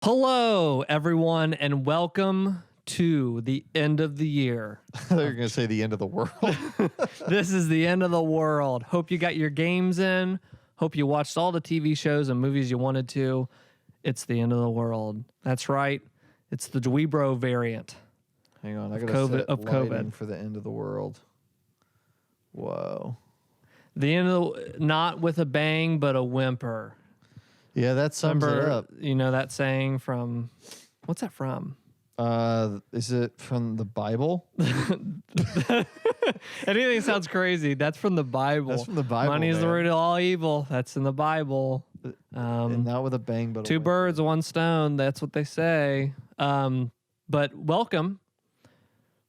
Hello, everyone, and welcome to the end of the year. They're going to say the end of the world. This is the end of the world. Hope you got your games in. Hope you watched all the TV shows and movies you wanted to. It's the end of the world. That's right. It's the DweeBro variant. Hang on, I got to set COVID lighting for the end of the world. Whoa. The end of the, not with a bang, but a whimper. Yeah, that sums it up. You know that saying from, what's that from? Is it from the Bible? Anything sounds crazy. That's from the Bible. That's from the Bible. Money is the root of all evil. That's in the Bible. And not with a bang, but two birds, one stone. That's what they say. But welcome.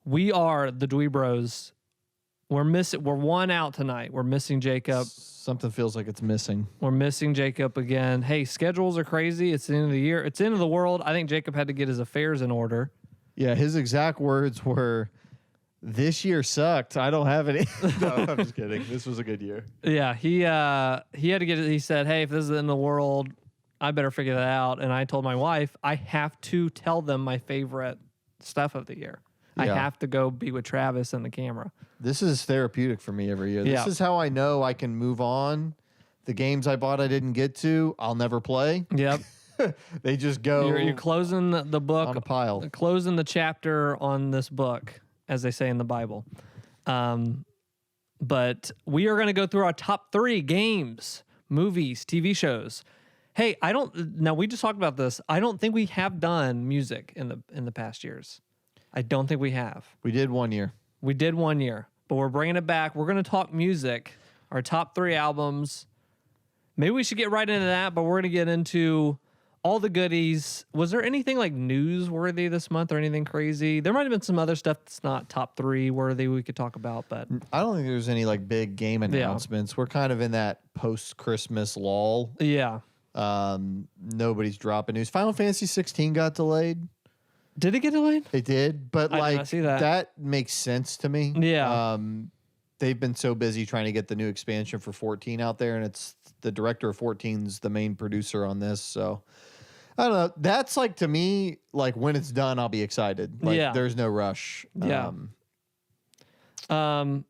We are the DweeBros. We're one out tonight. We're missing Jacob. Something feels like it's missing. We're missing Jacob again. Hey, schedules are crazy. It's the end of the year. It's the end of the world. I think Jacob had to get his affairs in order. Yeah, his exact words were, "This year sucked. I don't have any." No, I'm just kidding. This was a good year. Yeah, he had to get it. He said, "Hey, if this is the end of the world, I better figure that out." And I told my wife, I have to tell them my favorite stuff of the year. I have to go be with Travis and the camera. This is therapeutic for me every year. This is how I know I can move on. The games I bought I didn't get to, I'll never play. Yep. They just go. You're closing the book on a pile. Closing the chapter on this book, as they say in the Bible. But we are going to go through our top 3 games, movies, TV shows. Hey, now we just talked about this. I don't think we have done music in the past years. I don't think we have. We did 1 year. We did 1 year, but we're bringing it back. We're going to talk music, our top 3 albums. Maybe we should get right into that, but we're going to get into all the goodies. Was there anything like newsworthy this month or anything crazy? There might have been some other stuff that's not top 3 worthy we could talk about, but I don't think there's any like big game announcements. We're kind of in that post-Christmas lull. Yeah. Nobody's dropping news. Final Fantasy 16 got delayed. Did it get delayed? It did, but I did not see that. That makes sense to me. Yeah. They've been so busy trying to get the new expansion for 14 out there, and it's the director of 14's the main producer on this. So I don't know. That's like, to me, like when it's done, I'll be excited. Like there's no rush. Yeah. Don't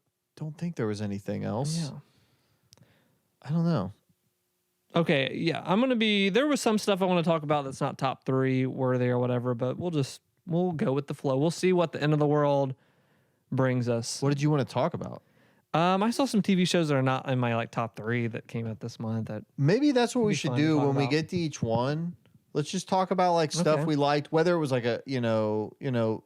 think there was anything else. Yeah. I don't know. Okay, yeah, there was some stuff I want to talk about that's not top 3 worthy or whatever, but we'll go with the flow. We'll see what the end of the world brings us. What did you want to talk about? I saw some TV shows that are not in my like top 3 that came out this month. That maybe that's what we should do when we get to each one. Let's just talk about like stuff we liked, whether it was like a,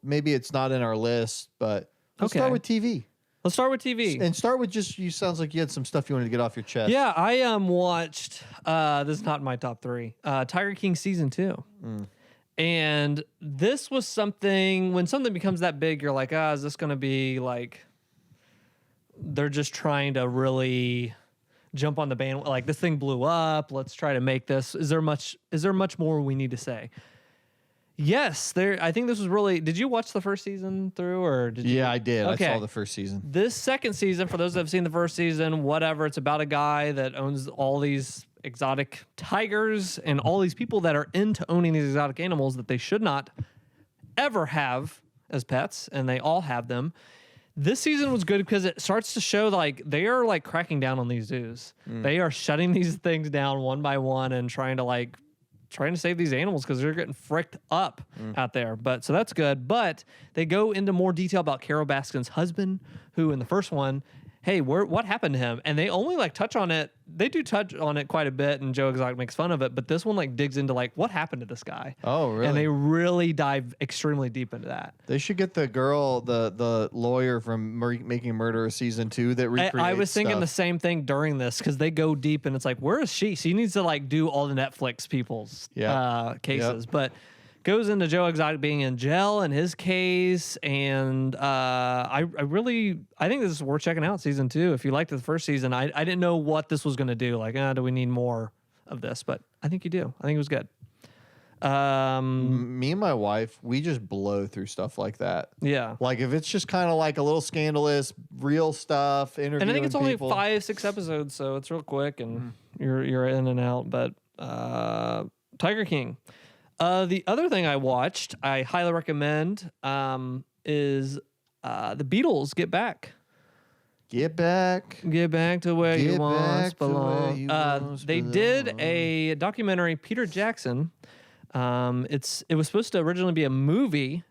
maybe it's not in our list, but let's start with TV. Let's start with TV. And start with sounds like you had some stuff you wanted to get off your chest. Yeah, I watched, this is not in my top 3, Tiger King Season 2. And this was something, when something becomes that big, you're like, is this going to be like, they're just trying to really jump on the band. Like, this thing blew up. Let's try to make this. Is there much more we need to say? Yes, I think this was really. Did you watch the first season through, or did you? Yeah, I did. Okay. I saw the first season. This second season, for those that have seen the first season, whatever, it's about a guy that owns all these exotic tigers and all these people that are into owning these exotic animals that they should not ever have as pets, and they all have them. This season was good because it starts to show like they are like cracking down on these zoos. They are shutting these things down one by one and trying to save these animals because they're getting fricked up out there. So that's good. But they go into more detail about Carol Baskin's husband, who in the first one, hey, what happened to him? And they only like touch on it. They do touch on it quite a bit, and Joe Exotic makes fun of it. But this one like digs into like what happened to this guy. Oh, really? And they really dive extremely deep into that. They should get the girl, the lawyer from Making a Murderer season 2 that recreates I was thinking stuff. the same thing during this because they go deep and it's like, where is she? She needs to like do all the Netflix people's cases. Yep. But goes into Joe Exotic being in jail in his case, and I think this is worth checking out season 2. If you liked the first season, I didn't know what this was going to do. Like, do we need more of this? But I think you do. I think it was good. Me and my wife, we just blow through stuff like that. Yeah. Like if it's just kind of like a little scandalous, real stuff, interviewing and I think it's people. only 5-6 episodes, so it's real quick and you're in and out. But Tiger King. The other thing I watched, I highly recommend, is the Beatles Get Back. Get back. Get back to where you Get once back to where belong. you once They did a documentary, Peter Jackson. It was supposed to originally be a movie,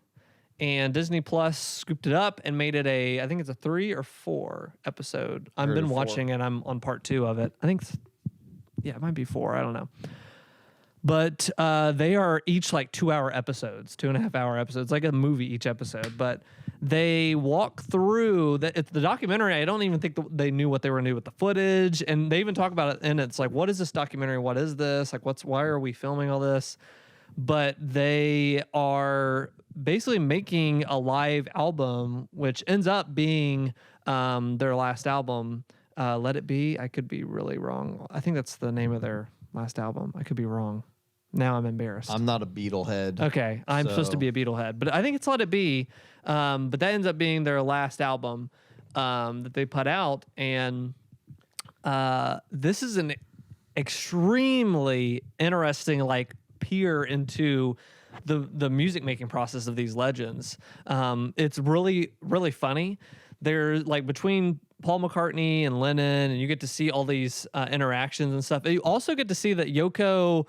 and Disney Plus scooped it up and made it I think it's a 3 or 4 episode. I've been watching it. I'm on part 2 of it. I think, it might be 4. I don't know. But they are each like 2-hour episodes, 2.5-hour episodes, like a movie each episode. But they walk through the documentary. I don't even think they knew what they were going to do with the footage. And they even talk about it. And it's like, what is this documentary? What is this? Like, why are we filming all this? But they are basically making a live album, which ends up being their last album, Let It Be. I could be really wrong. I think that's the name of their last album. I could be wrong. Now I'm embarrassed. I'm not a Beatle head. Okay, I'm supposed to be a Beatle head, but I think it's Let It Be. But that ends up being their last album that they put out, and this is an extremely interesting peer into the music making process of these legends. It's really, really funny. They're between Paul McCartney and Lennon, and you get to see all these interactions and stuff. You also get to see that Yoko,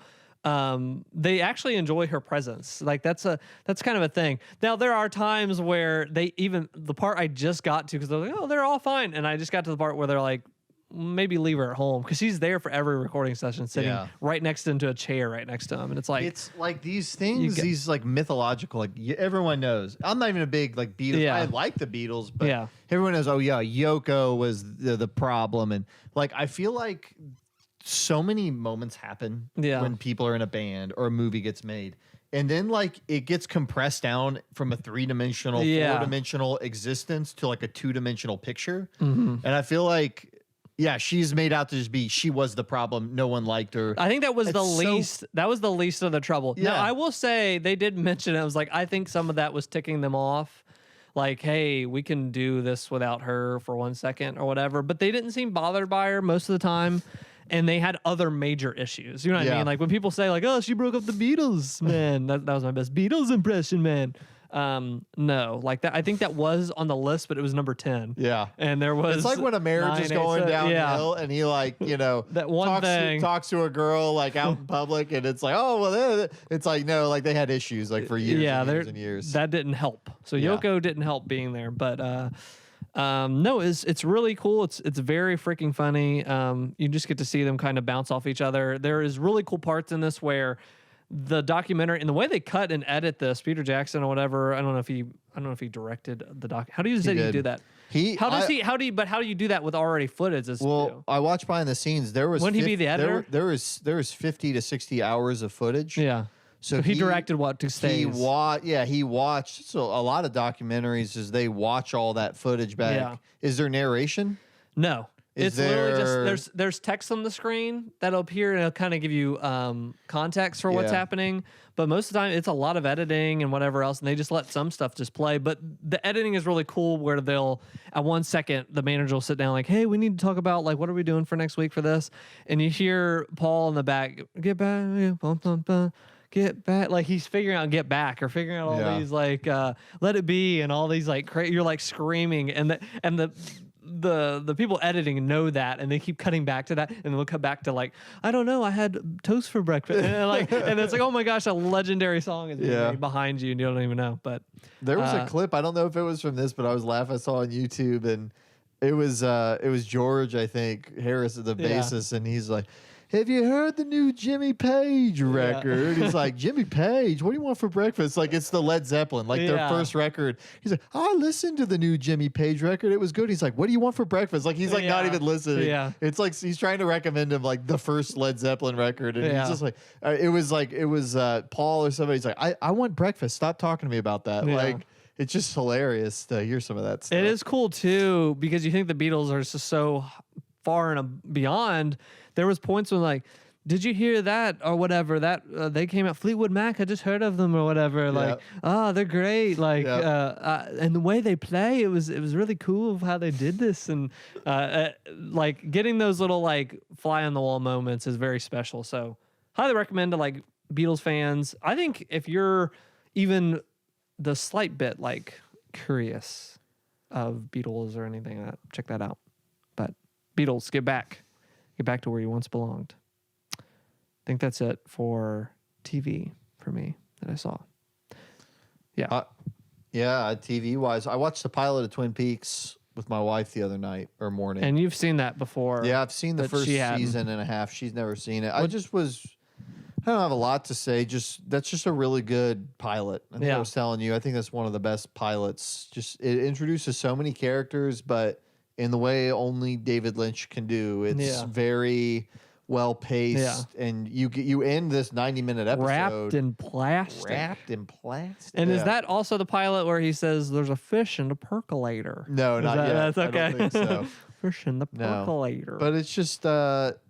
they actually enjoy her presence. That's kind of a thing. Now there are times where the part I just got to, because they're like, oh, they're all fine, and I just got to the part where they're like, maybe leave her at home, because she's there for every recording session, sitting right next into a chair right next to him, and it's like these things, these mythological, everyone knows. I'm not even a big Beatles. Yeah. I like the Beatles, but everyone knows. Oh yeah, Yoko was the problem, and I feel like so many moments happen when people are in a band or a movie gets made. And then it gets compressed down from a 3-dimensional, 4-dimensional existence to a 2-dimensional picture. Mm-hmm. And I feel like, she's made out to just be, she was the problem. No one liked her. I think that was the least of the trouble. Yeah. Now, I will say they did mention it. I was like, I think some of that was ticking them off. Hey, we can do this without her for 1 second or whatever. But they didn't seem bothered by her most of the time. And they had other major issues. You know what I mean? When people say oh, she broke up the Beatles, man, that was my best Beatles impression, man. No, that. I think that was on the list, but it was number 10. Yeah. And there was. It's like when a marriage is going downhill and he that one thing talks to a girl out in public, and it's oh, well, it's no, they had issues for years and years and years. That didn't help. So Yoko didn't help being there, but no, it's really cool. It's very freaking funny. You just get to see them kind of bounce off each other. There is really cool parts in this where the documentary and the way they cut and edit this, Peter Jackson or whatever. I don't know if he directed the doc. How do you say you do that? How do you do that with already footage? I watched behind the scenes. There was Wouldn't he be the editor? There was 50 to 60 hours of footage. Yeah. So he directed what to stays. He watched. So a lot of documentaries is they watch all that footage back. Yeah. Is there narration? No. It's literally just there's text on the screen that'll appear and it'll kind of give you context for what's happening. But most of the time it's a lot of editing and whatever else, and they just let some stuff just play. But the editing is really cool where they'll at 1 second the manager will sit down hey, we need to talk about what are we doing for next week for this, and you hear Paul in the back get back. Get back, he's figuring out get back or figuring out all these let it be and all these you're screaming, and the people editing know that, and they keep cutting back to that, and they'll cut back to I don't know, I had toast for breakfast, and and it's oh my gosh, a legendary song is being behind you and you don't even know. But there was a clip, I don't know if it was from this, but I was laughing. I saw on YouTube, and it was George, I think Harris, the bassist, and he's like, have you heard the new Jimmy Page record? He's like, Jimmy Page, what do you want for breakfast? It's the Led Zeppelin, their first record. He's like, I listened to the new Jimmy Page record. It was good. He's like, what do you want for breakfast? He's not even listening. Yeah. It's he's trying to recommend him the first Led Zeppelin record. And he's just it was Paul or somebody. He's like, I want breakfast. Stop talking to me about that. Yeah. It's just hilarious to hear some of that stuff. It is cool too, because you think the Beatles are just so far and beyond. There was points when did you hear that or whatever that they came out Fleetwood Mac? I just heard of them or whatever. They're great. And the way they play, it was really cool of how they did this, and getting those little fly on the wall moments is very special. So highly recommend to Beatles fans, I think if you're even the slight bit like curious of Beatles or anything, check that out. But Beatles, get back to where you once belonged. I think that's it for TV for me that I saw. Yeah. Yeah, TV wise, I watched the pilot of Twin Peaks with my wife the other night or morning. And you've seen that before. Yeah, I've seen the first season and a half. She's never seen it. I don't have a lot to say. That's just a really good pilot. I think I was telling you, I think that's one of the best pilots. Just it introduces so many characters, but in the way only David Lynch can do. It's very well paced, and you end this 90-minute episode wrapped in plastic. And is that also the pilot where he says there's a fish in the percolator? No, not yet. That's okay. I don't think so. Fish in the percolator. But it's just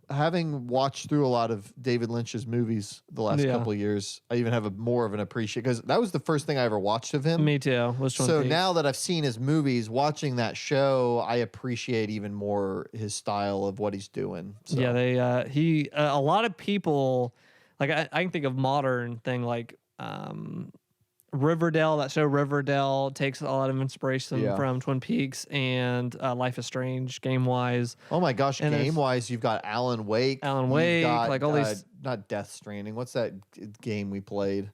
having watched through a lot of David Lynch's movies the last couple of years, I even have more of an appreciation because that was the first thing I ever watched of him. Me too. So now that I've seen his movies, watching that show, I appreciate even more his style of what he's doing. So. Yeah, a lot of people, like I can think of modern thing like Riverdale. That show Riverdale takes a lot of inspiration from Twin Peaks and Life is Strange game wise. Oh my gosh, game wise, you've got Alan Wake, like all these. Not Death Stranding. What's that game we played?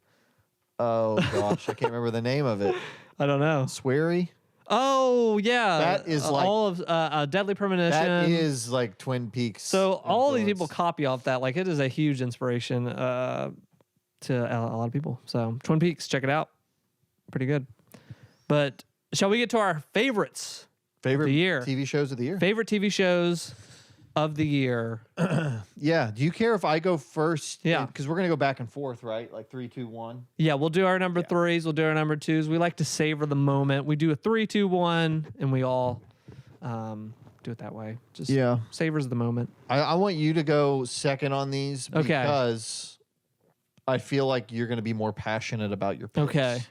Oh gosh, I can't remember the name of it. I don't know. Sweary. Oh yeah, that is like all of Deadly Premonition. That is like Twin Peaks. So all these people copy off that. Like it is a huge inspiration to a lot of people. So Twin Peaks, check it out. Pretty good. But shall we get to our favorites? Favorite of the year. TV shows of the year. Favorite TV shows of the year. Yeah. Do you care if I go first? Yeah. Because we're gonna go back and forth, right? Like 3, 2, 1. Yeah, we'll do our number threes. We'll do our number twos. We like to savor the moment. We do a 3, 2, 1, and we all do it that way. Just savors the moment. I want you to go second on these because I feel like you're going to be more passionate about your picks. Okay.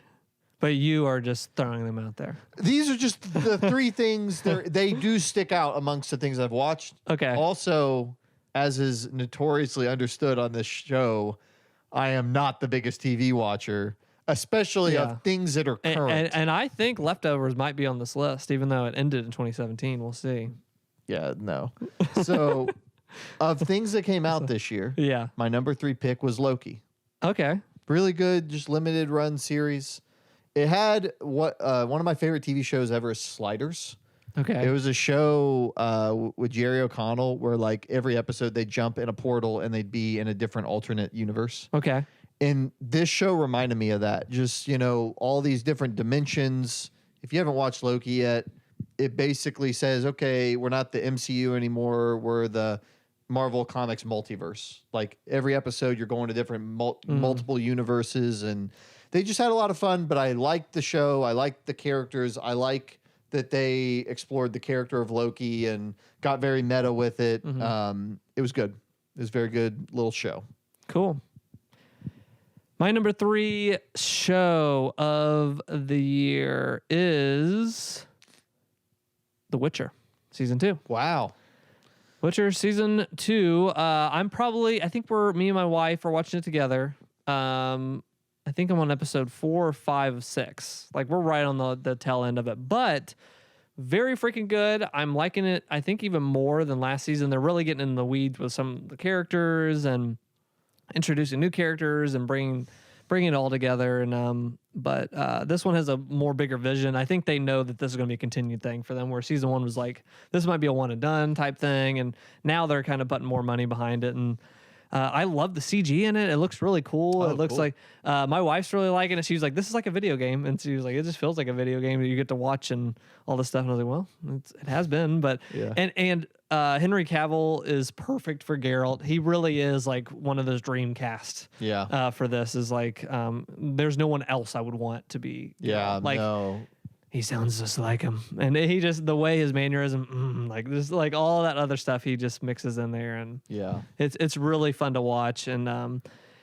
But you are just throwing them out there. These are just the three things. They do stick out amongst the things I've watched. Okay. Also, as is notoriously understood on this show, I am not the biggest TV watcher, especially of things that are current. And I think Leftovers might be on this list, even though it ended in 2017. We'll see. Yeah, no. So, of things that came out this year, my number 3 pick was Loki. Okay. Really good, just limited run series. It had one of my favorite TV shows ever is Sliders. Okay. It was a show with Jerry O'Connell where like every episode they'd jump in a portal and they'd be in a different alternate universe. Okay. And this show reminded me of that. Just, all these different dimensions. If you haven't watched Loki yet, it basically says, okay, we're not the MCU anymore. We're the Marvel Comics multiverse. Like every episode, you're going to different multiple universes, and they just had a lot of fun. But I liked the show. I liked the characters. I like that they explored the character of Loki and got very meta with it. Mm-hmm. It was good. It was a very good little show. Cool. My number 3 show of the year is The Witcher, season 2. Wow. Witcher season 2. I think me and my wife are watching it together. I think I'm on episode 4 or 5 of 6. Like we're right on the tail end of it, but very freaking good. I'm liking it. I think even more than last season. They're really getting in the weeds with some of the characters and introducing new characters and bringing it all together. And but this one has a more bigger vision. I think they know that this is going to be a continued thing for them. Where season 1 was like this might be a one and done type thing, and now they're kind of putting more money behind it. And I love the CG in it. It looks really cool. It looks like my wife's really liking it. She was like, "This is like a video game," and she was like, "It just feels like a video game that you get to watch and all this stuff." And I was like, "Well, it has been." But and Henry Cavill is perfect for Geralt. He really is like one of those dream cast. Yeah. For this is like, there's no one else I would want to be. Geralt. Like, no. He sounds just like him, and he just the way his mannerism, like this, like all that other stuff, he just mixes in there, and it's really fun to watch, and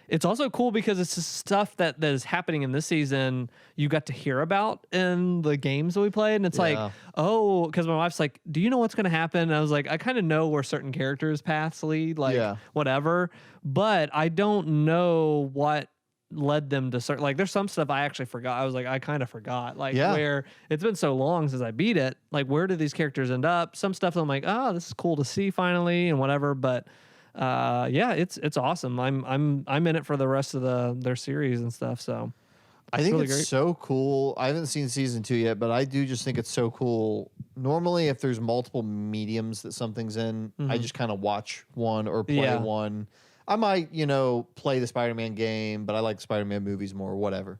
it's also cool because it's the stuff that is happening in this season you got to hear about in the games that we played. And it's like, oh, because my wife's like, do you know what's going to happen? And I was like, I kind of know where certain characters' paths lead, like whatever. But I don't know what led them to certain, like there's some stuff I actually forgot. I was like, I kind of forgot, like where it's been so long since I beat it. Like, where do these characters end up? Some stuff I'm like, oh, this is cool to see finally and whatever. But it's awesome. I'm in it for the rest of their series and stuff. So I think really it's great. so cool. I haven't seen season 2 yet, but I do just think it's so cool. Normally, if there's multiple mediums that something's in, I just kind of watch one or play one. I might, play the Spider-Man game, but I like Spider-Man movies more, whatever.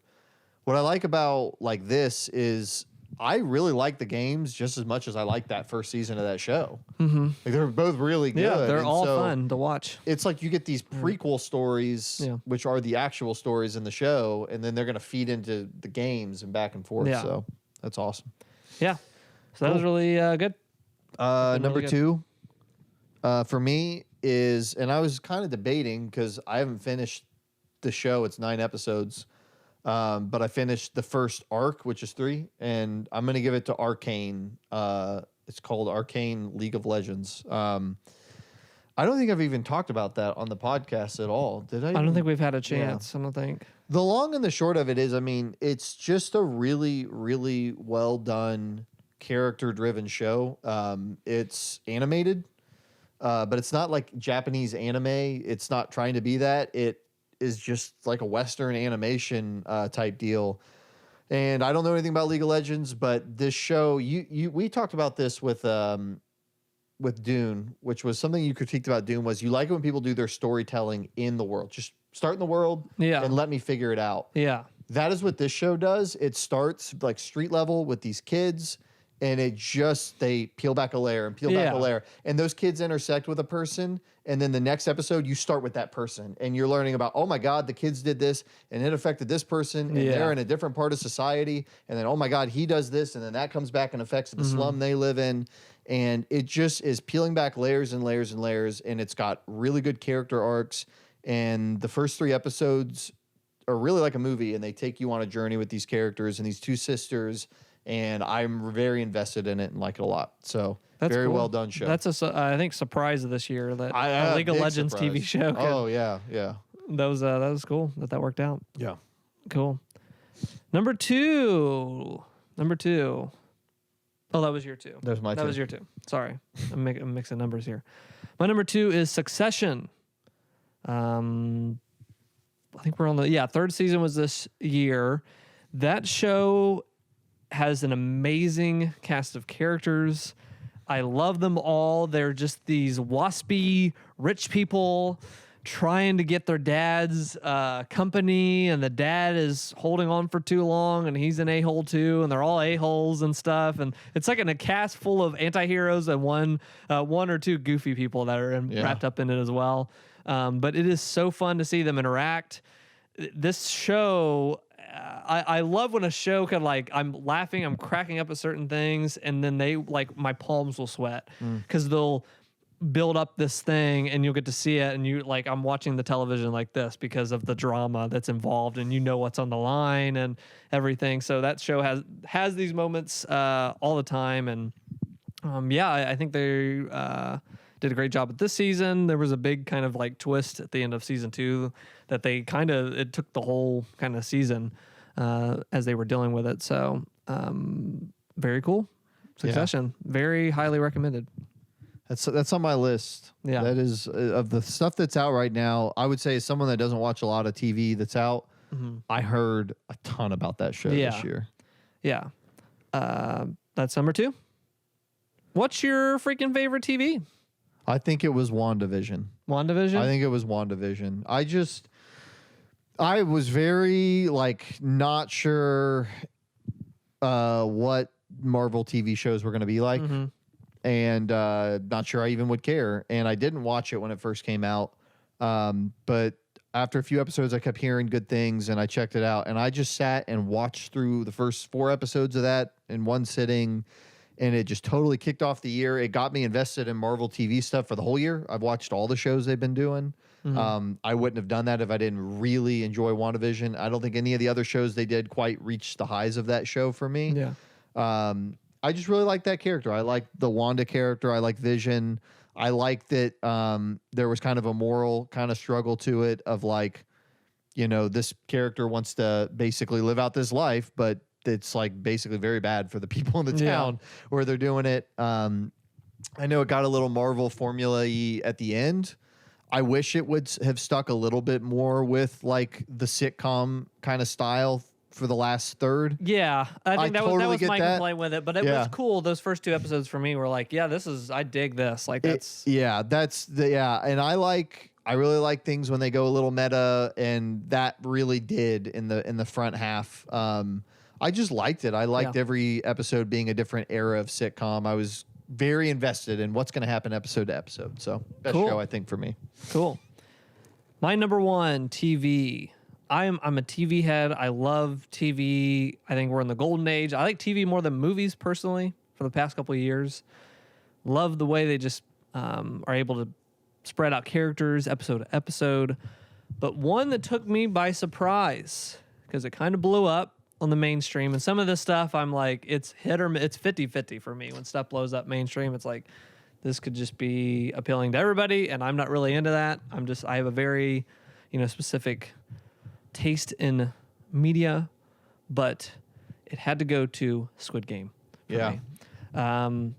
What I like about like this is I really like the games just as much as I like that first season of that show. Mm-hmm. Like they're both really good. Yeah, they're all fun to watch. It's like you get these prequel stories, which are the actual stories in the show, and then they're going to feed into the games and back and forth. Yeah. So that's awesome. Yeah. So that was really good. Number 2 for me is, and I was kind of debating because I haven't finished the show. It's 9 episodes. But I finished the first arc, which is 3, and I'm going to give it to Arcane. It's called Arcane League of Legends. I don't think I've even talked about that on the podcast at all. Did I? I don't think we've had a chance. I don't think. The long and the short of it is, I mean, it's just a really, really well done, character-driven show. It's animated, but it's not like Japanese anime. It's not trying to be that. It is just like a Western animation type deal. And I don't know anything about League of Legends, but this show, we talked about this with Dune, which was something you critiqued about Dune, was you like it when people do their storytelling in the world. Just start in the world and let me figure it out. Yeah. That is what this show does. It starts like street level with these kids, and they peel back a layer and peel back a layer. And those kids intersect with a person. And then the next episode, you start with that person. And you're learning about, oh my God, the kids did this and it affected this person. And they're in a different part of society. And then, oh my God, he does this. And then that comes back and affects the slum they live in. And it just is peeling back layers and layers and layers. And it's got really good character arcs. And the first 3 episodes are really like a movie. And they take you on a journey with these characters and these 2 sisters. And I'm very invested in it and like it a lot. So that's very well done show. That's I think surprise of this year that a League of Legends TV show. Yeah. That was cool that worked out. Yeah, cool. Number two. Oh, that was your 2. That was my 2. That was your 2. Sorry, I'm mixing numbers here. My number 2 is Succession. I think we're on the 3rd season was this year. That show has an amazing cast of characters. I love them all. They're just these waspy rich people trying to get their dad's company, and the dad is holding on for too long, and he's an a-hole too, and they're all a-holes and stuff. And it's like in a cast full of anti-heroes and one or 2 goofy people that are wrapped up in it as well. But it is so fun to see them interact. This show, I love when a show can, like, I'm laughing, I'm cracking up at certain things, and then they, like, my palms will sweat because they'll build up this thing and you'll get to see it, and you, like, I'm watching the television like this because of the drama that's involved, and you know what's on the line and everything. So that show has these moments all the time, and I think they did a great job at this season. There was a big kind of like twist at the end of season 2 that it took the whole kind of season as they were dealing with it. So very cool. Succession, very highly recommended. That's on my list. Yeah, that is of the stuff that's out right now. I would say, as someone that doesn't watch a lot of TV that's out, I heard a ton about that show this year. Yeah, that's number 2. What's your freaking favorite TV? I think it was WandaVision. WandaVision? I think it was WandaVision. I was very, like, not sure what Marvel TV shows were going to be like. And not sure I even would care. And I didn't watch it when it first came out. But after a few episodes, I kept hearing good things, and I checked it out. And I just sat and watched through the first 4 episodes of that in one sitting. And it just totally kicked off the year. It got me invested in Marvel TV stuff for the whole year. I've watched all the shows they've been doing. I wouldn't have done that if I didn't really enjoy WandaVision. I don't think any of the other shows they did quite reached the highs of that show for me. Yeah. I just really like that character. I like the Wanda character. I like Vision. I like that there was kind of a moral kind of struggle to it of like, this character wants to basically live out this life, but it's like basically very bad for the people in the town where they're doing it. I know it got a little Marvel formula-y at the end. I wish it would have stuck a little bit more with like the sitcom kind of style for the last third. Yeah, I think that totally was get my that. complaint with it, but it was cool. Those first 2 episodes for me were like, I dig this. Like that's and I really like things when they go a little meta, and that really did in the front half. I just liked it. I liked every episode being a different era of sitcom. I was very invested in what's going to happen episode to episode. So best show I think for me. Cool. My number 1, TV. I'm a TV head. I love TV. I think we're in the golden age. I like TV more than movies personally for the past couple of years. Love the way they just are able to spread out characters episode to episode. But one that took me by surprise because it kind of blew up on the mainstream. And some of this stuff I'm like, it's hit or it's 50-50 for me. When stuff blows up mainstream, it's like, this could just be appealing to everybody. And I'm not really into that. I have a very, specific taste in media, but it had to go to Squid Game for me.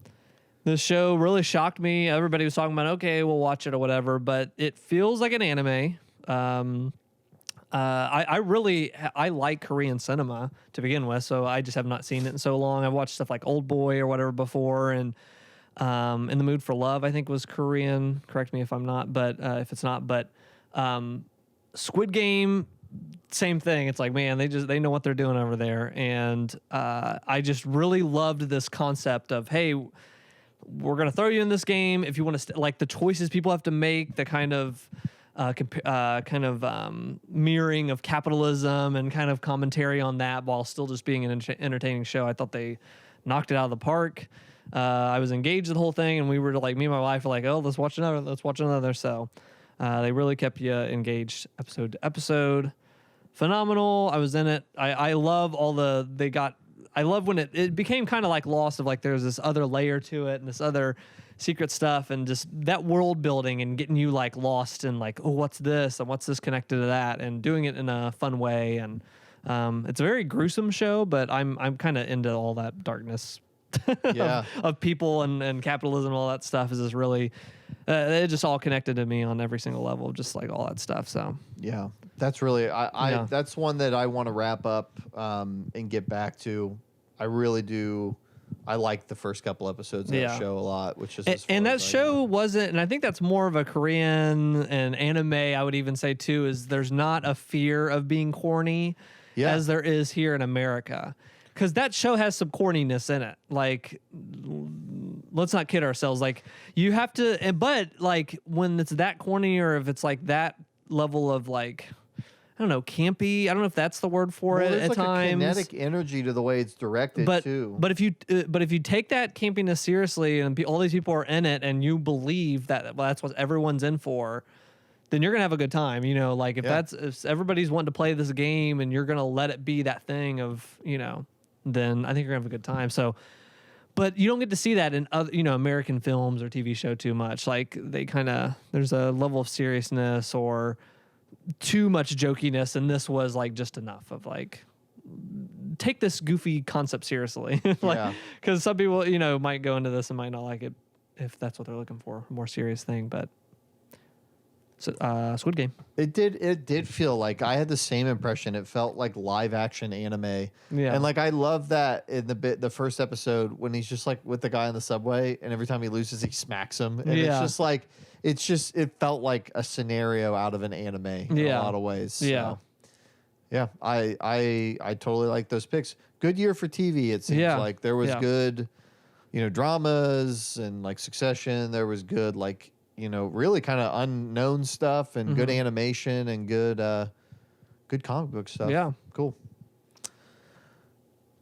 This show really shocked me. Everybody was talking about, okay, we'll watch it or whatever, but it feels like an anime. I like Korean cinema to begin with, so I just have not seen it in so long. I've watched stuff like Old Boy or whatever before, and In the Mood for Love, I think was Korean. Correct me if I'm not, but if it's not, but Squid Game, same thing. It's like, man, they know what they're doing over there. And I just really loved this concept of, hey, we're going to throw you in this game. If you want to, like the choices people have to make, the kind of mirroring of capitalism and kind of commentary on that while still just being an entertaining show. I thought they knocked it out of the park. I was engaged the whole thing, and we were like, me and my wife were like, oh, let's watch another. So they really kept you engaged episode to episode. Phenomenal. I was in it. I love I love when it became kind of like Lost, of like there's this other layer to it and this other secret stuff, and just that world building and getting you like lost and like, oh, what's this and what's this connected to that, and doing it in a fun way. And it's a very gruesome show, but I'm kind of into all that darkness of people and capitalism and all that stuff. Is just really it just all connected to me on every single level, just like all that stuff. So yeah, that's really that's one that I want to wrap up and get back to. I really do. I like the first couple episodes of that show a lot, which is and that show wasn't, and I think that's more of a Korean and anime. I would even say too, is there's not a fear of being corny as there is here in America. Because that show has some corniness in it. Like, let's not kid ourselves. Like, you have to, but like when it's that corny, or if it's like that level of like, I don't know, campy. I don't know if that's the word for it. At like times, a kinetic energy to the way it's directed too. But if you take that campiness seriously, and all these people are in it, and you believe that that's what everyone's in for, then you're gonna have a good time. Like if everybody's wanting to play this game, and you're gonna let it be that thing of then I think you're gonna have a good time. So, but you don't get to see that in other, American films or TV show too much. Like they there's a level of seriousness or too much jokiness, and this was like just enough of like, take this goofy concept seriously. Because some people, might go into this and might not like it if that's what they're looking for, a more serious thing. But Squid Game. It did feel like I had the same impression. It felt like live action anime. Yeah. And like I love that in the first episode when he's just like with the guy on the subway, and every time he loses he smacks him. And it's just like it felt like a scenario out of an anime in a lot of ways. So. Yeah. I totally like those picks. Good year for TV, it seems like. There was good, dramas and like Succession. There was good like really kind of unknown stuff and good animation and good comic book stuff. Yeah. Cool.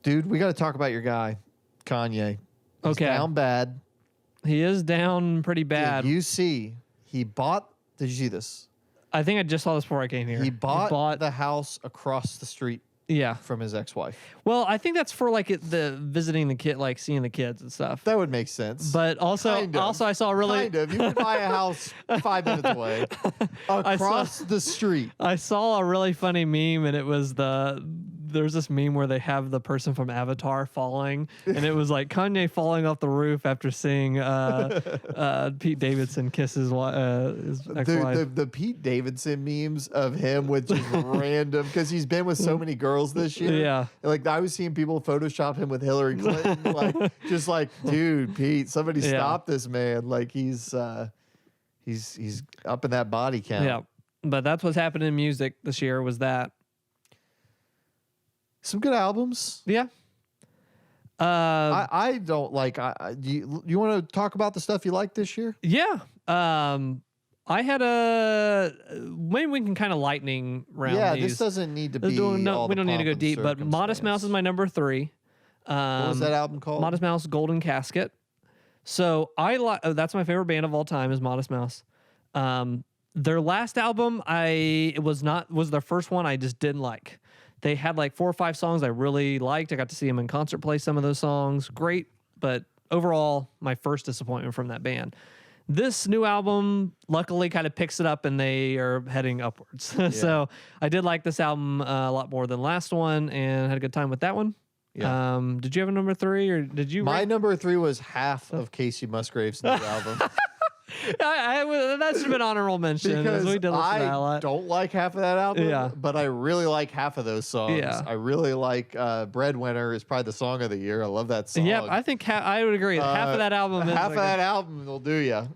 Dude, we got to talk about your guy, Kanye. He's down bad. He is down pretty bad. Did you see, did you see this? I think I just saw this before I came here. He bought the house across the street yeah. from his ex-wife. Well, I think that's for like the visiting the kid, like seeing the kids and stuff. That would make sense. But also I saw a really kind of. You would buy a house 5 minutes away across the street. I saw a really funny meme, and it was there's this meme where they have the person from Avatar falling, and it was like Kanye falling off the roof after seeing Pete Davidson kiss his ex-wife. Dude, the Pete Davidson memes of him with just random, because he's been with so many girls this year. Yeah. Like I was seeing people Photoshop him with Hillary Clinton. Like just like, dude, Pete, somebody stop this man. Like he's up in that body count. Yeah. But that's what's happening in music this year was that. Some good albums. Yeah. I don't like. Do you want to talk about the stuff you liked this year? Yeah. I had maybe we can kind of lightning round. Yeah, these. this doesn't need to be. We don't need to go deep. But Modest Mouse is my number 3. What was that album called? Modest Mouse, Golden Casket. So I like. That's my favorite band of all time is Modest Mouse. Their last album, was their first one I just didn't like. They had like 4 or 5 songs I really liked. I got to see them in concert play some of those songs. Great. But overall, my first disappointment from that band. This new album, luckily, kind of picks it up and they are heading upwards. Yeah. So I did like this album a lot more than the last one and had a good time with that one. Yeah. Did you have a number 3 or did you? My number 3 was half of Kacey Musgraves' new album. That should have been honorable mention. Because we did listen to that a lot. Don't like half of that album, but I really like half of those songs. Yeah. I really like Breadwinner is probably the song of the year. I love that song. Yeah, I think I would agree. Half of that album is half of that album will do you.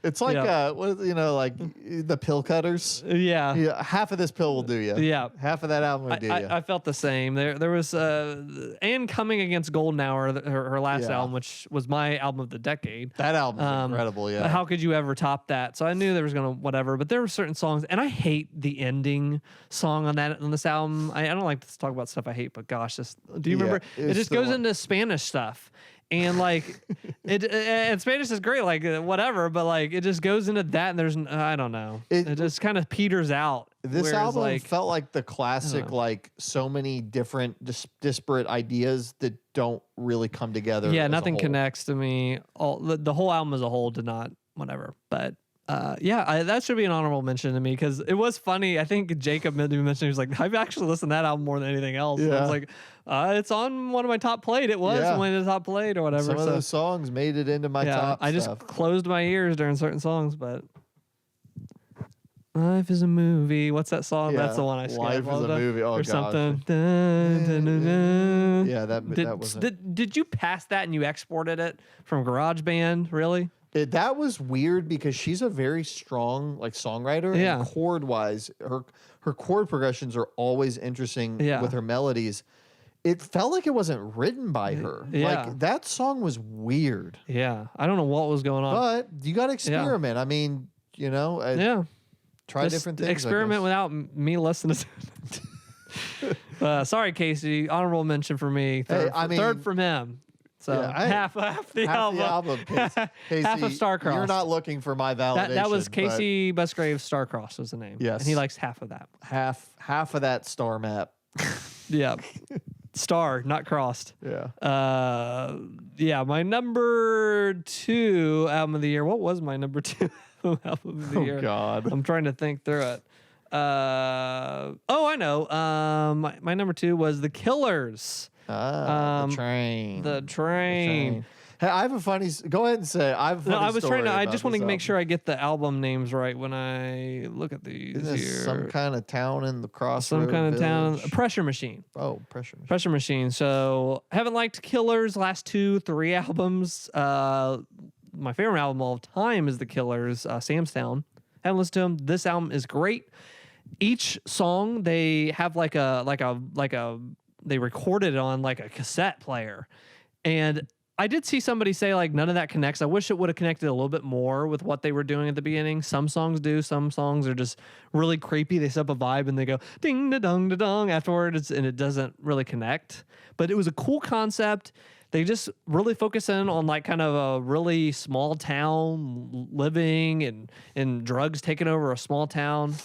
It's like like the pill cutters. Yeah. Half of this pill will do you. Yeah. Half of that album will do you. I felt the same. There was Anne coming against Golden Hour, her last album, which was my album of the decade. That album is incredible. Yeah. How could you ever top that? So I knew there was gonna whatever, but there were certain songs, and I hate the ending song on this album. I don't like to talk about stuff I hate, but gosh, do you remember? It just goes into Spanish stuff. And like and Spanish is great, like whatever, but like it just goes into that, and there's I don't know, it just kind of peters out. This album felt like the classic, like so many different disparate ideas that don't really come together. Yeah, nothing connects to me. The whole album as a whole did not, whatever. But that should be an honorable mention to me because it was funny. I think Jacob mentioned he was like, I've actually listened to that album more than anything else. Yeah. I was like, it's on one of my top played. It was one of the top played or whatever. Some of those songs made it into my top. I just closed my ears during certain songs, but Life is a movie. What's that song? That's the one I skipped. Life is a movie. Oh, or gosh. Something. Dun, dun, dun, dun. Yeah, that was. Did you pass that and you exported it from GarageBand? Really? That was weird because she's a very strong songwriter. Yeah. And chord wise, her chord progressions are always interesting with her melodies. It felt like it wasn't written by her. Yeah. Like that song was weird. Yeah. I don't know what was going on. But you got to experiment. I mean, try different things. Experiment without me listening to sorry, Casey. Honorable mention for me. Third from him. So half the album. Casey, half of Starcross. You're not looking for my validation. That was Kacey Musgraves. Starcross was the name. Yes, and he likes half of that. Half of that star map. Yeah, star, not crossed. Yeah. My number 2 album of the year. What was my number 2 album of the year? Oh God, I'm trying to think through it. I know. My number 2 was The Killers. The Train. The Train. Hey, I have a funny. Go ahead and say. I was trying to. I just want to make sure I get the album names right when I look at these. Isn't this some kind of town in the crossroads? Some kind of village? town. Pressure Machine. Oh, Pressure Machine. Pressure Machine. So haven't liked Killers' last 2-3 albums. My favorite album of all time is The Killers. Sam's Town. Haven't listened to them. This album is great. Each song they have they recorded it on like a cassette player. And I did see somebody say none of that connects. I wish it would have connected a little bit more with what they were doing at the beginning. Some songs do. Some songs are just really creepy. They set up a vibe and they go ding da dong da dong afterwards, and it doesn't really connect. But it was a cool concept. They just really focus in on kind of a really small town living and drugs taking over a small town.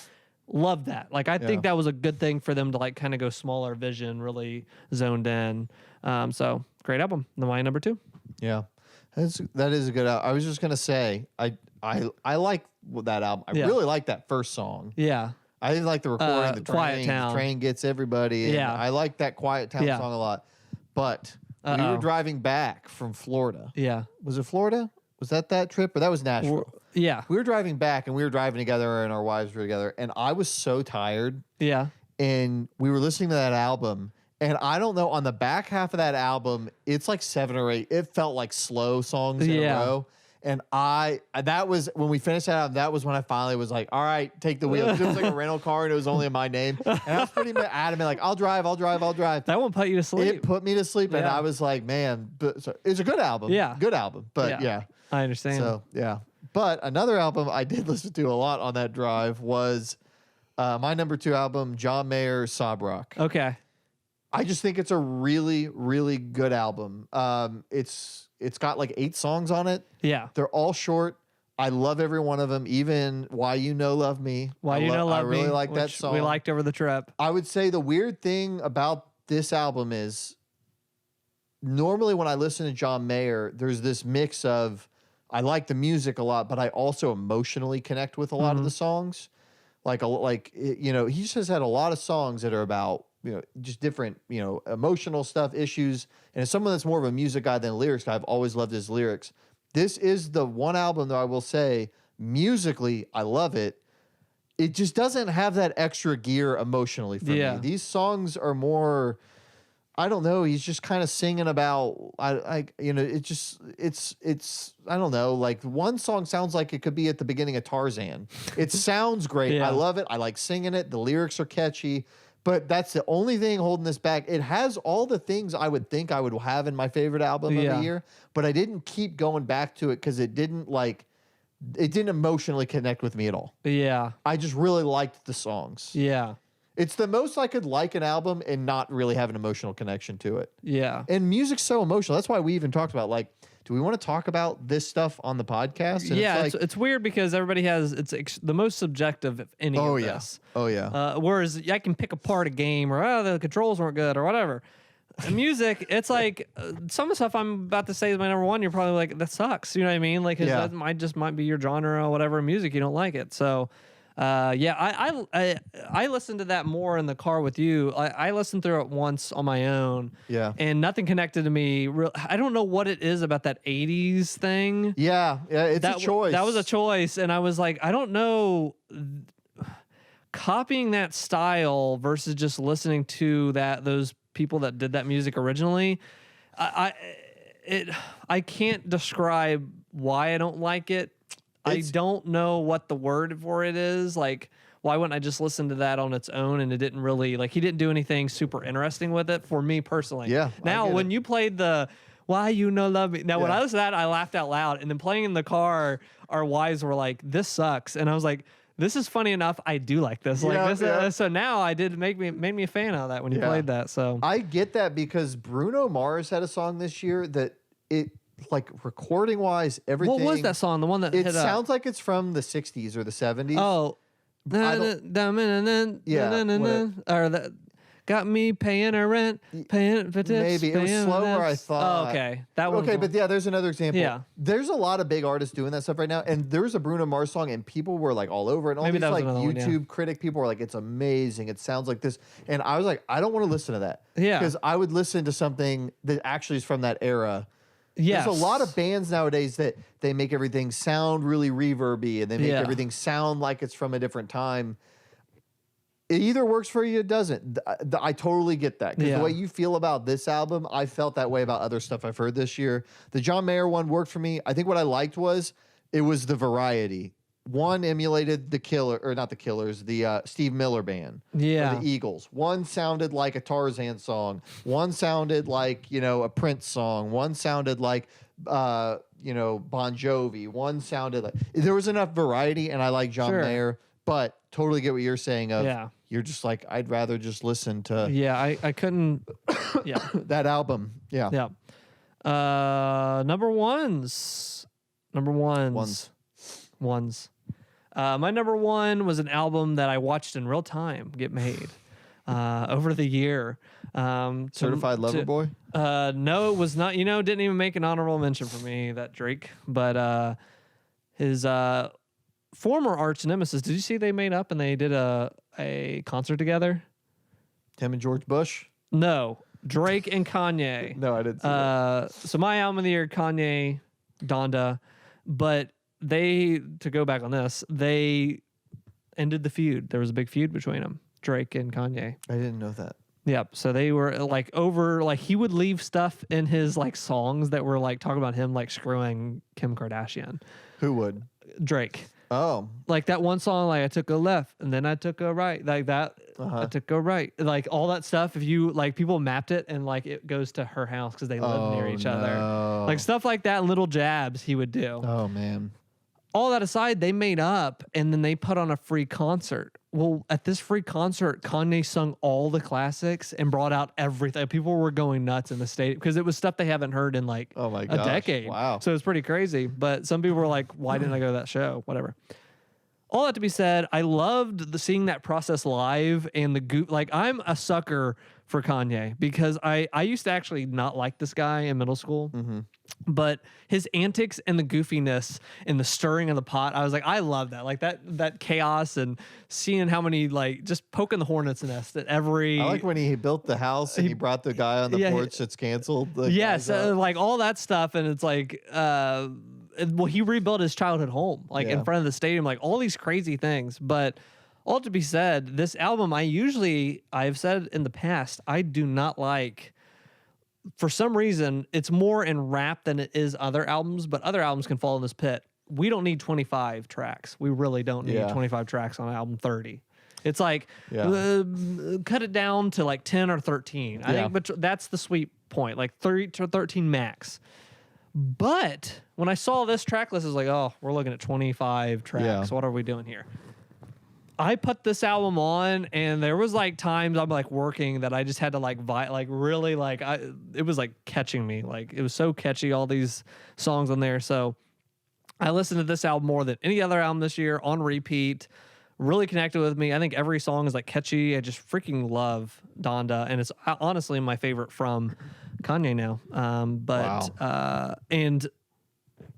Love that. Like, I think that was a good thing for them to like kind of go smaller vision, really zoned in. So great album. My number 2. Yeah, that is a good album. I was just gonna say, I like that album. I really like that first song. Yeah. I didn't like the recording, the Quiet train. Town. The train gets everybody. And Yeah. I like that Quiet Town song a lot. But we were driving back from Florida. Yeah. Was it Florida? Was that trip? Or that was Nashville? Yeah. We were driving back, and we were driving together, and our wives were together. And I was so tired. Yeah. And we were listening to that album. And I don't know, on the back half of that album, it's like 7 or 8. It felt like slow songs in a row. And that was when we finished that album. That was when I finally was like, all right, take the wheel. It was like a rental car, and it was only in my name. And I was pretty adamant, like, I'll drive. That won't put you to sleep. It put me to sleep, and I was like, man, so it's a good album. Yeah. Good album. But yeah. I understand. So, yeah. But another album I did listen to a lot on that drive was my number 2 album, John Mayer's Sob Rock. Okay. I just think it's a really, really good album. It's got like 8 songs on it. Yeah. They're all short. I love every one of them, even Why You Know Love Me. Love Me. I really like that song. We liked over the trip. I would say the weird thing about this album is normally when I listen to John Mayer, there's this mix of I like the music a lot, but I also emotionally connect with a lot of the songs. He just has had a lot of songs that are about, just different, emotional stuff, issues. And as someone that's more of a music guy than a lyrics guy, I've always loved his lyrics. This is the one album that I will say, musically, I love it. It just doesn't have that extra gear emotionally for me. These songs are more, I don't know. He's just kind of singing about, it's, I don't know. Like one song sounds like it could be at the beginning of Tarzan. It sounds great. Yeah. I love it. I like singing it. The lyrics are catchy. But that's the only thing holding this back. It has all the things I would think I would have in my favorite album of the year, but I didn't keep going back to it because it didn't emotionally connect with me at all. Yeah. I just really liked the songs. Yeah. It's the most I could like an album and not really have an emotional connection to it. Yeah. And music's so emotional. That's why we even talked about, like, do we want to talk about this stuff on the podcast? And it's weird because everybody has the most subjective of any of this. Oh yeah. Whereas I can pick apart a game or the controls weren't good or whatever. Music, it's like some of the stuff I'm about to say is my number 1. You're probably like, that sucks. You know what I mean? Like, that might be your genre or whatever music you don't like it. So. I listened to that more in the car with you. I listened through it once on my own. Yeah. And nothing connected to me. I don't know what it is about that 80s thing. Yeah. It's a choice. That was a choice. And I was like, I don't know. Copying that style versus just listening to those people that did that music originally. I can't describe why I don't like it. I don't know what the word for it is. Like, why wouldn't I just listen to that on its own? And it didn't really, like, he didn't do anything super interesting with it for me personally. Yeah. Now, when you played the Why You Know Love Me, when I listened to that, I laughed out loud. And then playing in the car, our wives were like, this sucks. And I was like, this is funny enough. I do like this. So now I did made me a fan of that when you played that. So I get that because Bruno Mars had a song this year that like recording wise, everything. What was that song? The one that it sounds like it's from the 60s or the 70s. Oh, or that got me paying a rent, paying for tips. Maybe it was slower. I thought. Oh, okay, that one. Okay, but there's another example. Yeah, there's a lot of big artists doing that stuff right now, and there's a Bruno Mars song, and people were like all over it. And all these like YouTube critic people were like, "It's amazing. It sounds like this," and I was like, "I don't want to listen to that." Yeah, because I would listen to something that actually is from that era. Yes. There's a lot of bands nowadays that they make everything sound really reverby and they make everything sound like it's from a different time. It either works for you, it doesn't. I totally get that. Because the way you feel about this album, I felt that way about other stuff I've heard this year. The John Mayer one worked for me. I think what I liked was it was the variety. One emulated the Steve Miller Band. Yeah. Or the Eagles. One sounded like a Tarzan song. One sounded like, a Prince song. One sounded like, Bon Jovi. One sounded like... There was enough variety, and I like John Mayer, but totally get what you're saying of... You're just like, I'd rather just listen to... Yeah, I couldn't... Yeah. that album. Yeah. Yeah. Number ones. My number one was an album that I watched in real time get made over the year. Certified Lover Boy? No, it was not. Didn't even make an honorable mention for me, that Drake. But his former arch nemesis, did you see they made up and they did a concert together? Tim and George Bush? No, Drake and Kanye. No, I didn't see that. So my album of the year, Kanye, Donda. But to go back on this, they ended the feud. There was a big feud between them, Drake and Kanye. I didn't know that. Yep. So they were he would leave stuff in his songs that were talking about him screwing Kim Kardashian. Who would? Drake. Oh. That one song, I took a left and then I took a right. That. I took a right. All that stuff. If you people mapped it and it goes to her house because they live near each other. Stuff like that, little jabs he would do. Oh man. All that aside, they made up and then they put on a free concert. Well, at this free concert, Kanye sung all the classics and brought out everything. People were going nuts in the stadium because it was stuff they haven't heard in oh my a gosh. decade. Wow. So it's pretty crazy. But some people were like, why didn't I go to that show? Whatever. All that to be said, I loved seeing that process live and I'm a sucker for Kanye because I used to actually not like this guy in middle school. Mm-hmm. But his antics and the goofiness and the stirring of the pot, I was like, I love that. That chaos and seeing how many just poking the hornet's nest at every. I like when he built the house and he brought the guy on the porch that's canceled. Yes, all that stuff, and it's he rebuilt his childhood home, in front of the stadium, all these crazy things. But all to be said, this album, I've said in the past, I do not like. For some reason, it's more in rap than it is other albums, but other albums can fall in this pit. We don't need 25 tracks. We really don't need 25 tracks on album 30. It's cut it down to 10 or 13. I think, but that's the sweet point, 30 to 13 max. But when I saw this track list, I was like, oh, we're looking at 25 tracks. Yeah. What are we doing here? I put this album on, and there was times I'm working that I just had to really it was catching me. It was so catchy, all these songs on there. So I listened to this album more than any other album this year on repeat. Really connected with me. I think every song is catchy. I just freaking love Donda, and it's honestly my favorite from Kanye now. And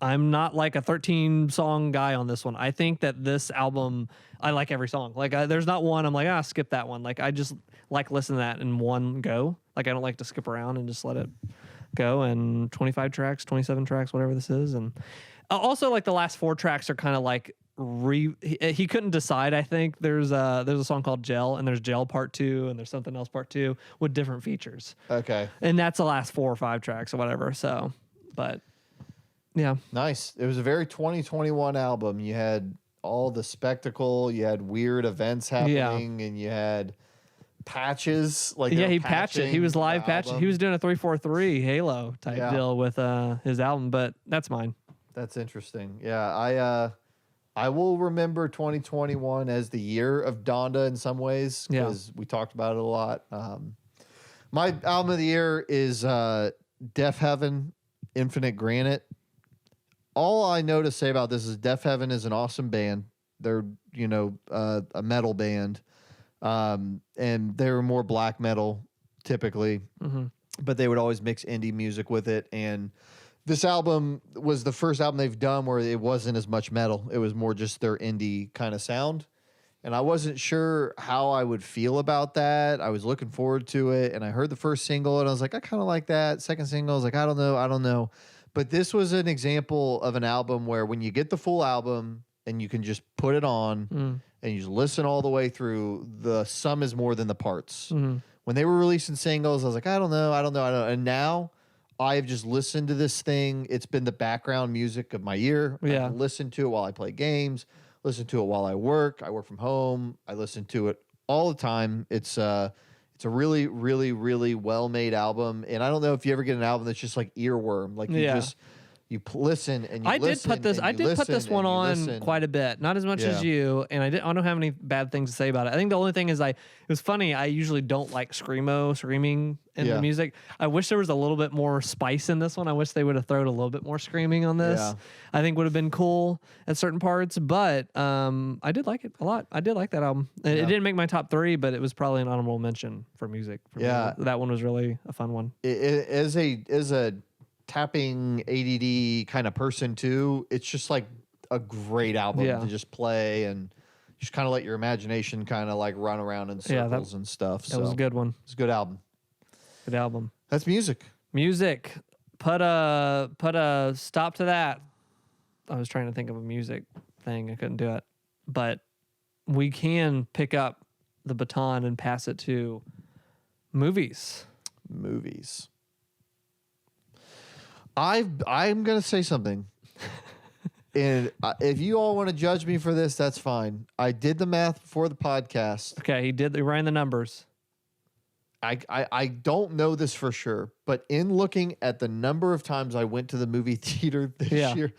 I'm not a 13 song guy on this one. I think that this album, I like every song. There's not one I'm skip that one. I just listen to that in one go. I don't like to skip around and just let it go. And 25 tracks, 27 tracks, whatever this is. And also the last 4 tracks are kind of he couldn't decide. I think there's a song called Gel, and there's Gel Part 2, and there's something else Part 2 with different features. Okay. And that's the last 4 or 5 tracks or whatever. So, but yeah. Nice. It was a very 2021 album. You had all the spectacle, you had weird events happening, and you had patches. He patched it. He was live patching. He was doing a 3-4-3 Halo type deal with his album, but that's mine. That's interesting. Yeah, I will remember 2021 as the year of Donda in some ways because we talked about it a lot. My album of the year is Deafheaven, Infinite Granite. All I know to say about this is Deafheaven is an awesome band. They're, a metal band. And they were more black metal typically, but they would always mix indie music with it. And this album was the first album they've done where it wasn't as much metal. It was more just their indie kind of sound. And I wasn't sure how I would feel about that. I was looking forward to it. And I heard the first single and I was like, I kind of like that. Second single, I was like, I don't know. But this was an example of an album where when you get the full album and you can just put it on and you just listen all the way through, the sum is more than the parts. When they were releasing singles, I was like, I don't know. And now I've just listened to this thing. It's been the background music of my ear. Yeah. I listen to it while I play games, listen to it while I work from home. I listen to it all the time. It's a really, really, really well-made album. And I don't know if you ever get an album that's just earworm. listen and you I listen. I did put this one on quite a bit, not as much as you, and I don't have any bad things to say about it. I think the only thing is it was funny. I usually don't like screaming in the music. I wish there was a little bit more spice in this one. I wish they would have thrown a little bit more screaming on this. Yeah. I think would have been cool at certain parts, but I did like it a lot. I did like that album. It didn't make my top 3, but it was probably an honorable mention for music. For me. That one was really a fun one. As a tapping ADD kind of person too, it's just like a great album to just play and just kind of let your imagination kind of like run around in circles and stuff. That was a good one. It's a good album. Good album. That's music. Music. Put a stop to that. I was trying to think of a music thing. I couldn't do it. But we can pick up the baton and pass it to movies. I'm gonna say something, and if you all want to judge me for this, that's fine. I did the math before the podcast. Okay, he ran the numbers. I don't know this for sure, but in looking at the number of times I went to the movie theater this year,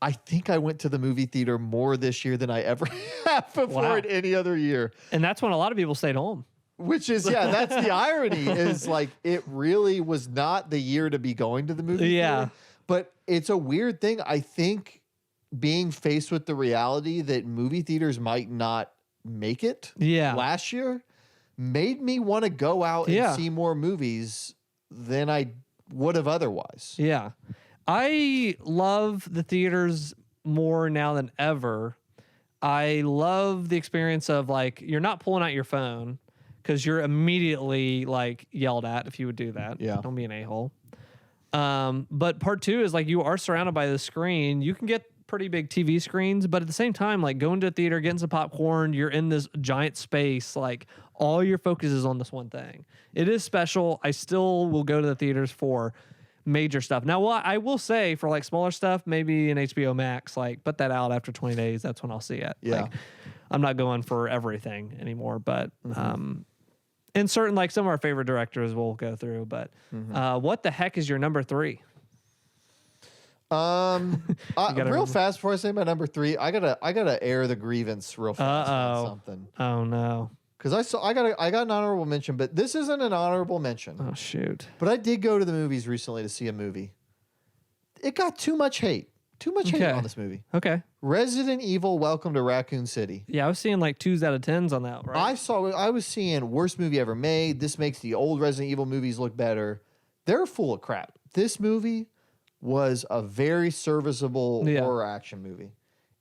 I think I went to the movie theater more this year than I ever have before in any other year. And that's when a lot of people stayed home. Which is, that's the irony is like, it really was not the year to be going to the movie theater. But it's a weird thing. I think being faced with the reality that movie theaters might not make it last year made me want to go out and see more movies than I would have otherwise. Yeah. I love the theaters more now than ever. I love the experience of like, you're not pulling out your phone because you're immediately like yelled at if you would do that. Yeah. Don't be an a-hole. But part 2 is like you are surrounded by the screen. You can get pretty big TV screens, but at the same time, like going to a theater, getting some popcorn, you're in this giant space. Like all your focus is on this one thing. It is special. I still will go to the theaters for major stuff. Now, what I will say for like smaller stuff, maybe an HBO Max, like put that out after 20 days. That's when I'll see it. Yeah. Like, I'm not going for everything anymore, but and certain like some of our favorite directors we'll go through. But what the heck is your number 3? Real fast before I say my number 3, I gotta air the grievance real fast on something. Oh no. Because I got an honorable mention, but this isn't an honorable mention. Oh shoot. But I did go to the movies recently to see a movie. It got too much hate. Too much hate on this movie. Okay. Resident Evil Welcome to Raccoon City. Yeah, I was seeing like 2s out of 10s on that, right? I was seeing worst movie ever made. This makes the old Resident Evil movies look better. They're full of crap. This movie was a very serviceable horror action movie.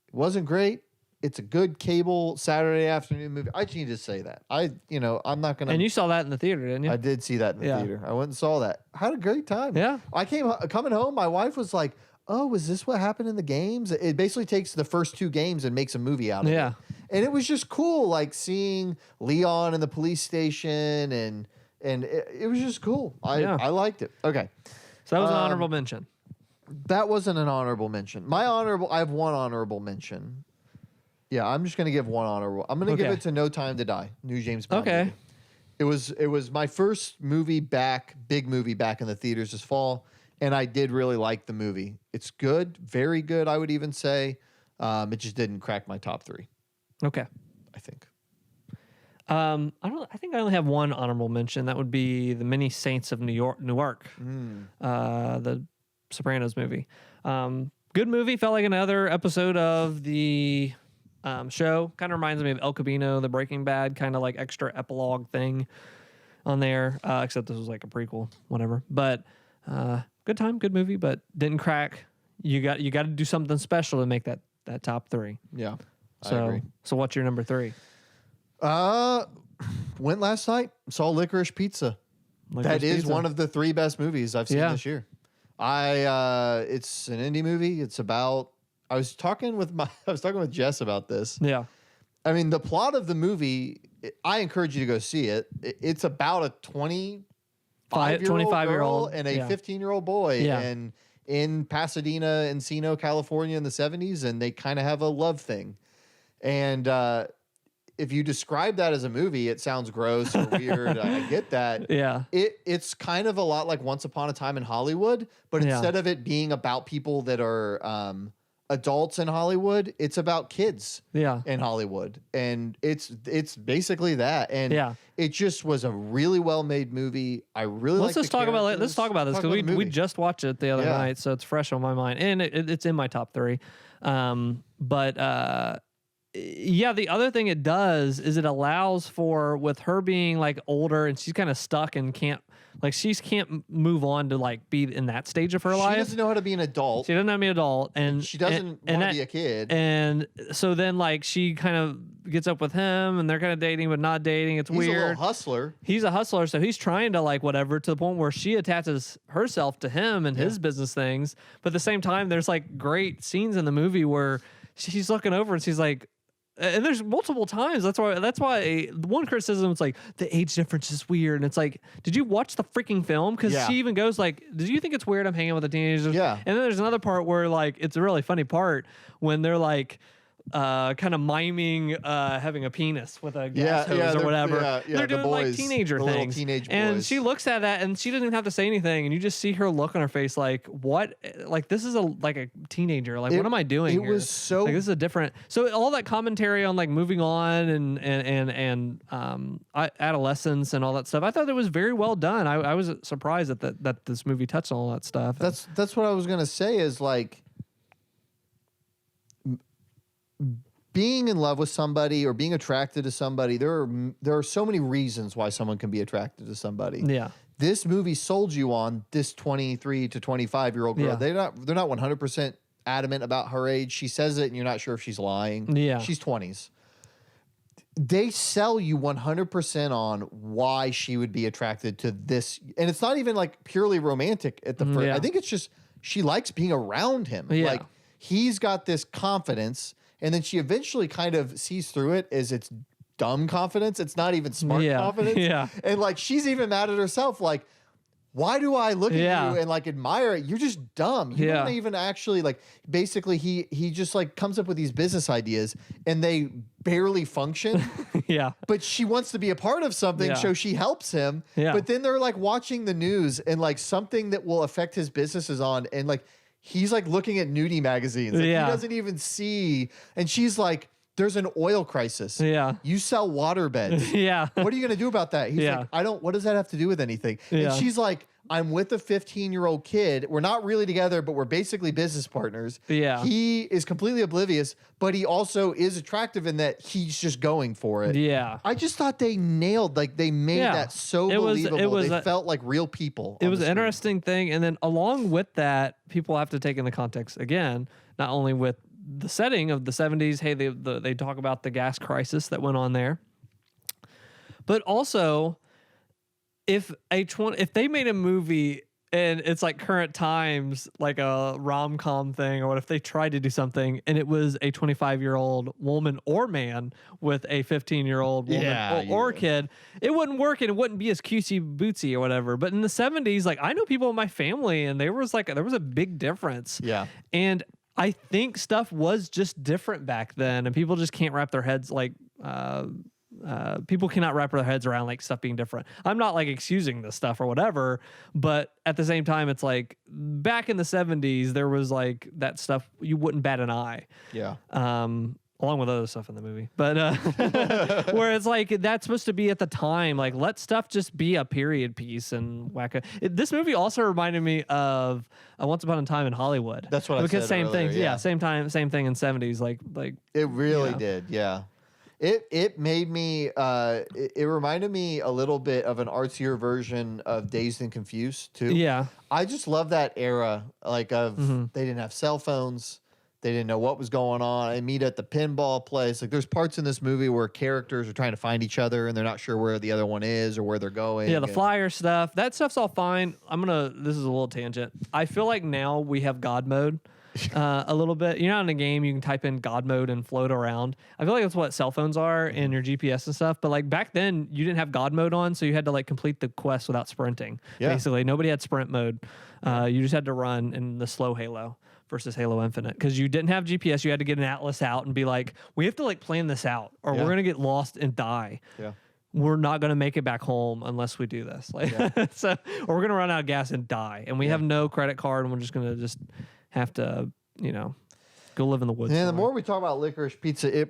It wasn't great. It's a good cable Saturday afternoon movie. I just need to say that. I'm not gonna. And you saw that in the theater, didn't you? I did see that in the theater. I went and saw that. I had a great time. Yeah. Coming home. My wife was like, "Oh, was this what happened in the games?" It basically takes the first 2 games and makes a movie out of it. And it was just cool, like seeing Leon in the police station, and it was just cool. I liked it. Okay. So that was an honorable mention. That wasn't an honorable mention. I have one honorable mention. Yeah, I'm just gonna give one honorable. I'm gonna give it to No Time to Die, new James Bond. Okay. Movie. It was my first big movie back in the theaters this fall, and I did really like the movie. It's good, very good. I would even say, it just didn't crack my top 3. Okay. I think. I think I only have one honorable mention. That would be The Many Saints of Newark. The Sopranos movie. Good movie. Felt like another episode of the show. Kind of reminds me of El Camino, the Breaking Bad kind of like extra epilogue thing on there. Except this was like a prequel, whatever. But good time, good movie, but didn't crack. You got to do something special to make that top 3. Yeah, I agree. So what's your number 3? Went last night. Saw Licorice Pizza. That is one of the 3 best movies I've seen this year. It's an indie movie. It's about. I was talking with Jess about this. Yeah. I mean, the plot of the movie. I encourage you to go see it. It's about a 25-year-old girl and a 15-year-old boy, and in Pasadena, Encino, California, in the 70s, and they kind of have a love thing, and if you describe that as a movie, it sounds gross or weird. I get that. Yeah. It's kind of a lot like Once Upon a Time in Hollywood, but Yeah. instead of it being about people that are adults in Hollywood, it's about kids Yeah. in Hollywood. And it's basically that. And Yeah. it just was a really well-made movie. I really Let's just talk about it. Let's talk about this because we just watched it the other Yeah. night, so it's fresh on my mind, and it's in my top 3. Yeah, the other thing it does is it allows for, with her being like older and she's kind of stuck and can't move on to like be in that stage of her life. She doesn't know how to be an adult. She doesn't know how to be an adult, and she doesn't want to be a kid. And so then like she kind of gets up with him, and they're kind of dating but not dating. It's He's weird. a little hustler. He's a hustler, so he's trying to like whatever, to the point where she attaches herself to him and his business things. But at the same time, there's like great scenes in the movie where she's looking over and she's like, and there's multiple times. That's why one criticism is like the age difference is weird. And it's like, did you watch the freaking film? Because she even goes like, "Did you think it's weird I'm hanging with a teenager?" Yeah. And then there's another part where like it's a really funny part when they're like kind of miming having a penis with a gas hose or whatever. They're doing boys, like teenager the things. Teenage and boys. she looks at that and she doesn't even have to say anything, and you just see her look on her face like, what? Like, this is like a teenager. Like, what am I doing It here? was so like, this is a different. So all that commentary on like moving on and adolescence and all that stuff, I thought it was very well done. I was surprised that this movie touched on all that stuff. That's what I was gonna say is like being in love with somebody or being attracted to somebody. There are so many reasons why someone can be attracted to somebody. Yeah. This movie sold you on this 23 to 25-year-old girl. Yeah. They're not 100% adamant about her age. She says it and you're not sure if she's lying. Yeah. She's 20s. They sell you 100% on why she would be attracted to this. And it's not even like purely romantic at the first. Yeah. I think it's just she likes being around him. Yeah. Like he's got this confidence, and then she eventually kind of sees through it as it's dumb confidence. It's not even smart confidence. Yeah. And like she's even mad at herself. Like, why do I look at you and like admire it? You're just dumb. You don't even actually like. Basically, he just like comes up with these business ideas and they barely function. Yeah. But she wants to be a part of something, so she helps him. Yeah. But then they're like watching the news and like something that will affect his business is on, and like he's like looking at nudie magazines. Like, he doesn't even see. And she's like, there's an oil crisis. Yeah. You sell water beds. Yeah. What are you going to do about that? He's like, what does that have to do with anything? Yeah. And she's like, I'm with a 15-year-old kid. We're not really together, but we're basically business partners. Yeah. He is completely oblivious, but he also is attractive in that he's just going for it. Yeah. I just thought they nailed, like they made that so believable. They felt like real people. It was an interesting thing. And then along with that, people have to take into context again, not only with the setting of the 70s, hey, they talk about the gas crisis that went on there, but also if they made a movie and it's like current times, like a rom-com thing, or what if they tried to do something and it was a 25-year-old woman or man with a 15-year-old woman or kid, it wouldn't work and it wouldn't be as cutesy bootsy or whatever. But in the 70s, like I know people in my family and there was a big difference. Yeah. And I think stuff was just different back then, and people just can't wrap their heads people cannot wrap their heads around like stuff being different. I'm not like excusing this stuff or whatever, but at the same time, it's like back in the 70s, there was like that stuff you wouldn't bat an eye. Yeah. Along with other stuff in the movie, but where it's like that's supposed to be at the time, like let stuff just be a period piece and whack it. This movie also reminded me of Once Upon a Time in Hollywood. That's what I said because same earlier, thing, same thing in 70s, like it really did, yeah. It made me it reminded me a little bit of an artsier version of Dazed and Confused too. Yeah, I just love that era, like of they didn't have cell phones. They didn't know what was going on. They meet at the pinball place. Like there's parts in this movie where characters are trying to find each other and they're not sure where the other one is or where they're going. Yeah, the flyer stuff. That stuff's all fine. This is a little tangent. I feel like now we have God mode a little bit. You know, in a game, you can type in God mode and float around. I feel like that's what cell phones are and your GPS and stuff. But like back then, you didn't have God mode on, so you had to like complete the quest without sprinting. Yeah. Basically, nobody had sprint mode. You just had to run in the slow Halo. versus Halo Infinite, because you didn't have GPS. You had to get an atlas out and be like, we have to like plan this out, or we're gonna get lost and die. Yeah. We're not gonna make it back home unless we do this. Like, so, or we're gonna run out of gas and die, and we have no credit card, and we're just gonna have to, go live in the woods. Yeah, the more we talk about Licorice Pizza,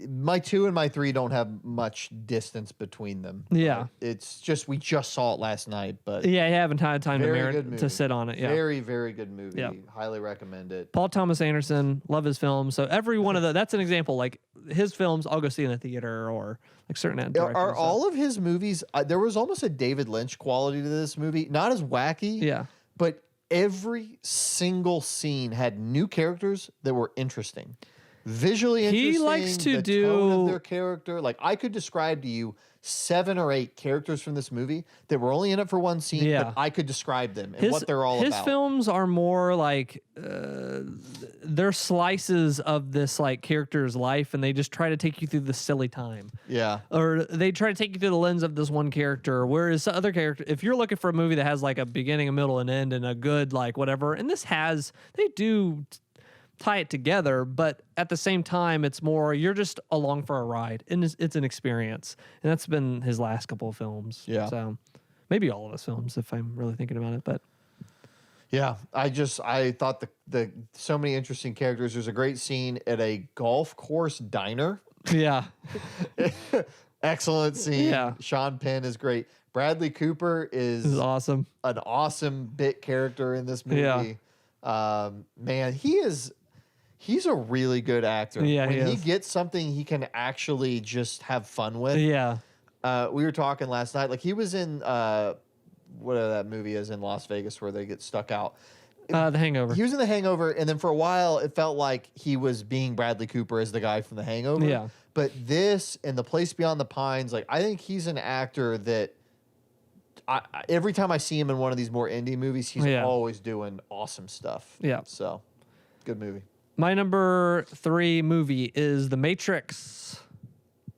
my 2 and my 3 don't have much distance between them. Yeah. It's just, we just saw it last night, but Yeah, you haven't had time very good movie. to sit on it. Yeah. Very, very good movie. Yeah. Highly recommend it. Paul Thomas Anderson, love his films. So every one of that's an example. Like his films, I'll go see in a theater, or like certain directors. Are all of his movies, there was almost a David Lynch quality to this movie. Not as wacky. Yeah. But every single scene had new characters that were interesting. Visually interesting. He likes to the do tone of their character. Like, I could describe to you 7 or 8 characters from this movie that were only in it for one scene, but I could describe them and what they're all about. His films are more like they're slices of this like character's life, and they just try to take you through the silly time. Yeah. Or they try to take you through the lens of this one character. Whereas other character, if you're looking for a movie that has like a beginning, a middle, and end, and a good like whatever, and they do tie it together, but at the same time, it's more you're just along for a ride, and it's an experience, and that's been his last couple of films. Yeah. So maybe all of his films, if I'm really thinking about it. But yeah, I thought the so many interesting characters. There's a great scene at a golf course diner. yeah, Excellent scene. Yeah. Sean Penn is great. Bradley Cooper this is awesome. an awesome bit character in this movie. Yeah. Man, he's a really good actor. Yeah, when he is. gets something he can actually just have fun with. Yeah, We were talking last night. Like, he was in whatever that movie is in Las Vegas where they get stuck out. The Hangover. He was in The Hangover, and then for a while it felt like he was being Bradley Cooper as the guy from The Hangover. Yeah. But this and The Place Beyond the Pines, like, I think he's an actor that every time I see him in one of these more indie movies, he's always doing awesome stuff. Yeah. So, good movie. My number 3 movie is The Matrix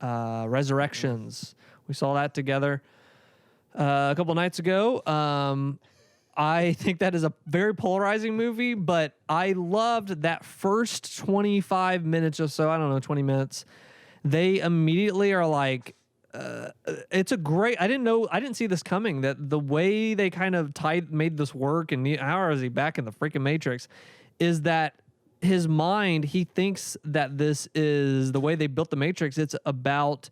Resurrections. We saw that together a couple nights ago. I think that is a very polarizing movie, but I loved that first 25 minutes or so. I don't know, 20 minutes. They immediately are like, it's a great. I didn't see this coming. That the way they kind of made this work, and how is he back in the freaking Matrix? Is that his mind? He thinks that this is the way they built the Matrix. It's about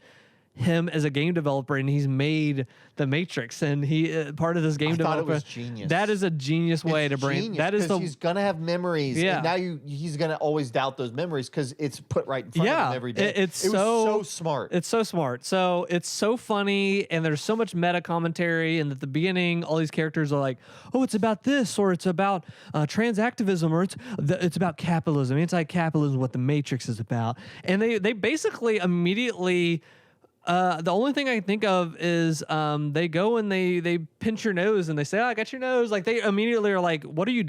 him as a game developer, and he's made the Matrix, and he part of this game development. It was genius. That is a genius way to bring. That is he's gonna have memories. Yeah. And now he's gonna always doubt those memories because it's put right in front of him every day. It was so smart. It's so smart. So it's so funny, and there's so much meta commentary. And at the beginning, all these characters are like, "Oh, it's about this, or it's about transactivism, or it's about capitalism, anti-capitalism, what the Matrix is about." And they basically immediately. The only thing I can think of is they go and they pinch your nose and they say, "Oh, I got your nose." Like, they immediately are like, "What are you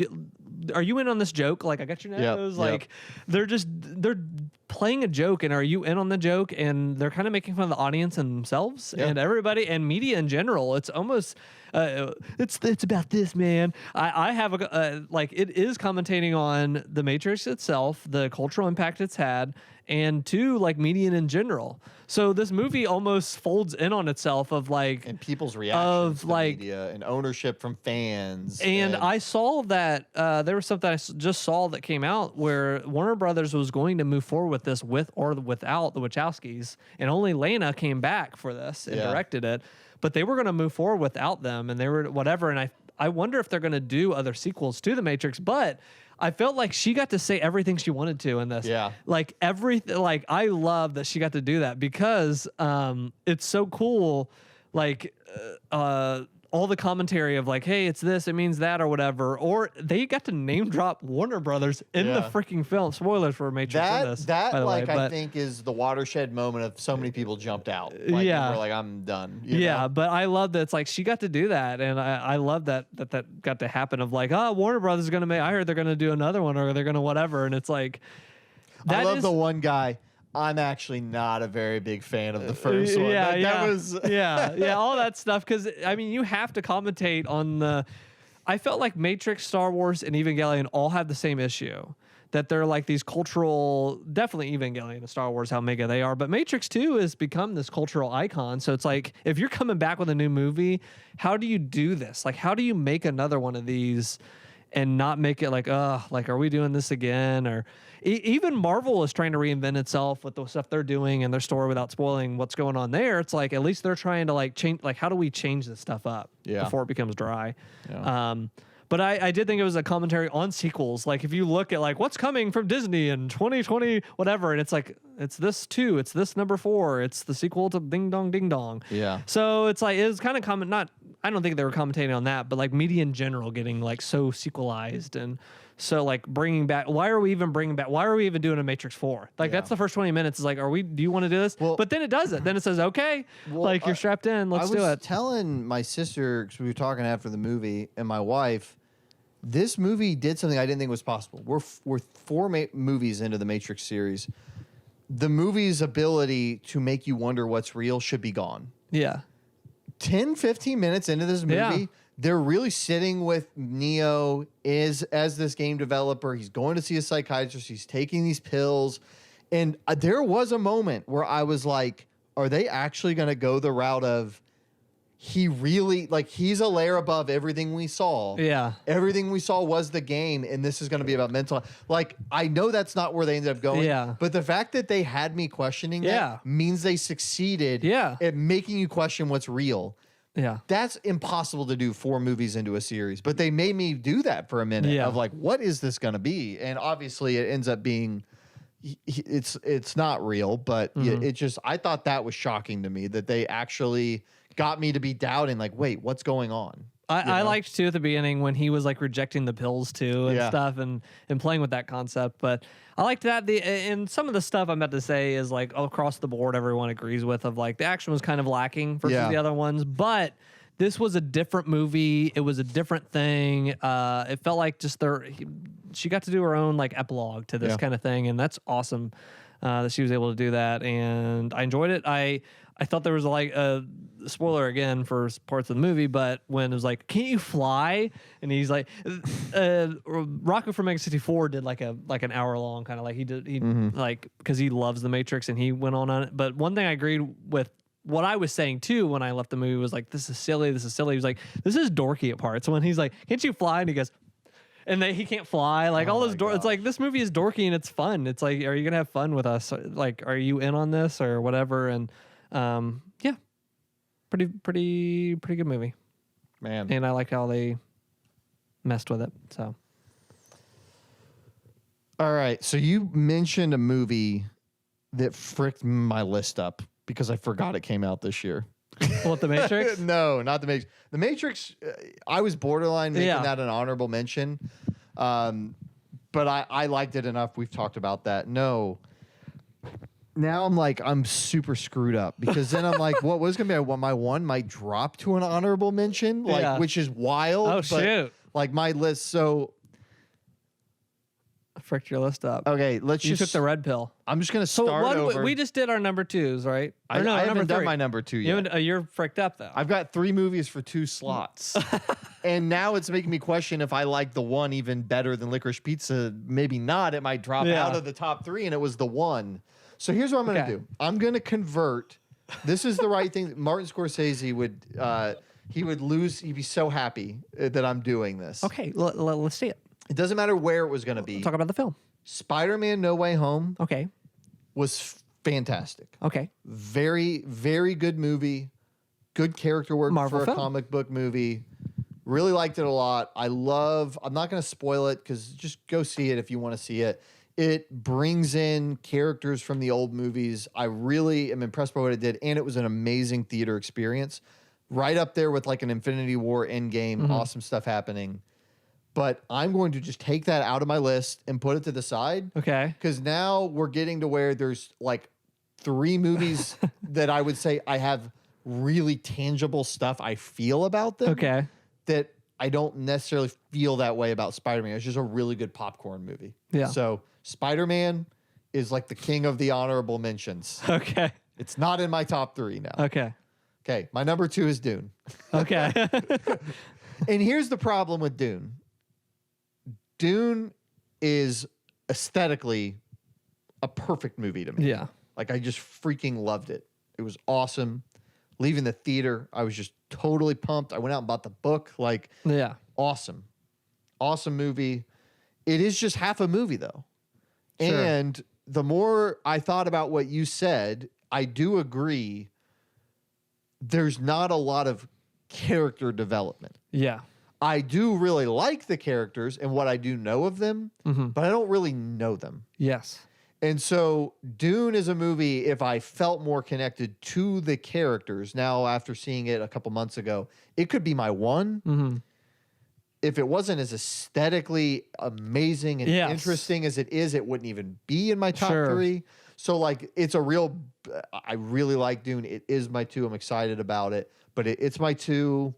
are you in on this joke? Like, I got your nose." Like, they're playing a joke, and are you in on the joke? And they're kind of making fun of the audience and themselves and everybody and media in general. It's almost it's about this, man. I have it is commentating on the Matrix itself, the cultural impact it's had, and two, like, media in general. So this movie almost folds in on itself of like, and people's reactions to the media and ownership from fans. And I saw that there was something I just saw that came out where Warner Brothers was going to move forward with this with or without the Wachowskis, and only Lana came back for this and directed it. But they were going to move forward without them, and they were whatever. And I wonder if they're going to do other sequels to The Matrix. But I felt like she got to say everything she wanted to in this. Yeah. Like, everything. Like, I love that she got to do that because it's so cool. Like, all the commentary of like, hey, it's this, it means that, or whatever. Or they got to name drop Warner Brothers in the freaking film. Spoilers for Matrix in this. I think is the watershed moment of so many people jumped out. Like, we're like, I'm done. You know? But I love that it's like she got to do that, and I love that got to happen of like, Warner Brothers is gonna make. I heard they're gonna do another one, or they're gonna whatever, and it's like. I love the one guy. I'm actually not a very big fan of the first one. That was all that stuff, because I mean, you have to commentate on I felt like Matrix, Star Wars, and Evangelion all have the same issue. That they're like these cultural, definitely Evangelion and Star Wars, how mega they are. But Matrix 2 has become this cultural icon. So it's like, if you're coming back with a new movie, how do you do this? Like, how do you make another one of these and not make it like, like, are we doing this again? Or even Marvel is trying to reinvent itself with the stuff they're doing in their story without spoiling what's going on there. It's like, at least they're trying to like change, like, how do we change this stuff up before it becomes dry? Yeah. But I did think it was a commentary on sequels. Like, if you look at like what's coming from Disney in 2020, whatever, and it's like, it's this too, it's this number 4, it's the sequel to Ding Dong Ding Dong. Yeah. So it's like, it's kind of I don't think they were commentating on that, but like media in general getting like so sequelized and so like bringing back. Why are we even doing a Matrix 4? Like that's the first 20 minutes is like, do you want to do this? Well, but then it does it. Then it says, okay, like you're strapped in, let's do I was it. telling my sister, because we were talking after the movie, and my wife, this movie did something I didn't think was possible. We're 4 movies into the Matrix series. The movie's ability to make you wonder what's real should be gone. Yeah. 10, 15 minutes into this movie, they're really sitting with Neo as this game developer. He's going to see a psychiatrist. He's taking these pills. And there was a moment where I was like, are they actually going to go the route of he really, like, he's a layer above everything we saw. Yeah. Everything we saw was the game, and this is going to be about mental. Like, I know that's not where they ended up going. Yeah. But the fact that they had me questioning that means they succeeded at making you question what's real. Yeah. That's impossible to do 4 movies into a series. But they made me do that for a minute of like, what is this going to be? And obviously it ends up being, it's not real, but it just, I thought that was shocking to me that they actually got me to be doubting, like, wait, what's going on? I liked too at the beginning when he was like rejecting the pills too and stuff and playing with that concept. But I liked that and some of the stuff I'm about to say is like across the board everyone agrees with, of like the action was kind of lacking versus the other ones, but this was a different movie. It was a different thing. It felt like just she got to do her own like epilogue to this kind of thing, and that's awesome that she was able to do that. And I enjoyed it. I thought there was like a spoiler again for parts of the movie, but when it was like, "Can't you fly?" and he's like, Racoon from Mega 64 did like an hour long kind of like he like because he loves the Matrix and he went on it. But one thing I agreed with what I was saying too when I left the movie was like, "This is silly. This is silly." He was like, "This is dorky at parts." When he's like, "Can't you fly?" and he goes, and he can't fly. Like all those it's like this movie is dorky and it's fun. It's like, are you gonna have fun with us? Like, are you in on this or whatever? And yeah, pretty good movie, man. And I like how they messed with it. So, all right. So you mentioned a movie that fricked my list up because I forgot it came out this year. What, The Matrix? No, not The Matrix. The Matrix, I was borderline making that an honorable mention. But I liked it enough. We've talked about that. No. Now I'm super screwed up because then I'm like, what was going to be my one might drop to an honorable mention, which is wild. Oh, but shoot. Like my list. So I fricked your list up. okay, You took the red pill. I'm just going to start over. We just did our number 2s, right? I haven't done my number 2 yet. You're fricked up though. I've got 3 movies for 2 slots. And now it's making me question if I like the one even better than Licorice Pizza. Maybe not. It might drop out of the top 3, and it was the one. So here's what I'm going to do. I'm going to convert. This is the right thing. Martin Scorsese would lose. He'd be so happy that I'm doing this. Okay, let's see it. It doesn't matter where it was going to be. Talk about the film. Spider-Man No Way Home Okay. was fantastic. Okay. Very, very good movie. Good character work Marvel for a film. comic book movie. Really liked it a lot. I'm not going to spoil it because just go see it if you want to see it. It brings in characters from the old movies. I really am impressed by what it did, and it was an amazing theater experience. Right up there with like an Infinity War Endgame, awesome stuff happening. But I'm going to just take that out of my list and put it to the side. Okay. Because now we're getting to where there's like 3 movies that I would say I have really tangible stuff I feel about them. Okay. That I don't necessarily feel that way about Spider-Man. It's just a really good popcorn movie. Yeah. So Spider-Man is like the king of the honorable mentions. Okay. It's not in my top 3 now. Okay. Okay. My number 2 is Dune. Okay. And here's the problem with Dune. Dune is aesthetically a perfect movie to me. Yeah. Like, I just freaking loved it. It was awesome. Leaving the theater, I was just totally pumped. I went out and bought the book. Like, Yeah. awesome. Awesome movie. It is just half a movie, though. Sure. And the more I thought about what you said, I do agree there's not a lot of character development. Yeah. I do really like the characters and what I do know of them, but I don't really know them. Yes. And so Dune is a movie, if I felt more connected to the characters, now after seeing it a couple months ago, it could be my one. If it wasn't as aesthetically amazing and interesting as it is, it wouldn't even be in my top three. So, like, it's a real, I really like Dune. It is my two. I'm excited about it, but it's my two.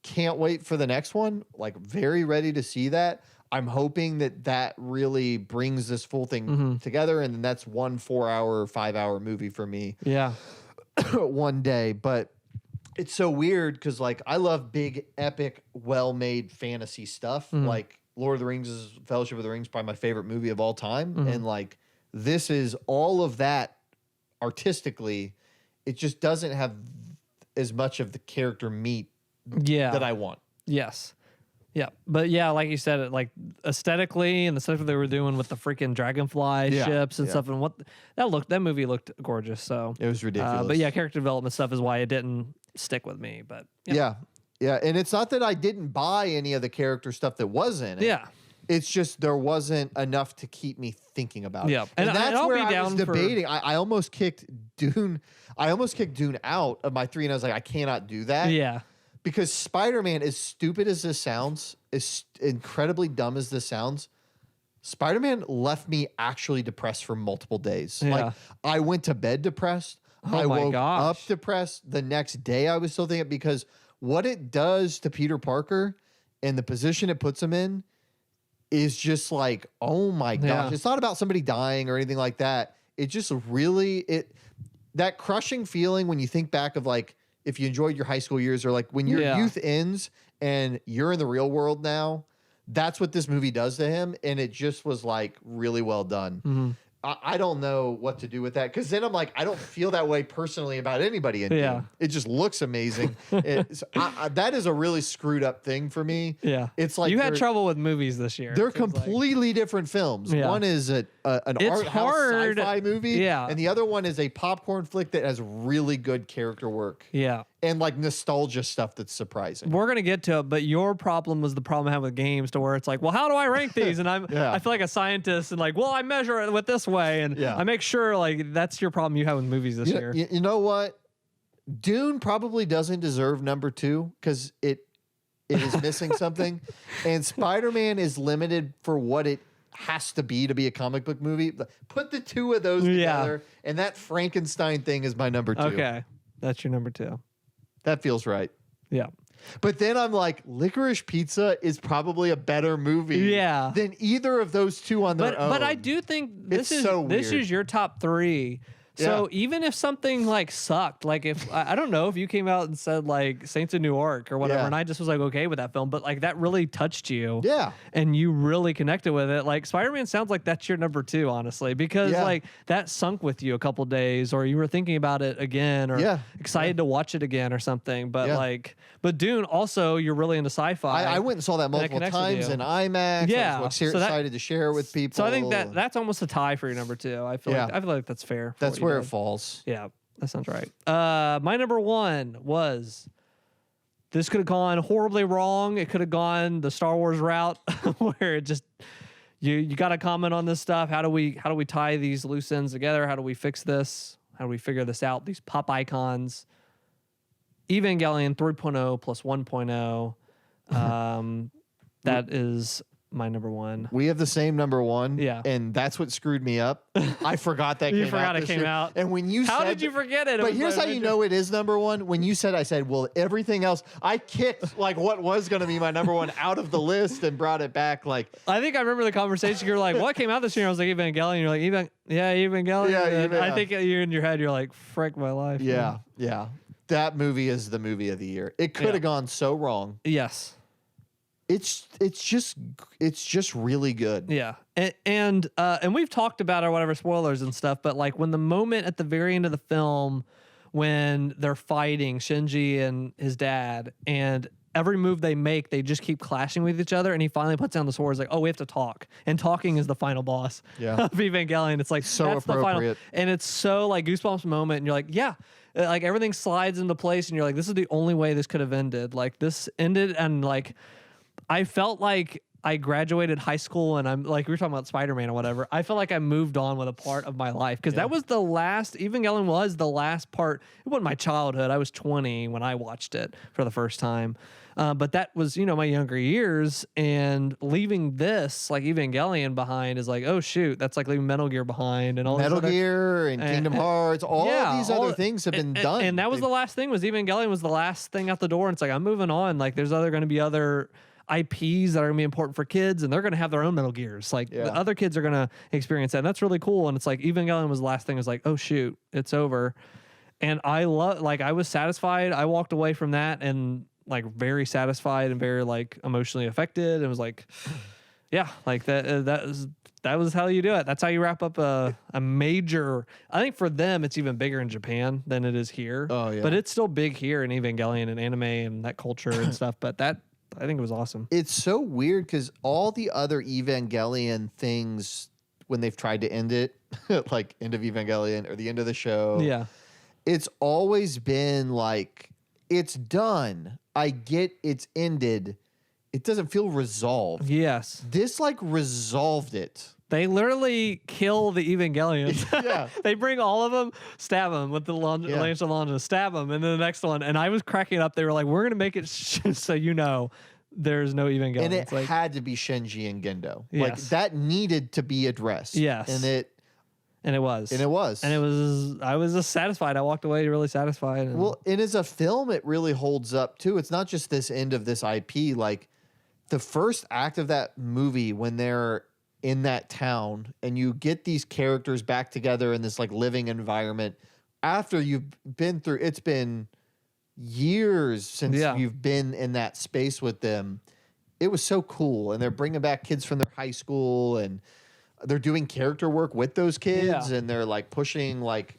Can't wait for the next one. Like, very ready to see that. I'm hoping that really brings this full thing together, and then that's 1 4-hour, 5-hour movie for me. Yeah. One day. But it's so weird because, like, I love big, epic, well-made fantasy stuff. Like, Lord of the Rings is Fellowship of the Rings, probably my favorite movie of all time. And, like, this is all of that artistically. It just doesn't have as much of the character meat that I want. Yes. Yeah. But yeah, like you said, it like aesthetically and the stuff they were doing with the freaking dragonfly ships and stuff, and what that movie looked gorgeous. So it was ridiculous. But yeah, character development stuff is why it didn't stick with me. But yeah. And it's not that I didn't buy any of the character stuff that was in it. Yeah. It's just there wasn't enough to keep me thinking about it. Yeah. And that's I'll where be I was down for- debating. I almost kicked Dune. I almost kicked Dune out of my 3, and I was like, I cannot do that. Yeah. Because Spider-Man, as stupid as this sounds, as incredibly dumb as this sounds, Spider-Man left me actually depressed for multiple days. Yeah. Like, I went to bed depressed. Oh I my woke gosh. up depressed. The next day I was still thinking, because what it does to Peter Parker and the position it puts him in is just like, oh my gosh. Yeah. It's not about somebody dying or anything like that. It just really, that crushing feeling when you think back of, like, if you enjoyed your high school years, or like when your youth ends and you're in the real world now, that's what this movie does to him. And it just was like really well done. I don't know what to do with that, because then I'm like, I don't feel that way personally about anybody in Dune. It just looks amazing. That is a really screwed up thing for me. Yeah. It's like you had trouble with movies this year. They're completely different films. Yeah. One is an art house sci-fi movie, and the other one is a popcorn flick that has really good character work. Yeah. And like nostalgia stuff that's surprising. We're gonna get to it, but your problem was the problem I have with games, to where it's like, well, how do I rank these? And I feel like a scientist, and like, well, I measure it with this way, and I make sure, like, that's your problem you have with movies this year. You know what? Dune probably doesn't deserve number 2 because it is missing something, and Spider-Man is limited for what it has to be a comic book movie. Put the two of those together, and that Frankenstein thing is my number 2. Okay, that's your number 2. That feels right. Yeah. But then I'm like, Licorice Pizza is probably a better movie than either of those two on their own. But I do think this is your top 3. So even if something like sucked, like if I don't know if you came out and said like Saints of Newark or whatever, and I just was like okay with that film, but like that really touched you, and you really connected with it. Like Spider-Man sounds like that's your number 2, honestly, because like that sunk with you a couple days, or you were thinking about it again, or excited to watch it again or something. But but Dune also, you're really into sci-fi. I went and saw that multiple times in IMAX. I was excited to share it with people. So I think that's almost a tie for your number 2. I feel like that's fair. That's where it falls. Yeah, that sounds right. My number 1 was, this could have gone horribly wrong. It could have gone the Star Wars route, where it just you got to comment on this stuff. How do we tie these loose ends together? How do we fix this? How do we figure this out? These pop icons. Evangelion 3.0 plus 1.0. That is my number 1. We have the same number 1. Yeah. And that's what screwed me up. I forgot that You came forgot out it this came year. out. And when you How said did you forget it? But here's how you know it is number 1. When you said, I said, well, everything else, I kicked like what was going to be my number 1 out of the list and brought it back. Like, I think I remember the conversation. You're like, what came out this year? I was like, Evangelion. You're like, Evangelion. Yeah, I think you're in your head, you're like, frick my life. yeah. That movie is the movie of the year. It could have gone so wrong. Yes. it's just really good. Yeah. And we've talked about or whatever spoilers and stuff, but like when the moment at the very end of the film when they're fighting Shinji and his dad, and every move they make, they just keep clashing with each other, and he finally puts down the sword. He's like, oh, we have to talk. And talking is the final boss of Evangelion. It's like, So that's the final. appropriate. And it's so like Goosebumps moment, and you're like, yeah. Like everything slides into place, and you're like, this is the only way this could have ended. Like this ended, and like I felt like I graduated high school, and I'm like, we were talking about Spider-Man or whatever. I felt like I moved on with a part of my life because that was the last. Evangelion was the last part. It wasn't my childhood. I was 20 when I watched it for the first time, but that was my younger years. And leaving this like Evangelion behind is like, oh shoot, that's like leaving Metal Gear behind and all Metal this Gear and Kingdom Hearts. All of these other things have been done, and that was the last thing. Was Evangelion was the last thing out the door. And it's like I'm moving on. Like there's going to be other IPs that are gonna be important for kids, and they're gonna have their own Metal Gears. Like the other kids are gonna experience that, and that's really cool. And it's like Evangelion was the last thing. It was like, oh shoot, it's over. And I was satisfied. I walked away from that and like very satisfied and very like emotionally affected. And was like, yeah, like that was how you do it. That's how you wrap up a major. I think for them, it's even bigger in Japan than it is here. Oh yeah, but it's still big here in Evangelion and anime and that culture and stuff. But that. I think it was awesome. It's so weird because all the other Evangelion things, when they've tried to end it, like end of Evangelion or the end of the show, it's always been like, it's done. I get it's ended. It doesn't feel resolved. Yes. This like resolved it. They literally kill the Evangelions. Yeah. They bring all of them, stab them with the lance of Longinus, stab them, and then the next one. And I was cracking up. They were like, we're going to make it so there's no Evangelions. And it like, had to be Shinji and Gendo. Yes. Like that needed to be addressed. Yes. And it was. I was just satisfied. I walked away really satisfied. Well, and as a film, it really holds up too. It's not just this end of this IP. Like the first act of that movie when they're in that town and you get these characters back together in this like living environment after you've been through, it's been years since you've been in that space with them. It was so cool. And they're bringing back kids from their high school and they're doing character work with those kids and they're like pushing like,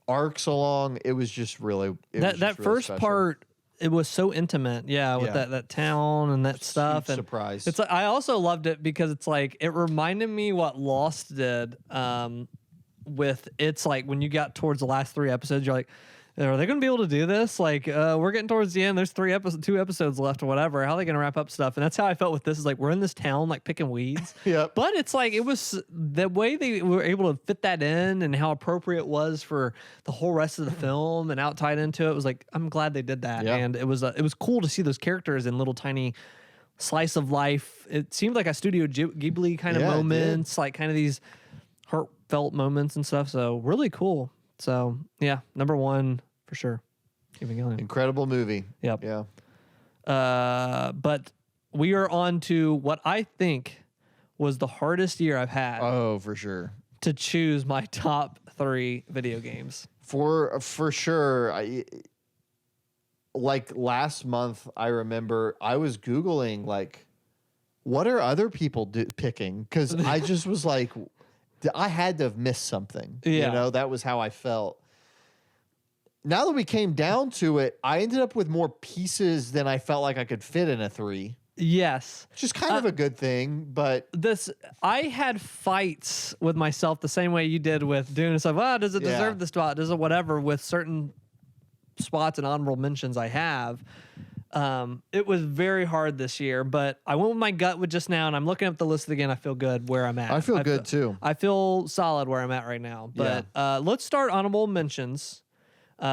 arcs along. It was just really, that first special. part, it was so intimate, with that town and that stuff. Huge surprise. It's like, I also loved it because it's like it reminded me what Lost did. With it's like when you got towards the last 3 episodes, you're like, are they going to be able to do this? Like, we're getting towards the end. There's 2 episodes left or whatever. How are they going to wrap up stuff? And that's how I felt with this. Is like we're in this town, like picking weeds. But it's like it was the way they were able to fit that in and how appropriate it was for the whole rest of the film and out tied into it. Was like I'm glad they did that. And it was cool to see those characters in little tiny slice of life. It seemed like a Studio Ghibli kind of moments, like kind of these heartfelt moments and stuff. So really cool. So yeah, number 1 for sure. Evangelion. Incredible movie. Yep. Yeah. But we are on to what I think was the hardest year I've had. Oh, for sure. To choose my top 3 video games. For sure. Like last month, I remember I was Googling like, what are other people picking? Because I just was like, I had to have missed something. That was how I felt. Now that we came down to it, I ended up with more pieces than I felt like I could fit in a 3. Yes. Which is kind of a good thing, but I had fights with myself the same way you did with Dune. It's like, well, does it deserve the spot? Does it whatever with certain spots and honorable mentions I have. It was very hard this year, but I went with my gut with just now, and I'm looking up the list again. I feel good where I'm at. I feel good too. I feel solid where I'm at right now. But let's start honorable mentions. You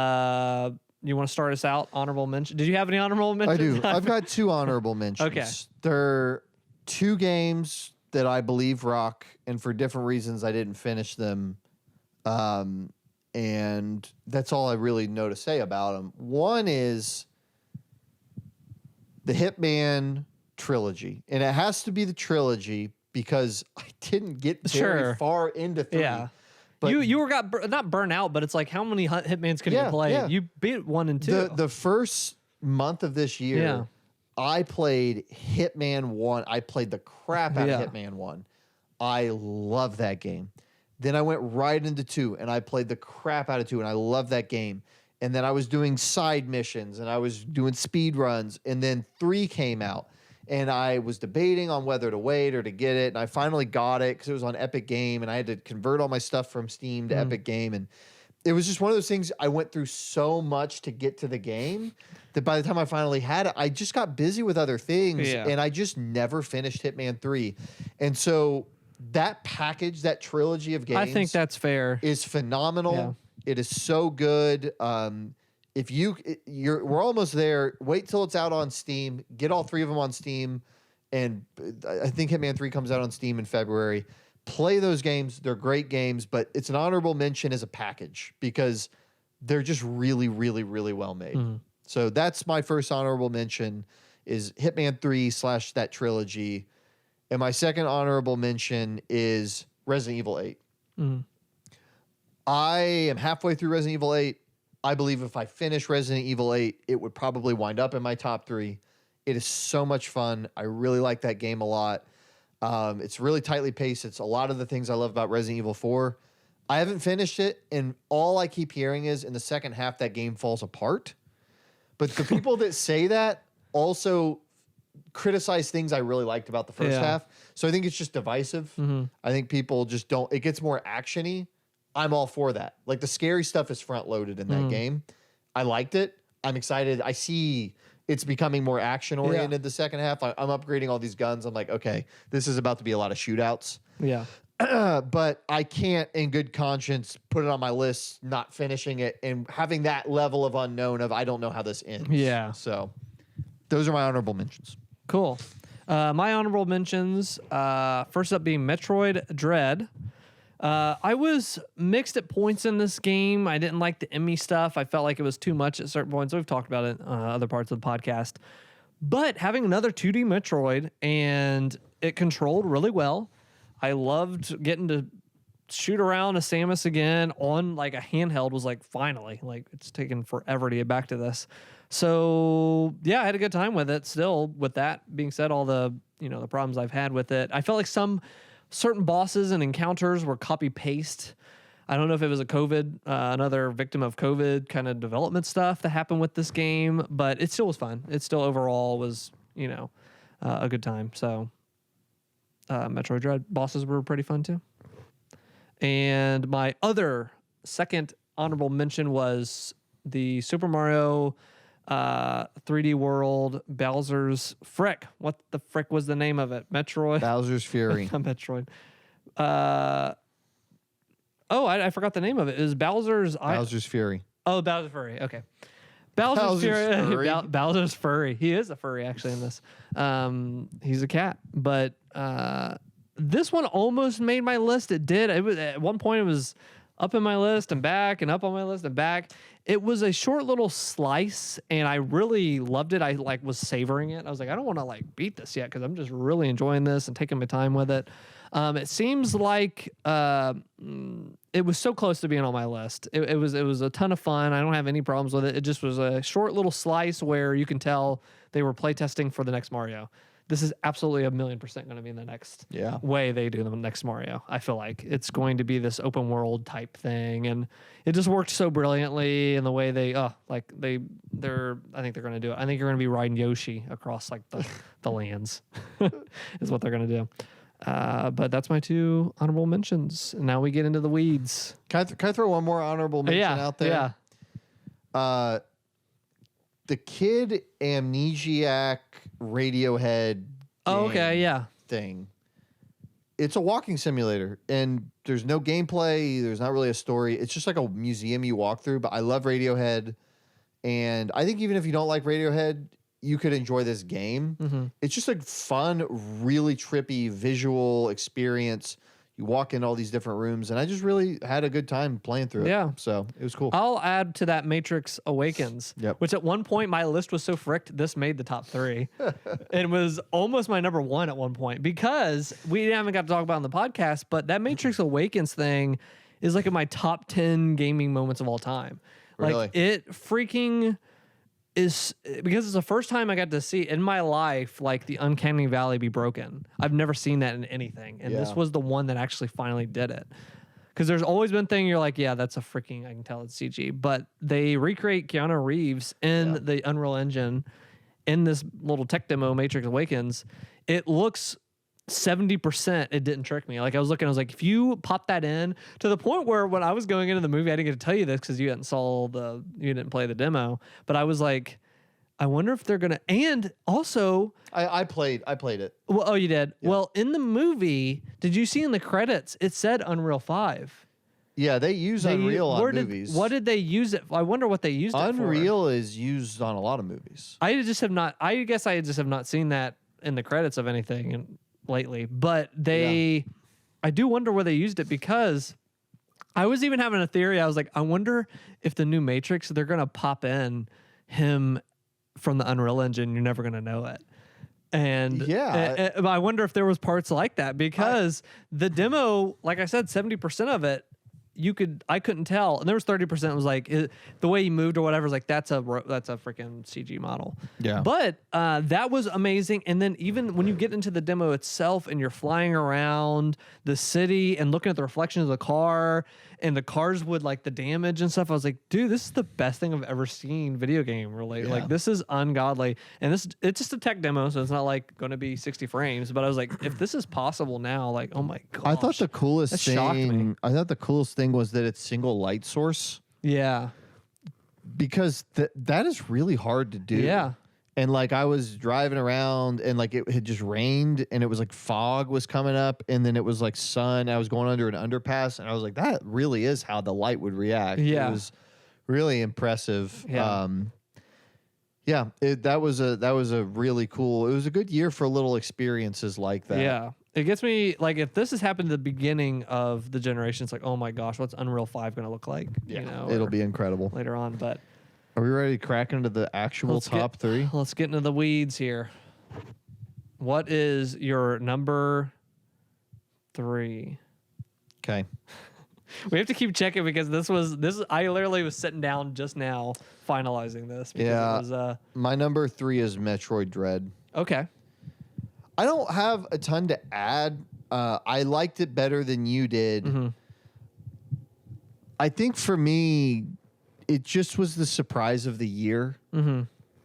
want to start us out? Honorable mention. Did you have any honorable mentions? I do. I've got 2 honorable mentions. Okay. They're 2 games that I believe rock, and for different reasons I didn't finish them. And that's all I really know to say about them. One is the Hitman trilogy, and it has to be the trilogy because I didn't get very far into 3. Yeah. But you got not burnt out, but it's like how many Hitmans could you play? Yeah. You beat 1 and 2. The first month of this year, I played Hitman 1. I played the crap out Yeah. of Hitman 1. I love that game. Then I went right into 2, and I played the crap out of 2, and I love that game. And then I was doing side missions, and I was doing speed runs, and then 3 came out. And I was debating on whether to wait or to get it, and I finally got it because it was on Epic Game, and I had to convert all my stuff from Steam to Epic Game, and it was just one of those things. I went through so much to get to the game that by the time I finally had it, I just got busy with other things, and I just never finished Hitman 3. And so that package, that trilogy of games, I think that's fair. is phenomenal. Yeah. It is so good. If we're almost there. Wait till it's out on Steam. Get all 3 of them on Steam, and I think Hitman 3 comes out on Steam in February. Play those games. They're great games, but it's an honorable mention as a package because they're just really, really, really well made. So that's my first honorable mention is Hitman 3 / that trilogy. And my second honorable mention is Resident Evil 8. I am halfway through Resident Evil 8. I believe if I finish Resident Evil 8, it would probably wind up in my top 3. It is so much fun. I really like that game a lot. It's really tightly paced. It's a lot of the things I love about Resident Evil 4. I haven't finished it, and all I keep hearing is in the second half that game falls apart. But the people that say that also criticize things I really liked about the first half. So I think it's just divisive. I think people just don't. It gets more action-y. I'm all for that. Like the scary stuff is front loaded in that game. I liked it. I'm excited. I see it's becoming more action oriented the second half. I'm upgrading all these guns. I'm like, okay, this is about to be a lot of shootouts. Yeah. But I can't in good conscience put it on my list, not finishing it and having that level of unknown of I don't know how this ends. Yeah. So those are my honorable mentions. Cool. My honorable mentions, first up being Metroid Dread. I was mixed at points in this game. I didn't like the Emmy stuff. I felt like it was too much at certain points. We've talked about it other parts of the podcast. But having another 2D Metroid, and it controlled really well. I loved getting to shoot around a Samus again on like a handheld was like, finally. Like, it's taken forever to get back to this. So, yeah, I had a good time with it. Still, with that being said, all the, the problems I've had with it. I felt like some certain bosses and encounters were copy-paste. I don't know if it was another victim of COVID kind of development stuff that happened with this game, but it still was fun. It still overall was, a good time. So Metroid Dread bosses were pretty fun too. And my other second honorable mention was the Super Mario 3D World Bowser's Frick. What the frick was the name of it? Metroid? Bowser's Fury. Not Metroid. I forgot the name of it. It was Bowser's Fury. Oh, Bowser's Fury. Okay. Bowser's Fury. Bowser's Furry. He is a furry actually in this. He's a cat, but this one almost made my list. It did. It was at one point it was up in my list and back and up on my list and back. It was a short little slice, and I really loved it. I was savoring it. I was like, I don't want to beat this yet because I'm just really enjoying this and taking my time with it. It seems like it was so close to being on my list. It was a ton of fun. I don't have any problems with it. It just was a short little slice where you can tell they were playtesting for the next Mario. This is absolutely 1,000,000% going to be in the next way they do the next Mario. I feel like it's going to be this open world type thing, and it just worked so brilliantly in the way they're. I think they're going to do it. I think you're going to be riding Yoshi across the lands, is what they're going to do. But that's my 2 honorable mentions. Now we get into the weeds. Can I throw one more honorable mention out there? Yeah. The Kid Amnesiac Radiohead thing. It's a walking simulator, and there's no gameplay. There's not really a story. It's just like a museum you walk through, but I love Radiohead, and I think even if you don't like Radiohead, you could enjoy this game. Mm-hmm. It's just a fun, really trippy visual experience. You walk in all these different rooms, and I just really had a good time playing through it. Yeah. So it was cool. I'll add to that Matrix Awakens, which at one point my list was so fricked, this made the top 3. It was almost my number 1 at one point because we haven't got to talk about it on the podcast, but that Matrix Awakens thing is like in my top 10 gaming moments of all time. Really? Like it freaking... is because it's the first time I got to see in my life like the uncanny valley be broken. I've never seen that in anything, and this was the one that actually finally did it. Because there's always been thing you're like, yeah, that's a freaking, I can tell it's CG, but they recreate Keanu Reeves in the Unreal Engine in this little tech demo, Matrix Awakens. It looks 70%. It didn't trick me. Like I was looking, I was like, if you pop that in to the point where when I was going into the movie, I didn't get to tell you this because you didn't play the demo, but I was like, I wonder if they're gonna. And also, I played it. well, oh, you did. Yeah. Well, in the movie, did you see in the credits? It said Unreal 5. Yeah, they use Unreal on movies. What did they use it? I wonder what they used it for. Unreal is used on a lot of movies. I guess I just have not seen that in the credits of anything lately. But I do wonder where they used it because I was even having a theory. I was like, I wonder if the new Matrix they're gonna pop in him from the Unreal Engine. You're never gonna know it. And I wonder if there was parts like that because the demo, like I said, 70% of it. I couldn't tell, and there was 30% was like the way he moved or whatever was like that's a freaking CG model. Yeah, but that was amazing. And then even when you get into the demo itself and you're flying around the city and looking at the reflection of the car and the cars would like the damage and stuff, I was like, dude, this is the best thing I've ever seen video game related. Like this is ungodly, and it's just a tech demo, so it's not like going to be 60 frames. But I was like, if this is possible now, like, oh my god! I thought the coolest thing was that it's single light source. Yeah. Because that is really hard to do. Yeah. And like I was driving around and like it had just rained and it was like fog was coming up and then it was like sun. I was going under an underpass and I was like, that really is how the light would react. Yeah. It was really impressive. Yeah. That was a really cool. It was a good year for little experiences like that. Yeah. It gets me, like, if this has happened at the beginning of the generation, it's like, oh my gosh, what's Unreal 5 going to look like? Yeah, you know, it'll be incredible. Later on, but... Are we ready to crack into the actual top three? Let's get into the weeds here. What is your number 3? Okay. We have to keep checking because I literally was sitting down just now finalizing this. Because it was, my number 3 is Metroid Dread. Okay. I don't have a ton to add. I liked it better than you did. Mm-hmm. I think for me, it just was the surprise of the year. Mm-hmm.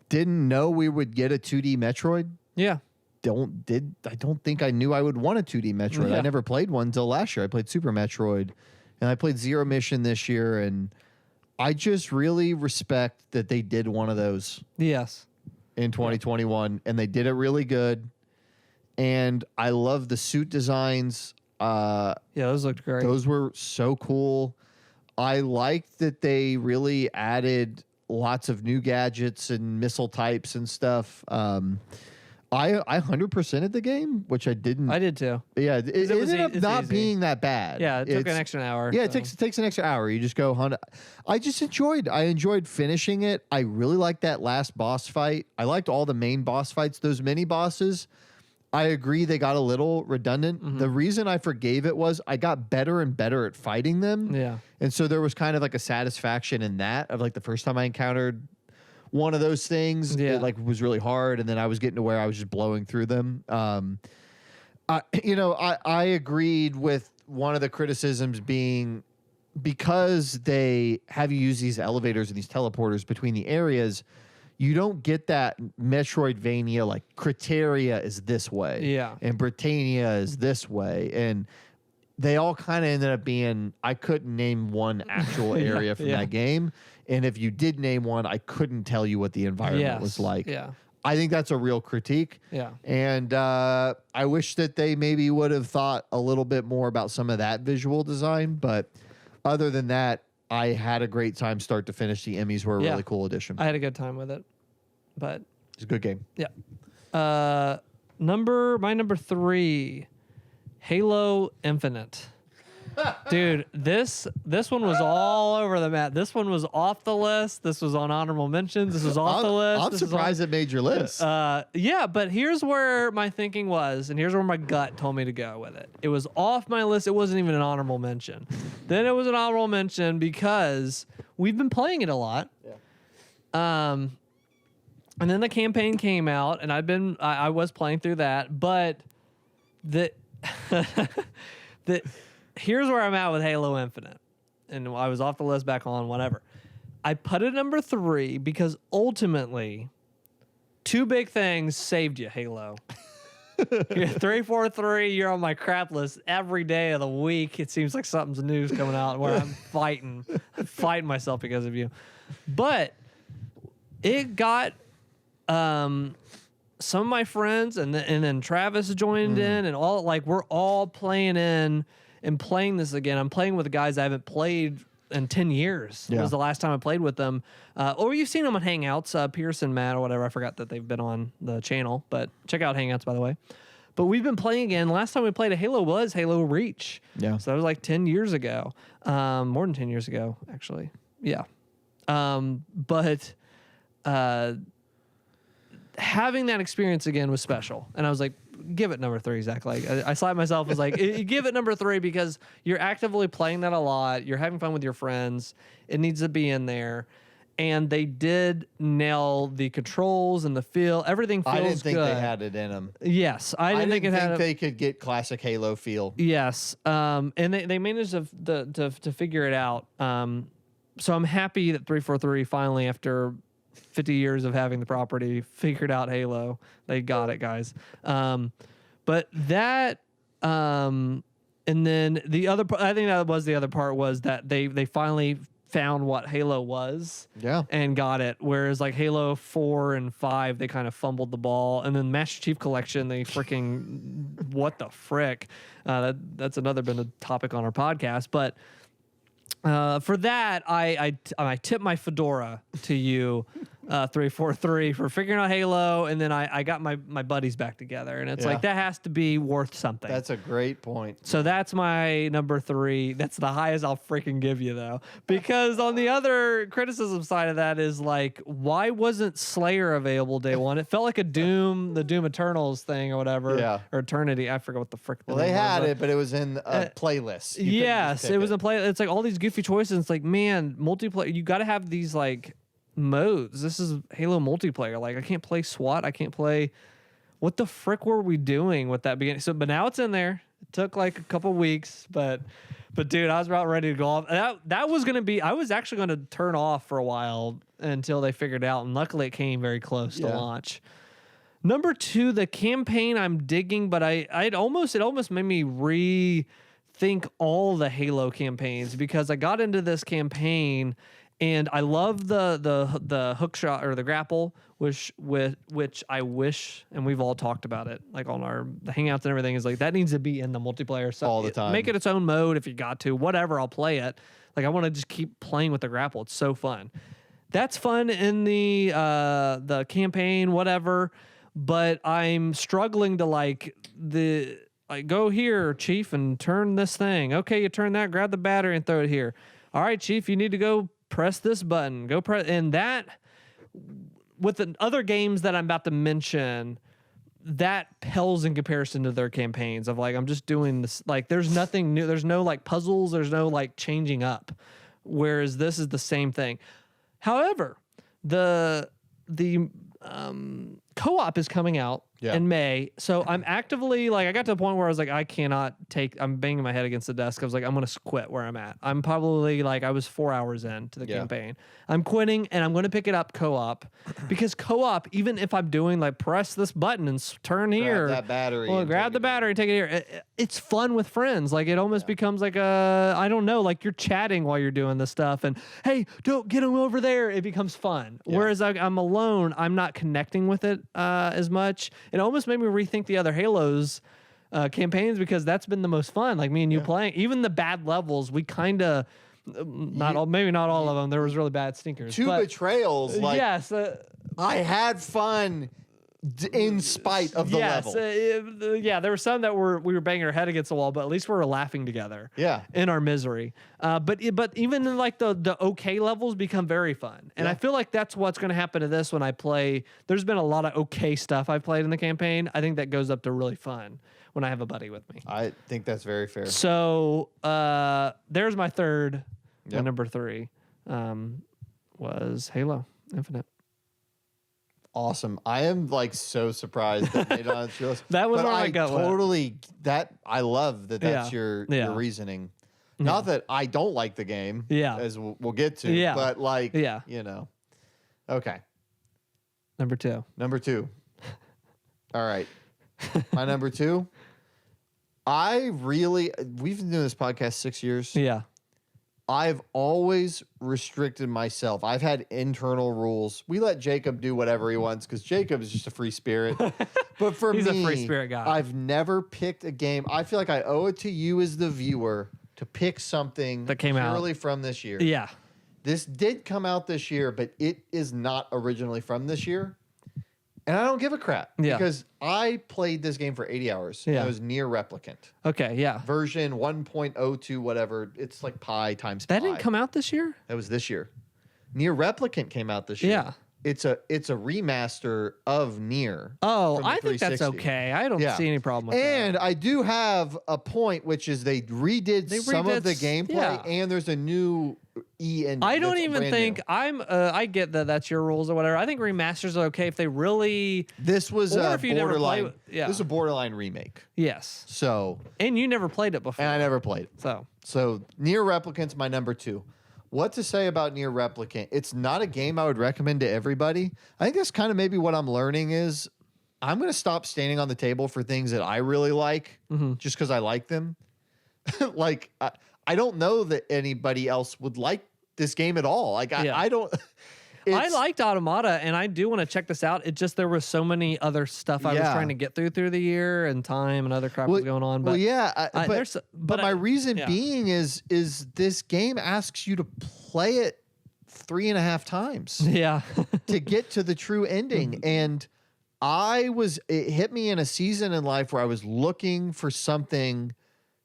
Didn't know we would get a 2D Metroid. Yeah. I don't think I knew I would want a 2D Metroid. Yeah. I never played one until last year. I played Super Metroid, and I played Zero Mission this year, and I just really respect that they did one of those. Yes. In 2021, and they did it really good. And I love the suit designs. Yeah, those looked great. Those were so cool. I liked that they really added lots of new gadgets and missile types and stuff. I 100%ed the game, which I didn't. I did too. Yeah, it ended up not easy. being that bad. Yeah, it took an extra hour. Yeah, so. it takes an extra hour. You just go hunt. I enjoyed finishing it. I really liked that last boss fight. I liked all the main boss fights. Those mini bosses, I agree they got a little redundant. Mm-hmm. The reason I forgave it was I got better and better at fighting them. Yeah. And so there was kind of like a satisfaction in that of like the first time I encountered one of those things. Yeah. It like was really hard, and then I was getting to where I was just blowing through them. I agreed with one of the criticisms being because they have you use these elevators and these teleporters between the areas, you don't get that Metroidvania like Criteria is this way. Yeah. And Britannia is this way. And they all kind of ended up being, I couldn't name one actual area from that game. And if you did name one, I couldn't tell you what the environment was like. Yeah. I think that's a real critique. Yeah. And I wish that they maybe would have thought a little bit more about some of that visual design. But other than that, I had a great time start to finish. The Emmys were a really cool addition. I had a good time with it. But it's a good game. Yeah. My number 3, Halo Infinite. Dude, this one was all over the map. This one was off the list. This was on honorable mentions. This was off the list. I'm surprised it made your list. Yeah, but here's where my thinking was, and here's where my gut told me to go with it. It was off my list. It wasn't even an honorable mention. Then it was an honorable mention because we've been playing it a lot. Yeah. And then the campaign came out, and I was playing through that, but the here's where I'm at with Halo Infinite, and I was off the list, back on, whatever. I put it number 3 because ultimately, 2 big things saved you, Halo. You're 343. You're on my crap list every day of the week. It seems like something's news coming out where I'm fighting myself because of you. But it got some of my friends, and then Travis joined in, and all, like, we're all playing in and playing this again. I'm playing with guys I haven't played in 10 years. It was the last time I played with them. Or you've seen them on Hangouts, Pierce and Matt or whatever. I forgot that they've been on the channel, but check out Hangouts, by the way. But we've been playing again. Last time we played a Halo was Halo Reach. Yeah. So that was like 10 years ago. More than 10 years ago, actually. Yeah. But having that experience again was special. And I was like, give it number 3, Zach. Like, I slapped myself. I was like, give it number 3 because you're actively playing that a lot. You're having fun with your friends. It needs to be in there. And they did nail the controls and the feel. Everything feels good. I didn't think they had it in them. Yes. I didn't think they could get classic Halo feel. Yes. And they managed to figure it out. So I'm happy that 343 finally, after 50 years of having the property, figured out Halo. They got it, guys. But that, and then the other part, I think that was the other part, was that they finally found what Halo was, and got it. Whereas like Halo 4 and 5, they kind of fumbled the ball, and then Master Chief Collection, they freaking what the frick? That's another been a topic on our podcast, but. For that, I tip my fedora to you, 343, for figuring out Halo, and then I got my buddies back together, and it's like, that has to be worth something. That's a great point. So that's my number 3. That's the highest I'll freaking give you, though, because on the other criticism side of that is like, why wasn't Slayer available day one? It felt like the Doom Eternals thing or whatever, or Eternity. I forget what the frick. Well, they had it, but it was in a playlist. Yes, it was a play. It's like all these goofy choices. It's like, man, multiplayer. You got to have these like modes. This is Halo multiplayer. Like, I can't play SWAT. I can't play. What the frick were we doing with that beginning? So, but now it's in there. It took like a couple weeks, but dude, I was about ready to go off. That was gonna be. I was actually going to turn off for a while until they figured it out, and luckily it came very close to launch. Number 2, the campaign I'm digging, but it almost made me rethink all the Halo campaigns, because I got into this campaign and I love the hook shot or the grapple, which I wish, and we've all talked about it, like on the Hangouts and everything, is like that needs to be in the multiplayer stuff all the time. Make it its own mode if you got to, whatever. I'll play it. Like, I want to just keep playing with the grapple. It's so fun. That's fun in the campaign, whatever. But I'm struggling to go here, Chief, and turn this thing. Okay, you turn that, grab the battery and throw it here. All right, Chief, you need to go press this button. Go press, and that, with the other games that I'm about to mention, that pales in comparison to their campaigns of like, I'm just doing this. Like, there's nothing new. There's no like puzzles. There's no like changing up. Whereas this is the same thing. However, the co-op is coming out in May. So I'm actively, like, I got to the point where I was like, I'm banging my head against the desk. I was like, I'm going to quit where I'm at. I'm probably like, I was 4 hours into the campaign. I'm quitting, and I'm going to pick it up co-op, because co-op, even if I'm doing like press this button and turn here, grab that battery, grab the battery and take it here. It's fun with friends. Like, it almost becomes like I don't know, like you're chatting while you're doing this stuff, and hey, don't get him over there. It becomes fun. Whereas I'm alone, I'm not connecting with it as much. It almost made me rethink the other Halos campaigns, because that's been the most fun. Like, me and you playing, even the bad levels, we kind of maybe not all of them. There was really bad stinkers. 2 betrayals. Like, yes, I had fun in spite of the level. There were some that we were banging our head against the wall, but at least we were laughing together. In our misery. But even in like the okay levels become very fun, and I feel like that's what's going to happen to this when I play. There's been a lot of okay stuff I've played in the campaign. I think that goes up to really fun when I have a buddy with me. I think that's very fair. So there's my third. My number 3 was Halo Infinite. Awesome. I am like so surprised that they don't have Trilogy. That was but where my I gut went. totally that I love that that's Yeah. your reasoning. Not that I don't like the game, as we'll get to, Yeah. but like, Yeah. you know. Okay. Number 2. Number 2. All right. My number 2. We've been doing this podcast 6 years. Yeah. I've always restricted myself. I've had internal rules. We let Jacob do whatever he wants because Jacob is just a free spirit. But for He's me, a free spirit guy. I've never picked a game. I feel like I owe it to you as the viewer to pick something that came out purely from this year. Yeah. This did come out this year, but it is not originally from this year. And I don't give a crap because I played this game for 80 hours. Yeah. It was NieR Replicant. Okay, yeah. Version 1.02, whatever. It's like pi times pi. That didn't come out this year? That was this year. NieR Replicant came out this year. Yeah. It's a remaster of NieR. Oh, from the I think that's 360. okay. I don't see any problem with And that. I do have a point, which is they redid some of the gameplay, and there's a new engine. I don't that's even brand think new. I get that that's your rules or whatever. I think remasters are okay if they really This was or a if you never play borderline. yeah. This is a borderline remake. Yes. So, And you never played it before. and I never played it. So NieR Replicant's my number 2. What to say about NieR Replicant? It's not a game I would recommend to everybody. I think that's kind of maybe what I'm learning is I'm going to stop standing on the table for things that I really like just because I like them. Like, I don't know that anybody else would like this game at all. Like, I don't. I liked Automata, and I do want to check this out. It just there was so many other stuff I was trying to get through the year and time and other crap was going on. But but my reason being is this game asks you to play it 3.5 times to get to the true ending. And it hit me in a season in life where I was looking for something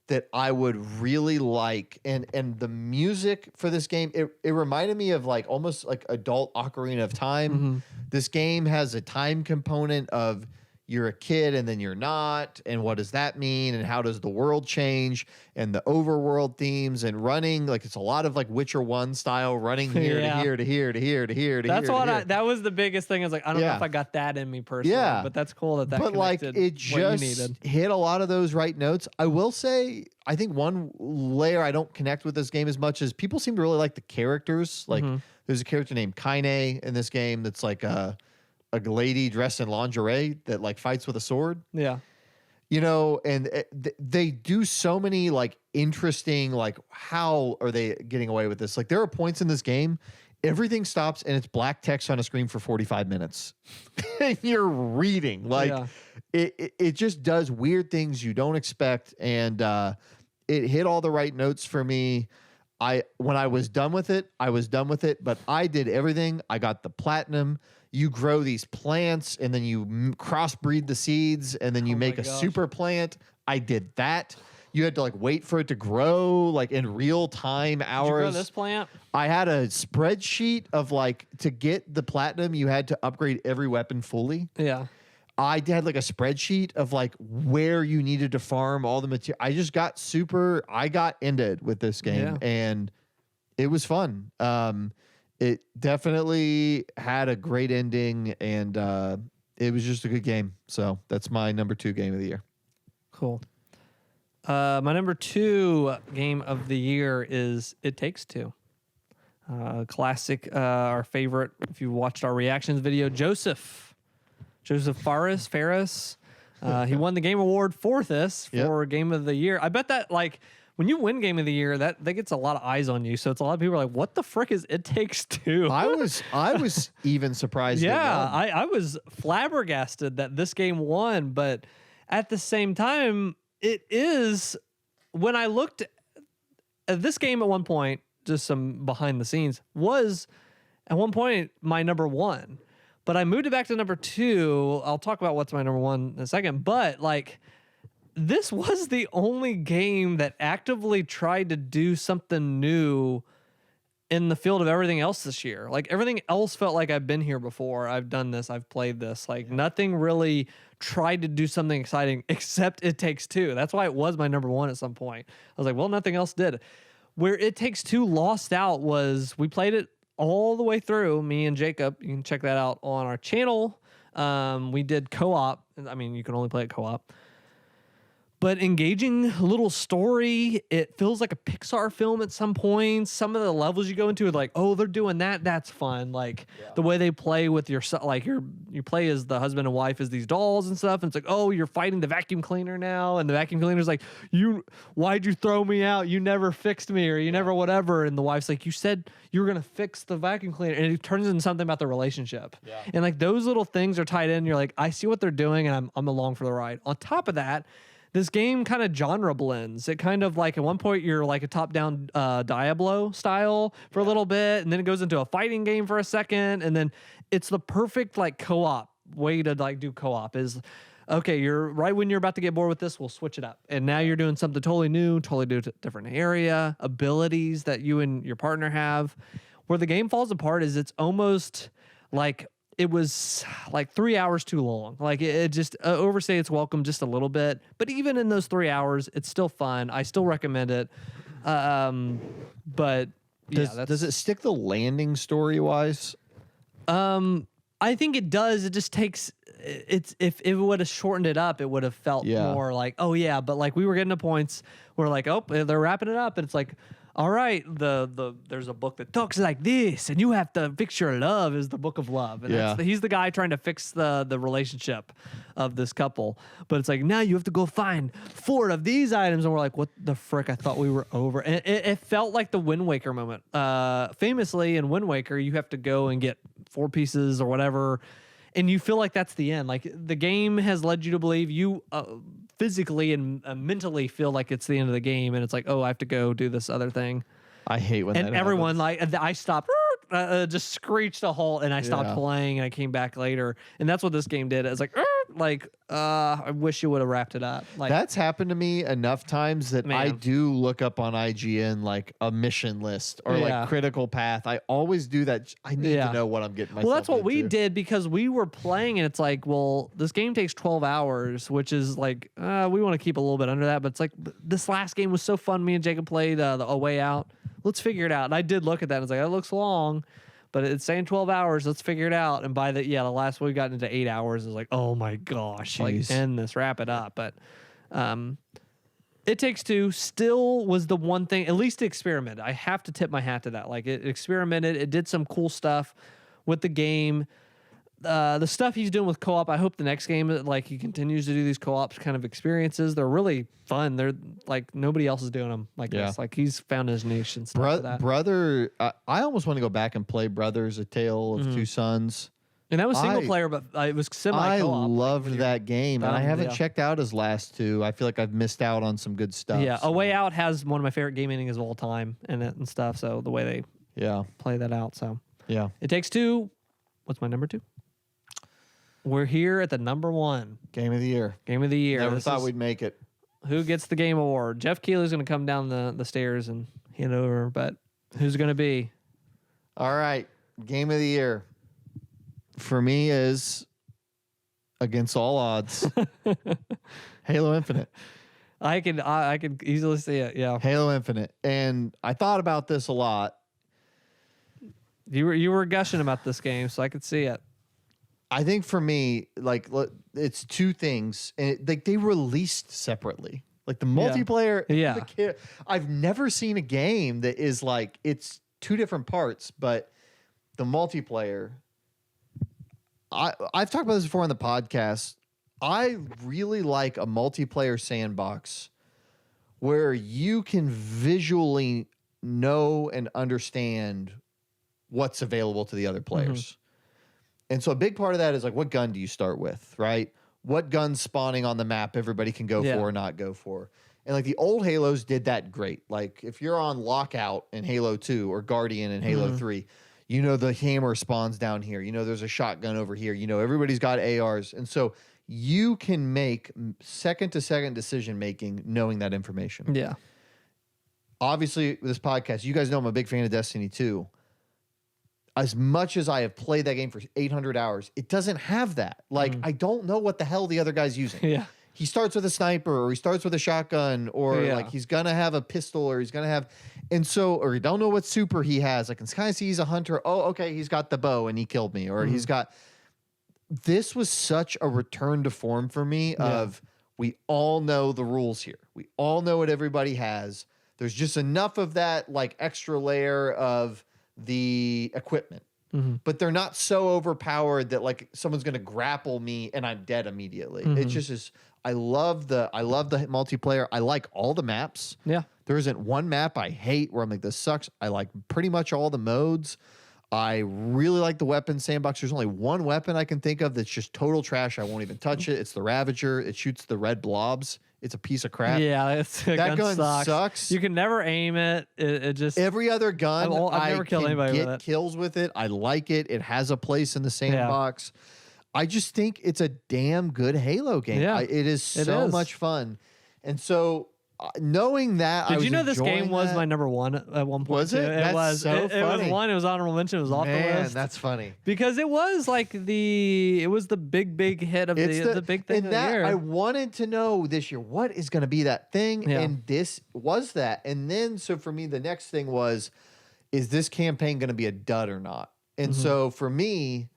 that I would really like. And the music for this game, it reminded me of like almost like adult Ocarina of Time. This game has a time component of you're a kid and then you're not, and what does that mean, and how does the world change, and the overworld themes and running, like it's a lot of like Witcher 1 style running here to here to here to here to here to that's here. what that was the biggest thing. I was like, I don't know if I got that in me personally. But that's cool that but like it just hit a lot of those right notes. I will say, I think one layer I don't connect with this game as much as people seem to really like the characters. Like there's a character named Kanye in this game that's like a lady dressed in lingerie that like fights with a sword. Yeah. You know, and they do so many like interesting, like how are they getting away with this? Like there are points in this game, everything stops and it's black text on a screen for 45 minutes. And you're reading. Like it just does weird things you don't expect. And it hit all the right notes for me. When I was done with it, I was done with it, but I did everything. I got the platinum. You grow these plants and then you crossbreed the seeds and then you make a super plant. I did that. You had to like wait for it to grow like in real time hours. Did you grow this plant? I had a spreadsheet of like to get the platinum, you had to upgrade every weapon fully. Yeah. I had like a spreadsheet of like where you needed to farm all the material. I got into it with this game and it was fun. It definitely had a great ending and it was just a good game. So that's my number 2 game of the year. Cool. My number 2 game of the year is It Takes Two. Classic, our favorite, if you watched our reactions video, Joseph Fares. He won the Game Award for this for Game of the Year. I bet that like when you win Game of the Year, that gets a lot of eyes on you. So it's a lot of people are like, "What the frick is It Takes Two?" I was even surprised. Yeah, I was flabbergasted that this game won, but at the same time, it is. When I looked at this game at one point, just some behind the scenes was at one point my number 1. But I moved it back to number 2. I'll talk about what's my number 1 in a second. But like, this was the only game that actively tried to do something new in the field of everything else this year. Like everything else felt like I've been here before. I've done this. I've played this. Like nothing really tried to do something exciting except It Takes Two. That's why it was my number 1 at some point. I was like, well, nothing else did. Where It Takes Two lost out was we played it all the way through. Me and Jacob, you can check that out on our channel. We did co-op. I mean, you can only play it co-op. But engaging little story. It feels like a Pixar film at some points. Some of the levels you go into are like, oh, they're doing that. That's fun. Like the way they play with your, like you play as the husband and wife as these dolls and stuff. And it's like, oh, you're fighting the vacuum cleaner now. And the vacuum cleaner's like, why'd you throw me out? You never fixed me, or you never whatever. And the wife's like, you said you were going to fix the vacuum cleaner. And it turns into something about the relationship. Yeah. And like those little things are tied in. You're like, I see what they're doing and I'm along for the ride. On top of that, this game kind of genre blends. It kind of like at one point you're like a top-down Diablo style for a little bit, and then it goes into a fighting game for a second, and then it's the perfect like co-op way to like do co-op is, okay, you're right when you're about to get bored with this, we'll switch it up. And now you're doing something totally new, totally different area, abilities that you and your partner have. Where the game falls apart is it's almost like it was like 3 hours too long. Like it just overstayed its welcome just a little bit. But even in those 3 hours, it's still fun. I still recommend it. But does it stick the landing story wise? I think it does. It just takes if it would have shortened it up, it would have felt more like, oh yeah. But like we were getting to points where like, oh, they're wrapping it up, and it's like, all right, there's a book that talks like this, and you have to fix your love is the book of love. And he's the guy trying to fix the relationship of this couple. But it's like, now you have to go find 4 of these items. And we're like, what the frick? I thought we were over. And it felt like the Wind Waker moment. Famously in Wind Waker, you have to go and get 4 pieces or whatever. And you feel like that's the end. Like the game has led you to believe you physically and mentally feel like it's the end of the game, and it's like, oh, I have to go do this other thing. I hate when and that everyone happens. like I stopped, just screeched a halt, and I stopped playing, and I came back later, and that's what this game did. It's like, I wish you would have wrapped it up. Like that's happened to me enough times that I do look up on IGN like a mission list or like critical path. I always do that. I need to know what I'm getting myself. Well, that's what into. we did because we were playing, and it's like, well, this game takes 12 hours, which is like, we want to keep a little bit under that, but it's like this last game was so fun. Me and Jacob played A Way Out. Let's figure it out. And I did look at that and it's like, that looks long, but it's saying 12 hours. Let's figure it out. And by the last one we got into 8 hours. It was like, oh my gosh, like end this, wrap it up. But It Takes Two still was the one thing, at least experiment. I have to tip my hat to that. Like it experimented. It did some cool stuff with the game. The stuff he's doing with co-op, I hope the next game, like he continues to do these co-ops kind of experiences. They're really fun. They're like nobody else is doing them like this. Like he's found his niche and stuff like that. Brother, I almost want to go back and play Brothers: A Tale of Two Sons. And that was single player, but it was semi co-op. I loved that game, and I haven't checked out his last 2. I feel like I've missed out on some good stuff. Yeah, A Way Out has one of my favorite game endings of all time in it and stuff. So the way they play that out. So It Takes Two. What's my number 2? We're here at the number 1 game of the year. Game of the year. Never thought we'd make it. Who gets the game award? Jeff Keighley's going to come down the stairs and hand it over, but who's it going to be? All right, game of the year for me is, against all odds, Halo Infinite. I can easily see it. Yeah, Halo Infinite, and I thought about this a lot. You were gushing about this game, so I could see it. I think for me, like, it's 2 things, and like they released separately. Like the multiplayer, I've never seen a game that is like it's 2 different parts, but the multiplayer. I've talked about this before on the podcast. I really like a multiplayer sandbox where you can visually know and understand what's available to the other players. And so a big part of that is like, what gun do you start with, right? What gun's spawning on the map everybody can go for or not go for. And like the old Halos did that great. Like if you're on Lockout in Halo 2 or Guardian in Halo 3, you know the hammer spawns down here. You know there's a shotgun over here. You know everybody's got ARs. And so you can make second-to-second decision-making knowing that information. Yeah. Obviously, with this podcast, you guys know I'm a big fan of Destiny 2. As much as I have played that game for 800 hours, it doesn't have that. Like, I don't know what the hell the other guy's using. Yeah. he starts with a sniper or he starts with a shotgun or Yeah. like he's gonna have a pistol or he's gonna have, and so, or you don't know what super he has. Like, it's kind of see he's a hunter. Oh, okay, he's got the bow and he killed me, or he's got. This was such a return to form for me of we all know the rules here. We all know what everybody has. There's just enough of that like extra layer of the equipment. But they're not so overpowered that like someone's gonna grapple me and I'm dead immediately. It just is. I love the multiplayer. I like all the maps. Yeah. There isn't one map I hate where I'm like, this sucks. I like pretty much all the modes. I really like the weapon sandbox. There's only one weapon I can think of that's just total trash. I won't even touch it. It's the Ravager. It shoots the red blobs. It's a piece of crap. Yeah, That gun sucks. You can never aim it. It just Every other gun, I've never killed anybody with get it. kills with it. I like it. It has a place in the sandbox. I just think it's a damn good Halo game. Yeah, it is so much fun. And so knowing that, Did I was you know this game was that. my number one at one point? Was it? Too? That's It was. so It was funny. one. It was honorable mention. It was off the Man, list. that's funny. Because it was like it was the big hit of the big thing and of the that year. I wanted to know this year what is going to be that thing, Yeah. and this was that. And then so for me, the next thing was, is this campaign going to be a dud or not? And so for me,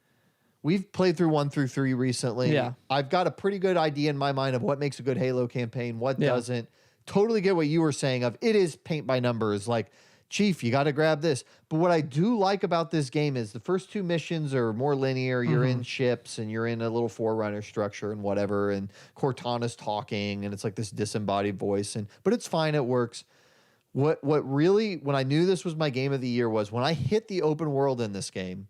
we've played through 1 through 3 recently. Yeah. I've got a pretty good idea in my mind of what makes a good Halo campaign, what doesn't. Totally get what you were saying of it is paint by numbers. Like, Chief, you got to grab this. But what I do like about this game is the first 2 missions are more linear. You're in ships and you're in a little Forerunner structure and whatever. And Cortana's talking and it's like this disembodied voice. But it's fine. It works. What really, when I knew this was my game of the year was when I hit the open world in this game,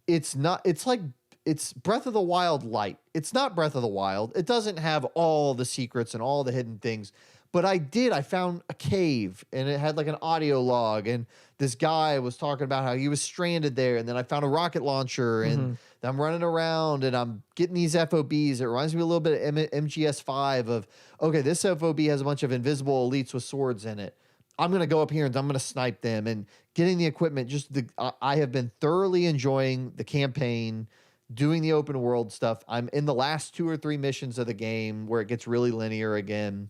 it's Breath of the Wild light. It's not Breath of the Wild. It doesn't have all the secrets and all the hidden things. But I found a cave and it had like an audio log and this guy was talking about how he was stranded there. And then I found a rocket launcher and I'm running around and I'm getting these FOBs. It reminds me a little bit of MGS5 of, okay, this FOB has a bunch of invisible elites with swords in it. I'm going to go up here and I'm going to snipe them and getting the equipment. I have been thoroughly enjoying the campaign, doing the open world stuff. I'm in the last 2 or 3 missions of the game where it gets really linear again.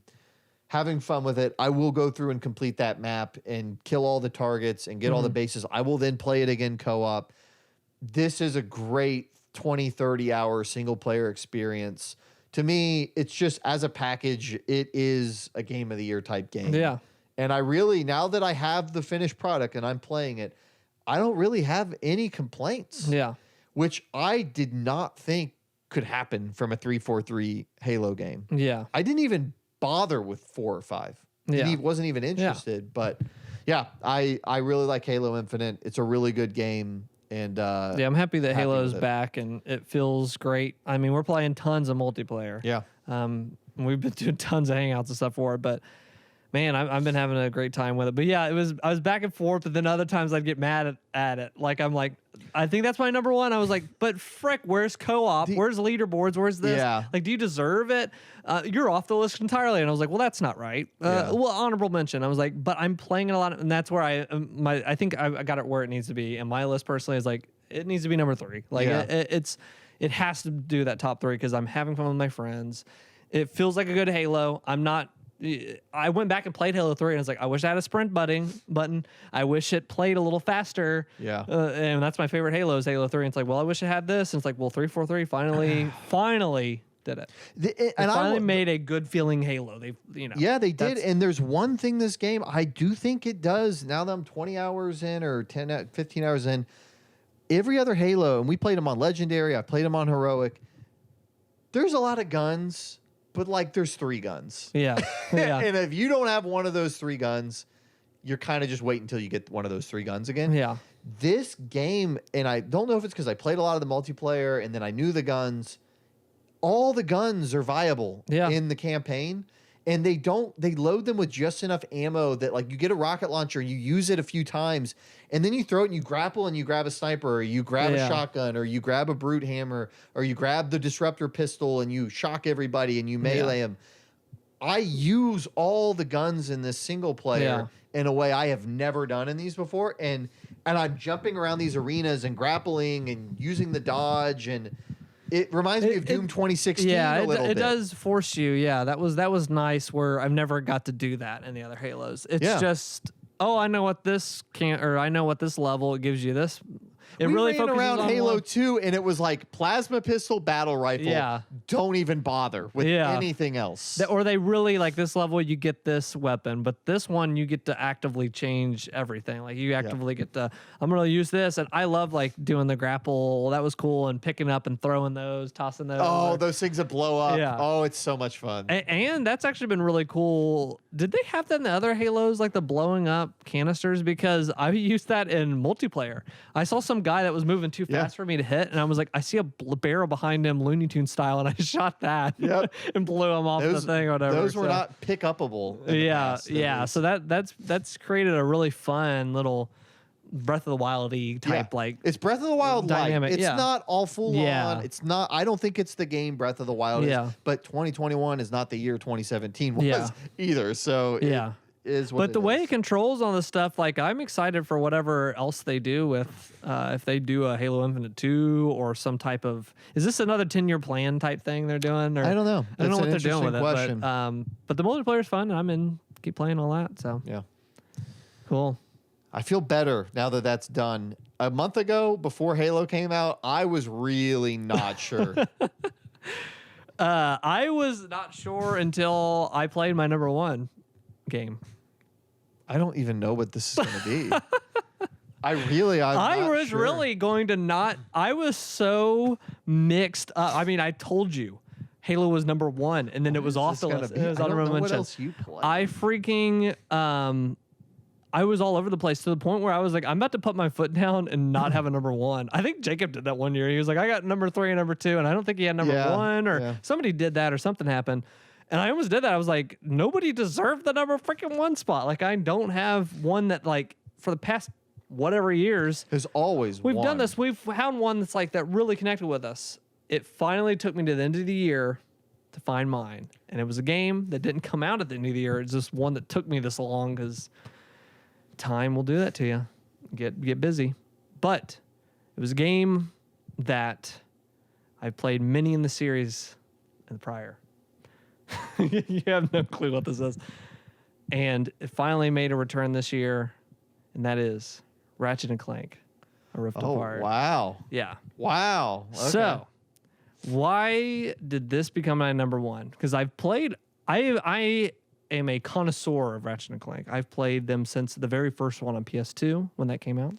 Having fun with it. I will go through and complete that map and kill all the targets and get all the bases. I will then play it again co-op. This is a great 20, 30 hour single player experience. To me, it's just as a package, it is a game of the year type game. Yeah. And I really, now that I have the finished product and I'm playing it, I don't really have any complaints. Yeah. Which I did not think could happen from a 343 Halo game. Yeah. I didn't even bother with 4 or 5. Yeah. Wasn't even interested. But yeah, I really like Halo Infinite. It's a really good game. And I'm happy that happy Halo's with it. back and it feels great. I mean, we're playing tons of multiplayer. Yeah. We've been doing tons of hangouts and stuff for it, but man, I've been having a great time with it. But yeah, I was back and forth, but then other times I'd get mad at it. Like I'm like, I think that's my number one. I was like, but frick, where's co-op? Where's leaderboards? Where's this? Yeah. Like, do you deserve it? You're off the list entirely. And I was like, well, that's not right. Well, honorable mention. I was like, but I'm playing it a lot, and that's where I think I got it where it needs to be. And my list personally is like, it needs to be number 3. Like it has to do that top 3 because I'm having fun with my friends. It feels like a good Halo. I went back and played Halo 3 and I was like, I wish I had a sprint button. I wish it played a little faster. Yeah. And that's my favorite Halo is Halo 3. And it's like, well, I wish it had this. And it's like, well, 343 finally did it. Finally made a good feeling Halo. Yeah, they did. And there's one thing this game, I do think it does, now that I'm 20 hours in or 15 hours in, every other Halo, and we played them on Legendary, I played them on Heroic, there's a lot of guns, but like there's 3 guns. Yeah. Yeah. And if you don't have one of those 3 guns, you're kind of just waiting until you get one of those 3 guns again. Yeah. This game, and I don't know if it's because I played a lot of the multiplayer and then I knew the guns, all the guns are viable in the campaign. And they load them with just enough ammo that like you get a rocket launcher and you use it a few times and then you throw it and you grapple and you grab a sniper or you grab a shotgun or you grab a brute hammer or you grab the disruptor pistol and you shock everybody and you melee them. I use all the guns in this single player in a way I have never done in these before. And I'm jumping around these arenas and grappling and using the dodge and It reminds me of Doom 2016 yeah, a little it bit. does force you. Yeah, that was nice. Where I've never got to do that in the other Halos. It's just, oh, I know what this or I know what this level it gives you. This it we really ran focuses around on Halo one. 2, and it was like plasma pistol, battle rifle. Yeah. Don't even bother with anything else. Or they really like this level. You get this weapon, but this one you get to actively change everything. Like you actively get to. I'm gonna use this, and I love like doing the grapple. Well, that was cool, and picking up and throwing those, tossing those. Oh, those things that blow up. Yeah. Oh, it's so much fun. And that's actually been really cool. Did they have that in the other Halos, like the blowing up canisters? Because I used that in multiplayer. I saw some guy that was moving too fast for me to hit, and I was like, I see a barrel behind him, Looney Tunes style, and I shot that and blew him off the thing or whatever. Those were not pick upable. Yeah. So that's created a really fun little Breath of the Wild-y type like it's Breath of the Wild dynamic. It's not all full on. It's not. I don't think it's the game Breath of the Wild is. But 2021 is not the year 2017 was either. So it is what But the way it controls on the stuff, like I'm excited for whatever else they do with if they do a Halo Infinite 2 or some type of, is this another 10-year plan type thing they're doing? Or, I don't know. I don't know what they're doing with question. it. But the multiplayer's fun. I'm in. Keep playing all that. So cool. I feel better now that that's done. A month ago, before Halo came out, I was really not sure. I was not sure until I played my number one game. I don't even know what this is going to be. I was really going to not. I was so mixed up. I mean, I told you. Halo was number one, and then it was off the list. It was honorable mention. What else you play? I freaking I was all over the place to the point where I was like, I'm about to put my foot down and not have a number one. I think Jacob did that one year. He was like, I got number 3 and number 2, and I don't think he had number 1 or somebody did that or something happened. And I almost did that. I was like, nobody deserved the number freaking 1 spot. Like I don't have one that like for the past whatever years. There's always we've done this. We've found one that's like that really connected with us. It finally took me to the end of the year to find mine. And it was a game that didn't come out at the end of the year. It's just one that took me this long because time will do that to you. Get busy. But it was a game that I played many in the series and prior. You have no clue what this is. And it finally made a return this year, and that is Ratchet and Clank, A Rift Apart. Oh, wow. Yeah. Wow. Okay. So, why did this become my number one? Because I've played, I am a connoisseur of Ratchet and Clank. I've played them since the very first one on PS2 when that came out.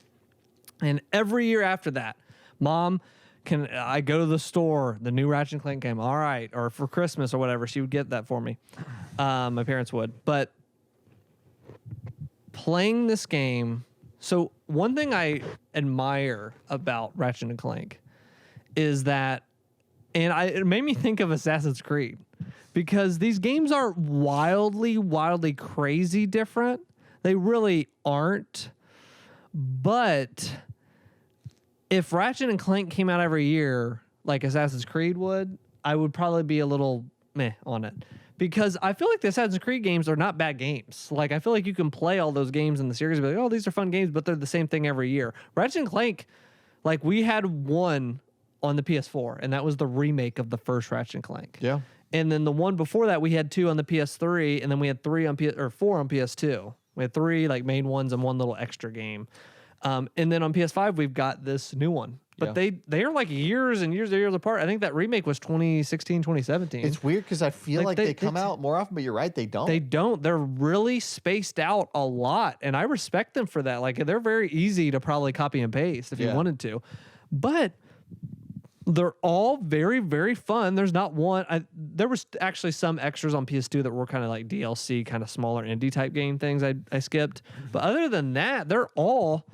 And every year after that, Mom, can I go to the store, the new Ratchet and Clank game? All right. Or for Christmas or whatever, she would get that for me. My parents would. But playing this game, so one thing I admire about Ratchet and Clank is that, and it made me think of Assassin's Creed, because these games are wildly, wildly crazy different. They really aren't. But if Ratchet and Clank came out every year, like Assassin's Creed would, I would probably be a little meh on it. Because I feel like the Assassin's Creed games are not bad games. Like, I feel like you can play all those games in the series and be like, oh, these are fun games, but they're the same thing every year. Ratchet and Clank, like, we had one on the PS4, and that was the remake of the first Ratchet and Clank. Yeah. And then the one before that, we had 2 on the PS3, and then we had 4 on PS2. We had 3 like main ones and 1 little extra game. And then on PS5, we've got this new one. But they are like years and years and years apart. I think that remake was 2016, 2017. It's weird because I feel like they come out more often, but you're right, they don't. They don't. They're really spaced out a lot, and I respect them for that. Like, they're very easy to probably copy and paste if you wanted to. But they're all very, very fun. There's not one. There was actually some extras on PS2 that were kind of like DLC, kind of smaller indie type game things I skipped. But other than that, they're all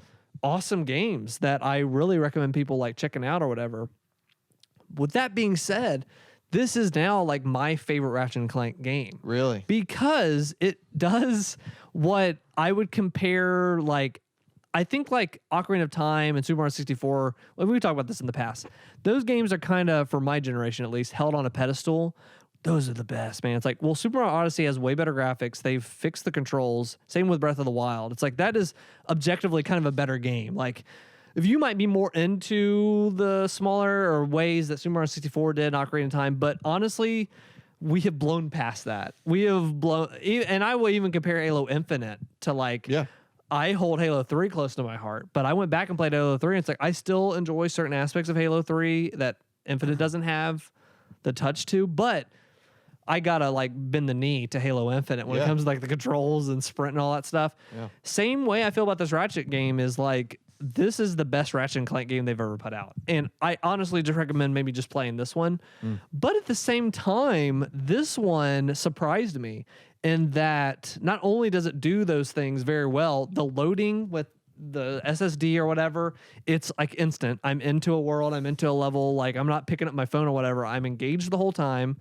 awesome games that I really recommend people like checking out or whatever. With that being said, this is now like my favorite Ratchet and Clank game. Really? Because it does what I would compare, like, I think like Ocarina of Time and Super Mario 64, well, we've talked about this in the past. Those games are kind of, for my generation at least, held on a pedestal. Those are the best, man. It's like, well, Super Mario Odyssey has way better graphics. They've fixed the controls. Same with Breath of the Wild. It's like, that is objectively kind of a better game. Like, if you might be more into the smaller or ways that Super Mario 64 did, Ocarina of Time, but honestly, we have blown past that. We have blown, and I will even compare Halo Infinite to like, I hold Halo 3 close to my heart, but I went back and played Halo 3, and it's like I still enjoy certain aspects of Halo 3 that Infinite doesn't have the touch to, but I gotta like bend the knee to Halo Infinite when it comes to like the controls and sprint and all that stuff. Same way I feel about this Ratchet game is like, this is the best Ratchet and Clank game they've ever put out. And I honestly just recommend maybe just playing this one. But at the same time, this one surprised me in that not only does it do those things very well, the loading with the SSD or whatever, it's like instant. I'm into a world, I'm into a level, like I'm not picking up my phone or whatever. I'm engaged the whole time.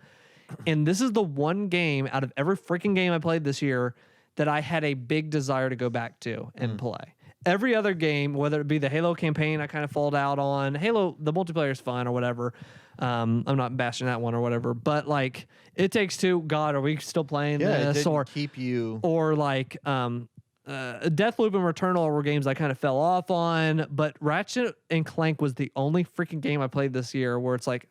And this is the one game out of every freaking game I played this year that I had a big desire to go back to and play. Every other game, whether it be the Halo campaign, I kind of falled out on. Halo, the multiplayer is fun or whatever. I'm not bashing that one or whatever. But like, It Takes Two, God, are we still playing this? It didn't keep you. Or like Deathloop and Returnal were games I kind of fell off on. But Ratchet and Clank was the only freaking game I played this year where it's like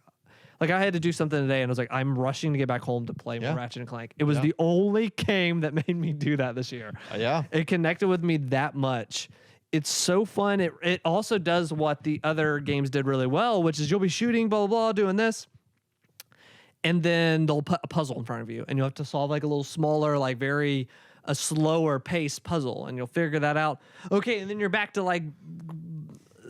I had to do something today and I was like, I'm rushing to get back home to play more Ratchet and Clank. It was the only game that made me do that this year. It connected with me that much. It's so fun. It also does what the other games did really well, which is you'll be shooting, blah, blah, blah, doing this. And then they'll put a puzzle in front of you and you'll have to solve like a little smaller, like very a slower pace puzzle and you'll figure that out. Okay. And then you're back to like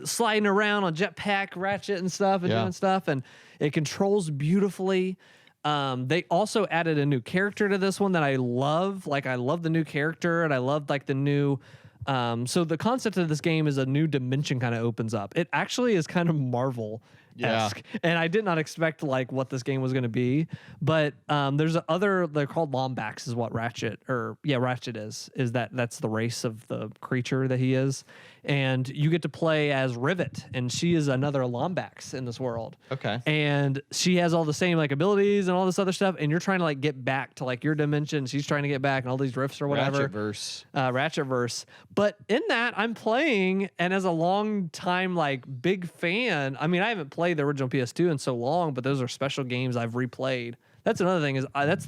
sliding around on jetpack Ratchet and stuff and doing stuff, and it controls beautifully. They also added a new character to this one that I love. Like I love the new character and I loved like the new so the concept of this game is a new dimension kind of opens up. It actually is kind of Marvel-esque. And I did not expect like what this game was going to be, but there's they're called Lombax is what Ratchet is that's the race of the creature that he is. And you get to play as Rivet, and she is another Lombax in this world. Okay. And she has all the same like abilities and all this other stuff, and you're trying to like get back to like your dimension. She's trying to get back and all these rifts or whatever. Ratchetverse. But in that, I'm playing, and as a long time like big fan, I mean, I haven't played the original PS2 in so long, but those are special games I've replayed. That's another thing is this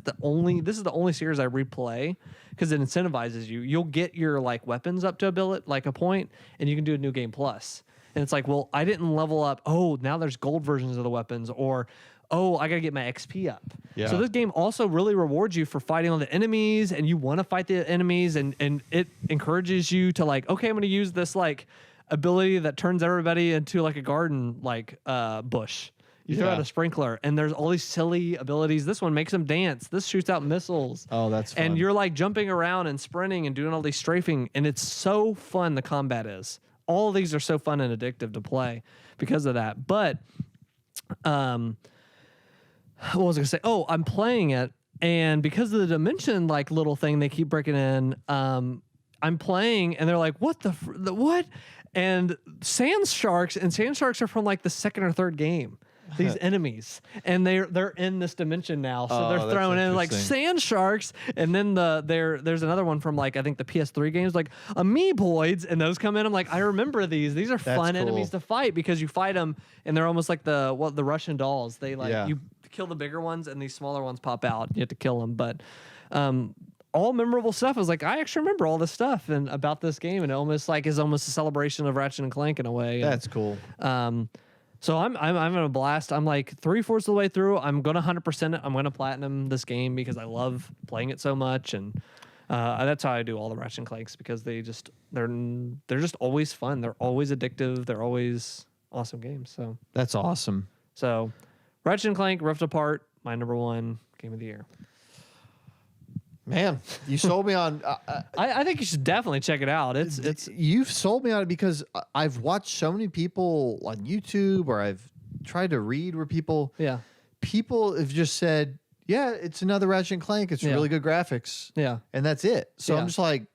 is the only series I replay because it incentivizes you. You'll get your like weapons up to a point, and you can do a new game plus. And it's like, well, I didn't level up. Oh, now there's gold versions of the weapons, or oh, I gotta get my XP up. So this game also really rewards you for fighting all the enemies, and you want to fight the enemies, and it encourages you to like, okay, I'm gonna use this like ability that turns everybody into like a garden like bush. You throw out a sprinkler, and there's all these silly abilities. This one makes them dance. This shoots out missiles. Oh, that's fun. And you're like jumping around and sprinting and doing all these strafing, and it's so fun. The combat is. All of these are so fun and addictive to play because of that. But what was I gonna say? Oh, I'm playing it, and because of the dimension like little thing they keep breaking in, I'm playing, and they're like, "What the what?" And sand sharks are from like the second or third game. These enemies, and they're in this dimension now, so they're throwing in like sand sharks, and then there's another one from like I think the PS3 games like amoeboids, and those come in. I'm like, I remember these. These are fun enemies to fight because you fight them, and they're almost like the Russian dolls. They like you kill the bigger ones, and these smaller ones pop out. You have to kill them, but all memorable stuff. I was like, I actually remember all this stuff and about this game, and it is almost a celebration of Ratchet and Clank in a way. That's cool. So I'm having a blast. I'm like 3/4 of the way through. I'm gonna 100% it. I'm gonna platinum this game because I love playing it so much, and that's how I do all the Ratchet and Clanks because they're just always fun. They're always addictive. They're always awesome games. So that's awesome. So Ratchet and Clank Rift Apart, my #1 game of the year. Man, you sold me on. I think you should definitely check it out. You've sold me on it because I've watched so many people on YouTube, or I've tried to read where people have just said, "Yeah, it's another Ratchet and Clank. It's really good graphics." And that's it. So I'm just like,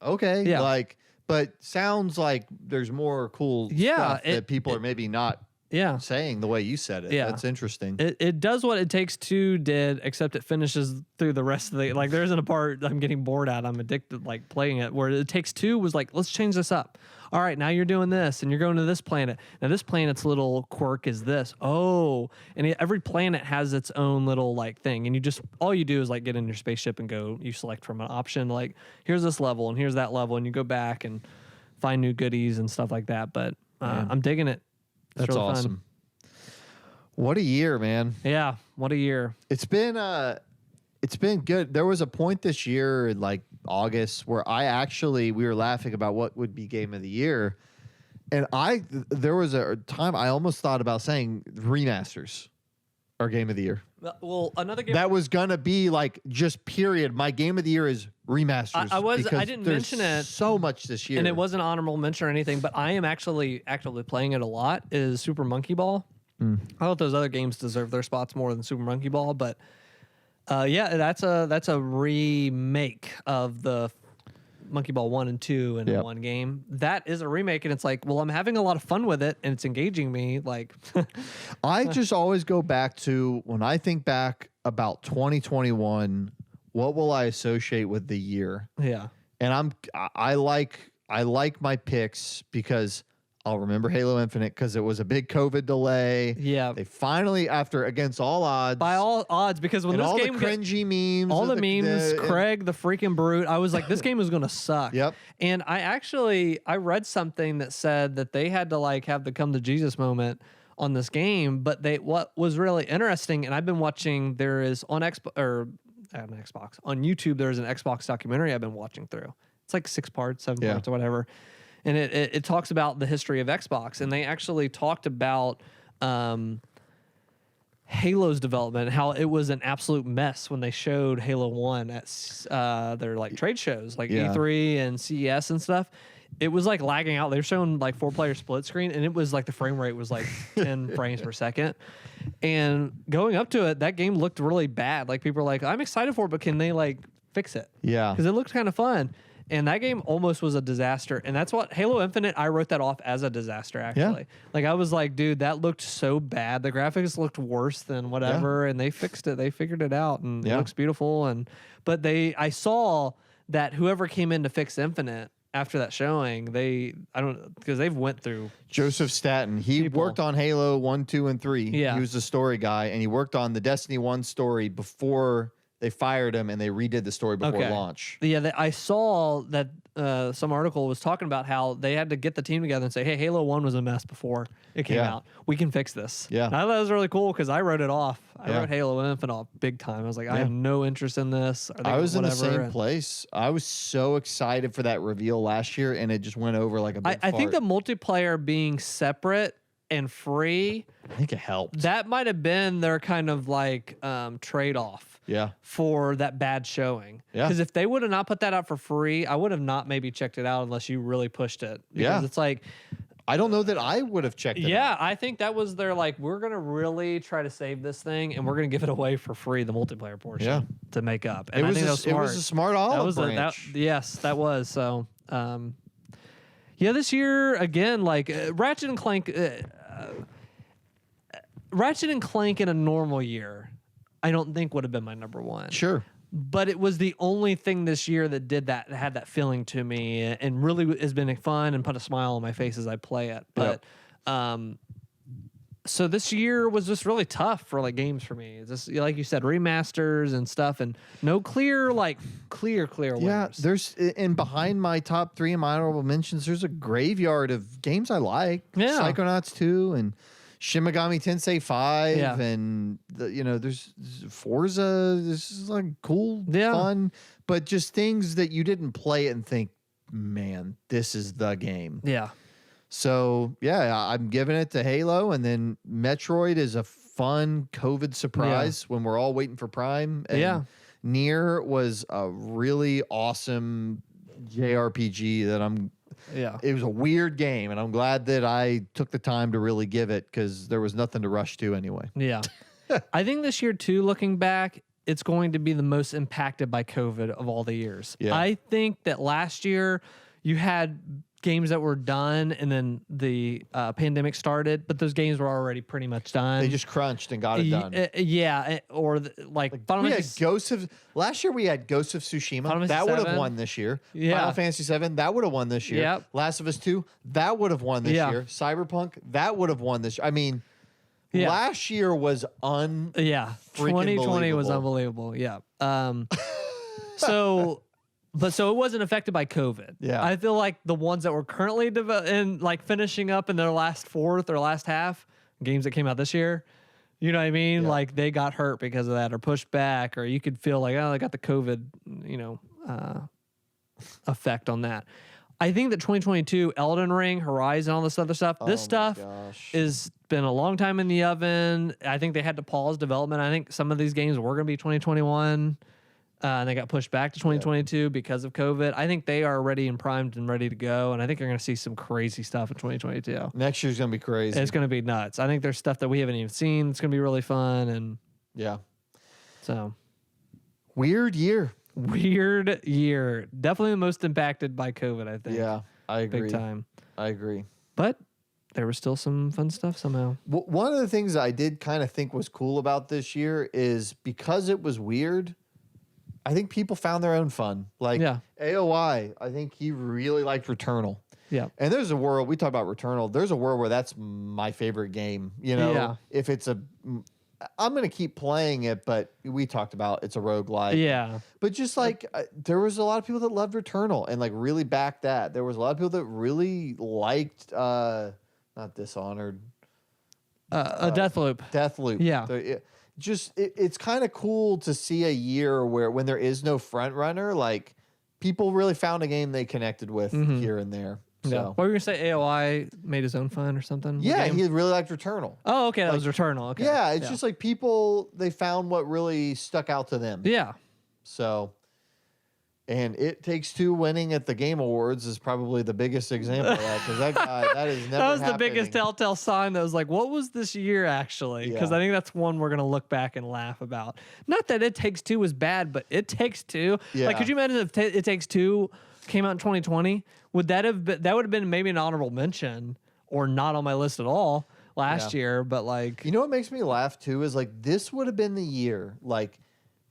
okay, but sounds like there's more cool stuff that people are maybe not. Yeah. saying the way you said it. Yeah. That's interesting. It does what It Takes Two did, except it finishes through the rest of the, like, there isn't a part I'm getting bored at. I'm addicted, like, playing it, where It Takes Two was like, let's change this up. All right, now you're doing this, and you're going to this planet. Now this planet's little quirk is this. Oh, and every planet has its own little, like, thing, and all you do is, like, get in your spaceship and go, you select from an option, like, here's this level, and here's that level, and you go back and find new goodies and stuff like that. But I'm digging it. It's That's really awesome. fun. What a year, man. Yeah, what a year. It's been good. There was a point this year in like August where we were laughing about what would be game of the year. And there was a time I almost thought about saying remasters are game of the year. Well, another game That was gonna be like just period. My game of the year is remasters. I didn't mention it so much this year. and it wasn't honorable mention or anything, but I am actually actively playing it a lot, is Super Monkey Ball. I thought those other games deserve their spots more than Super Monkey Ball, but yeah, that's a remake of the Monkey Ball 1 and 2 in one game. That is a remake, and it's like, well, I'm having a lot of fun with it, and it's engaging me. Like, I just always go back to when I think back about 2021, what will I associate with the year? yeah. And I like my picks because I'll remember Halo Infinite because it was a big COVID delay. Yeah. They finally, after against all odds, By all odds, because when and this all game the cringy memes, all of the memes, Craig, the freaking brute, I was like, this game is going to suck. Yep. And I read something that said that they had to like have the come to Jesus moment on this game, but what was really interesting, and I've been watching, there is on Xbox, on YouTube, there's an Xbox documentary I've been watching through. It's like 6 parts, 7 parts or whatever. And it talks about the history of Xbox, and they actually talked about Halo's development, how it was an absolute mess when they showed Halo 1 at their like trade shows, like E3 and CES and stuff. It was like lagging out. They were showing like 4-player split screen, and it was like the frame rate was like 10 frames per second. And going up to it, that game looked really bad. Like people were like, I'm excited for it, but can they like fix it? Yeah. Because it looked kind of fun. And that game almost was a disaster. And that's what Halo Infinite, I wrote that off as a disaster, actually. Yeah. Like, I was like, dude, that looked so bad. The graphics looked worse than whatever. And they fixed it. They figured it out. And it looks beautiful. But I saw that whoever came in to fix Infinite after that showing, because they've went through. Joseph Staten. He worked on Halo 1, 2, and 3. Yeah. He was the story guy, and he worked on the Destiny 1 story before they fired him and they redid the story before launch. Yeah, I saw that some article was talking about how they had to get the team together and say, hey, Halo 1 was a mess before it came out. We can fix this. Yeah. And I thought that was really cool because I wrote it off. I wrote Halo Infinite off big time. I was like, I have no interest in this. I was in the same place. I was so excited for that reveal last year, and it just went over like a big I think the fart. multiplayer being separate and free, I think it helped. that might have been their kind of like trade-off. Yeah. For that bad showing. Yeah. Because if they would have not put that out for free, I would have not maybe checked it out unless you really pushed it. Because it's like, I don't know that I would have checked it out. I think that was their like, we're going to really try to save this thing and we're going to give it away for free, the multiplayer portion, to make up. And I think that was smart. It was a smart olive branch. Yes, that was. So, this year, again, like Ratchet and Clank in a normal year, I don't think would have been my number one. Sure. But it was the only thing this year that did that, had that feeling to me, and really has been fun and put a smile on my face as I play it. But so this year was just really tough for like games for me. It's just like you said, remasters and stuff, and no clear winners. Yeah, there's and behind my top 3 and my honorable mentions, there's a graveyard of games I like. Yeah. Psychonauts 2 and Shin Megami Tensei 5 and there's Forza. This is like cool, fun, but just things that you didn't play it and think, man, this is the game. Yeah. So I'm giving it to Halo, and then Metroid is a fun COVID surprise when we're all waiting for Prime. And NieR was a really awesome JRPG that it was a weird game, and I'm glad that I took the time to really give it because there was nothing to rush to anyway. Yeah. I think this year, too, looking back, it's going to be the most impacted by COVID of all the years. Yeah. I think that last year you had games that were done, and then the pandemic started, but those games were already pretty much done. They just crunched and got it done. Like Final we had Fantasy. last year. We had Ghost of Tsushima. Final Fantasy That would have 7. won this year. Yeah. Final Fantasy 7. That would have won this year. Yep. Last of Us 2. That would have won this Yeah. year. Cyberpunk. That would have won this year. I mean, Yeah. last year was Yeah, 2020 was unbelievable. Yeah. So it wasn't affected by COVID. Yeah. I feel like the ones that were currently finishing up in their last fourth or last half, games that came out this year, you know what I mean? Yeah. Like they got hurt because of that or pushed back, or you could feel like, oh, they got the COVID, effect on that. I think that 2022, Elden Ring, Horizon, all this other stuff, this stuff is been a long time in the oven. I think they had to pause development. I think some of these games were going to be 2021. And they got pushed back to 2022 because of COVID. I think they are ready and primed and ready to go. And I think you're going to see some crazy stuff in 2022. Next year's going to be crazy. It's going to be nuts. I think there's stuff that we haven't even seen. It's going to be really fun. And yeah. so. Weird year. Definitely the most impacted by COVID, I think. Yeah, I agree. Big time. I agree. But there was still some fun stuff somehow. One of the things I did kind of think was cool about this year is because it was weird, I think people found their own fun. Like AOI, I think he really liked Returnal. Yeah. And there's a world, we talk about Returnal, there's a world where that's my favorite game. You know, if it's I'm going to keep playing it, but we talked about it's a roguelike. Yeah. But just like there was a lot of people that loved Returnal and like really backed that. There was a lot of people that really liked, not Dishonored. Deathloop. Deathloop. Yeah. It's kind of cool to see a year where when there is no front runner, like people really found a game they connected with here and there. So. Yeah. What were you going to say? AOI made his own fun or something? Yeah, he really liked Returnal. Oh, okay. That was Returnal. Okay. Yeah, it's just like people, they found what really stuck out to them. Yeah. So, and It Takes Two winning at the Game Awards is probably the biggest example of that because that guy, that is never That was happening. the biggest telltale sign that was like, what was this year actually? Because I think that's one we're going to look back and laugh about. Not that It Takes Two was bad, but It Takes Two. Yeah. Like, could you imagine if It Takes Two came out in 2020? Would that have been, that would have been maybe an honorable mention or not on my list at all last year, but like. You know what makes me laugh too is like this would have been the year, like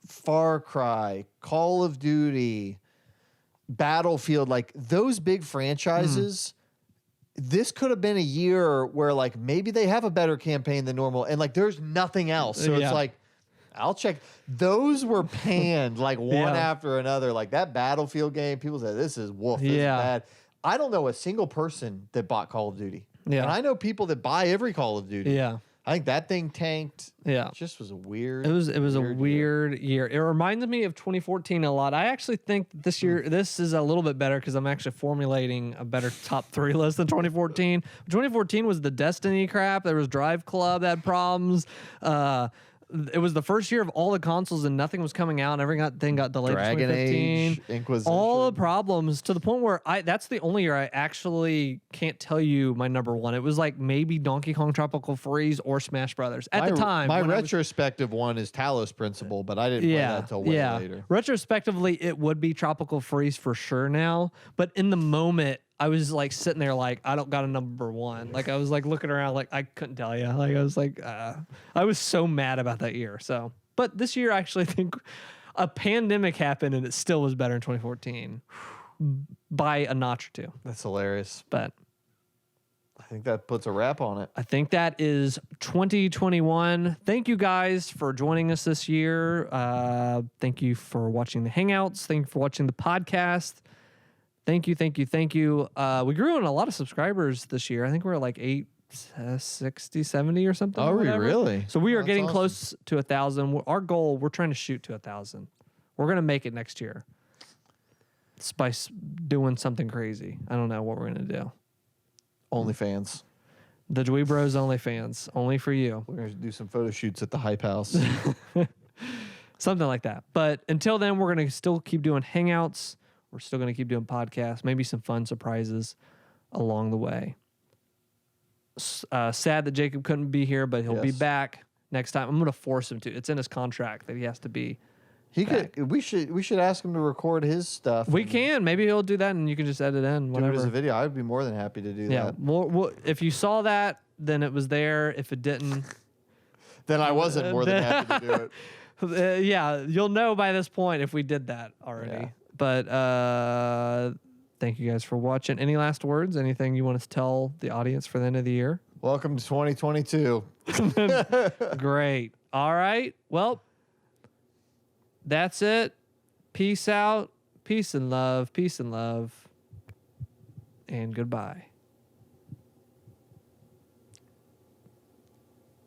Far Cry, Call of Duty, Battlefield, like those big franchises. This could have been a year where like maybe they have a better campaign than normal and like there's nothing else. So it's like, I'll check. Those were panned like one after another. Like that Battlefield game, people say this is wolf. This is bad. I don't know a single person that bought Call of Duty. Yeah. And I know people that buy every Call of Duty. Yeah. I think that thing tanked. Yeah. It just was a weird. It was a weird year. It reminded me of 2014 a lot. I actually think this year, this is a little bit better because I'm actually formulating a better top 3 list than 2014. 2014 was the Destiny crap. There was Drive Club that had problems. It was the first year of all the consoles and nothing was coming out. Everything got delayed. Dragon to 2015. Age, Inquisition. All the problems to the point where that's the only year I actually can't tell you my number one. It was like maybe Donkey Kong Tropical Freeze or Smash Brothers at the time. My retrospective one is Talos Principle, but I didn't play that until way later. Retrospectively, it would be Tropical Freeze for sure now. But in the moment, I was like sitting there like, I don't got a number one. Like I was like looking around like I couldn't tell you. Like I was like, I was so mad about that year. So, but this year I actually think a pandemic happened and it still was better in 2014 by a notch or two. That's hilarious. But I think that puts a wrap on it. I think that is 2021. Thank you guys for joining us this year. Thank you for watching the Hangouts. Thank you for watching the podcast. Thank you. We grew in a lot of subscribers this year. I think we're at like 860, 70 or something. Oh, really? So we are getting awesome. close to 1,000. Our goal, we're trying to shoot to 1,000. We're going to make it next year. It's by doing something crazy. I don't know what we're going to do. OnlyFans. The DweeBros OnlyFans. Only for you. We're going to do some photo shoots at the Hype House. Something like that. But until then, we're going to still keep doing Hangouts. We're still going to keep doing podcasts, maybe some fun surprises along the way. Sad that Jacob couldn't be here, but he'll be back next time. I'm going to force him to. It's in his contract that he has to be He back. could. We should ask him to record his stuff. We and can. Maybe he'll do that, and you can just edit in do whatever. it as a video. I'd be more than happy to do Yeah. that. Well, if you saw that, then it was there. If it didn't, Then I wasn't more than happy to do it. yeah, you'll know by this point if we did that already. Yeah. But thank you guys for watching. Any last words? Anything you want to tell the audience for the end of the year? Welcome to 2022. Great. All right. Well, that's it. Peace out. Peace and love. Peace and love. And goodbye.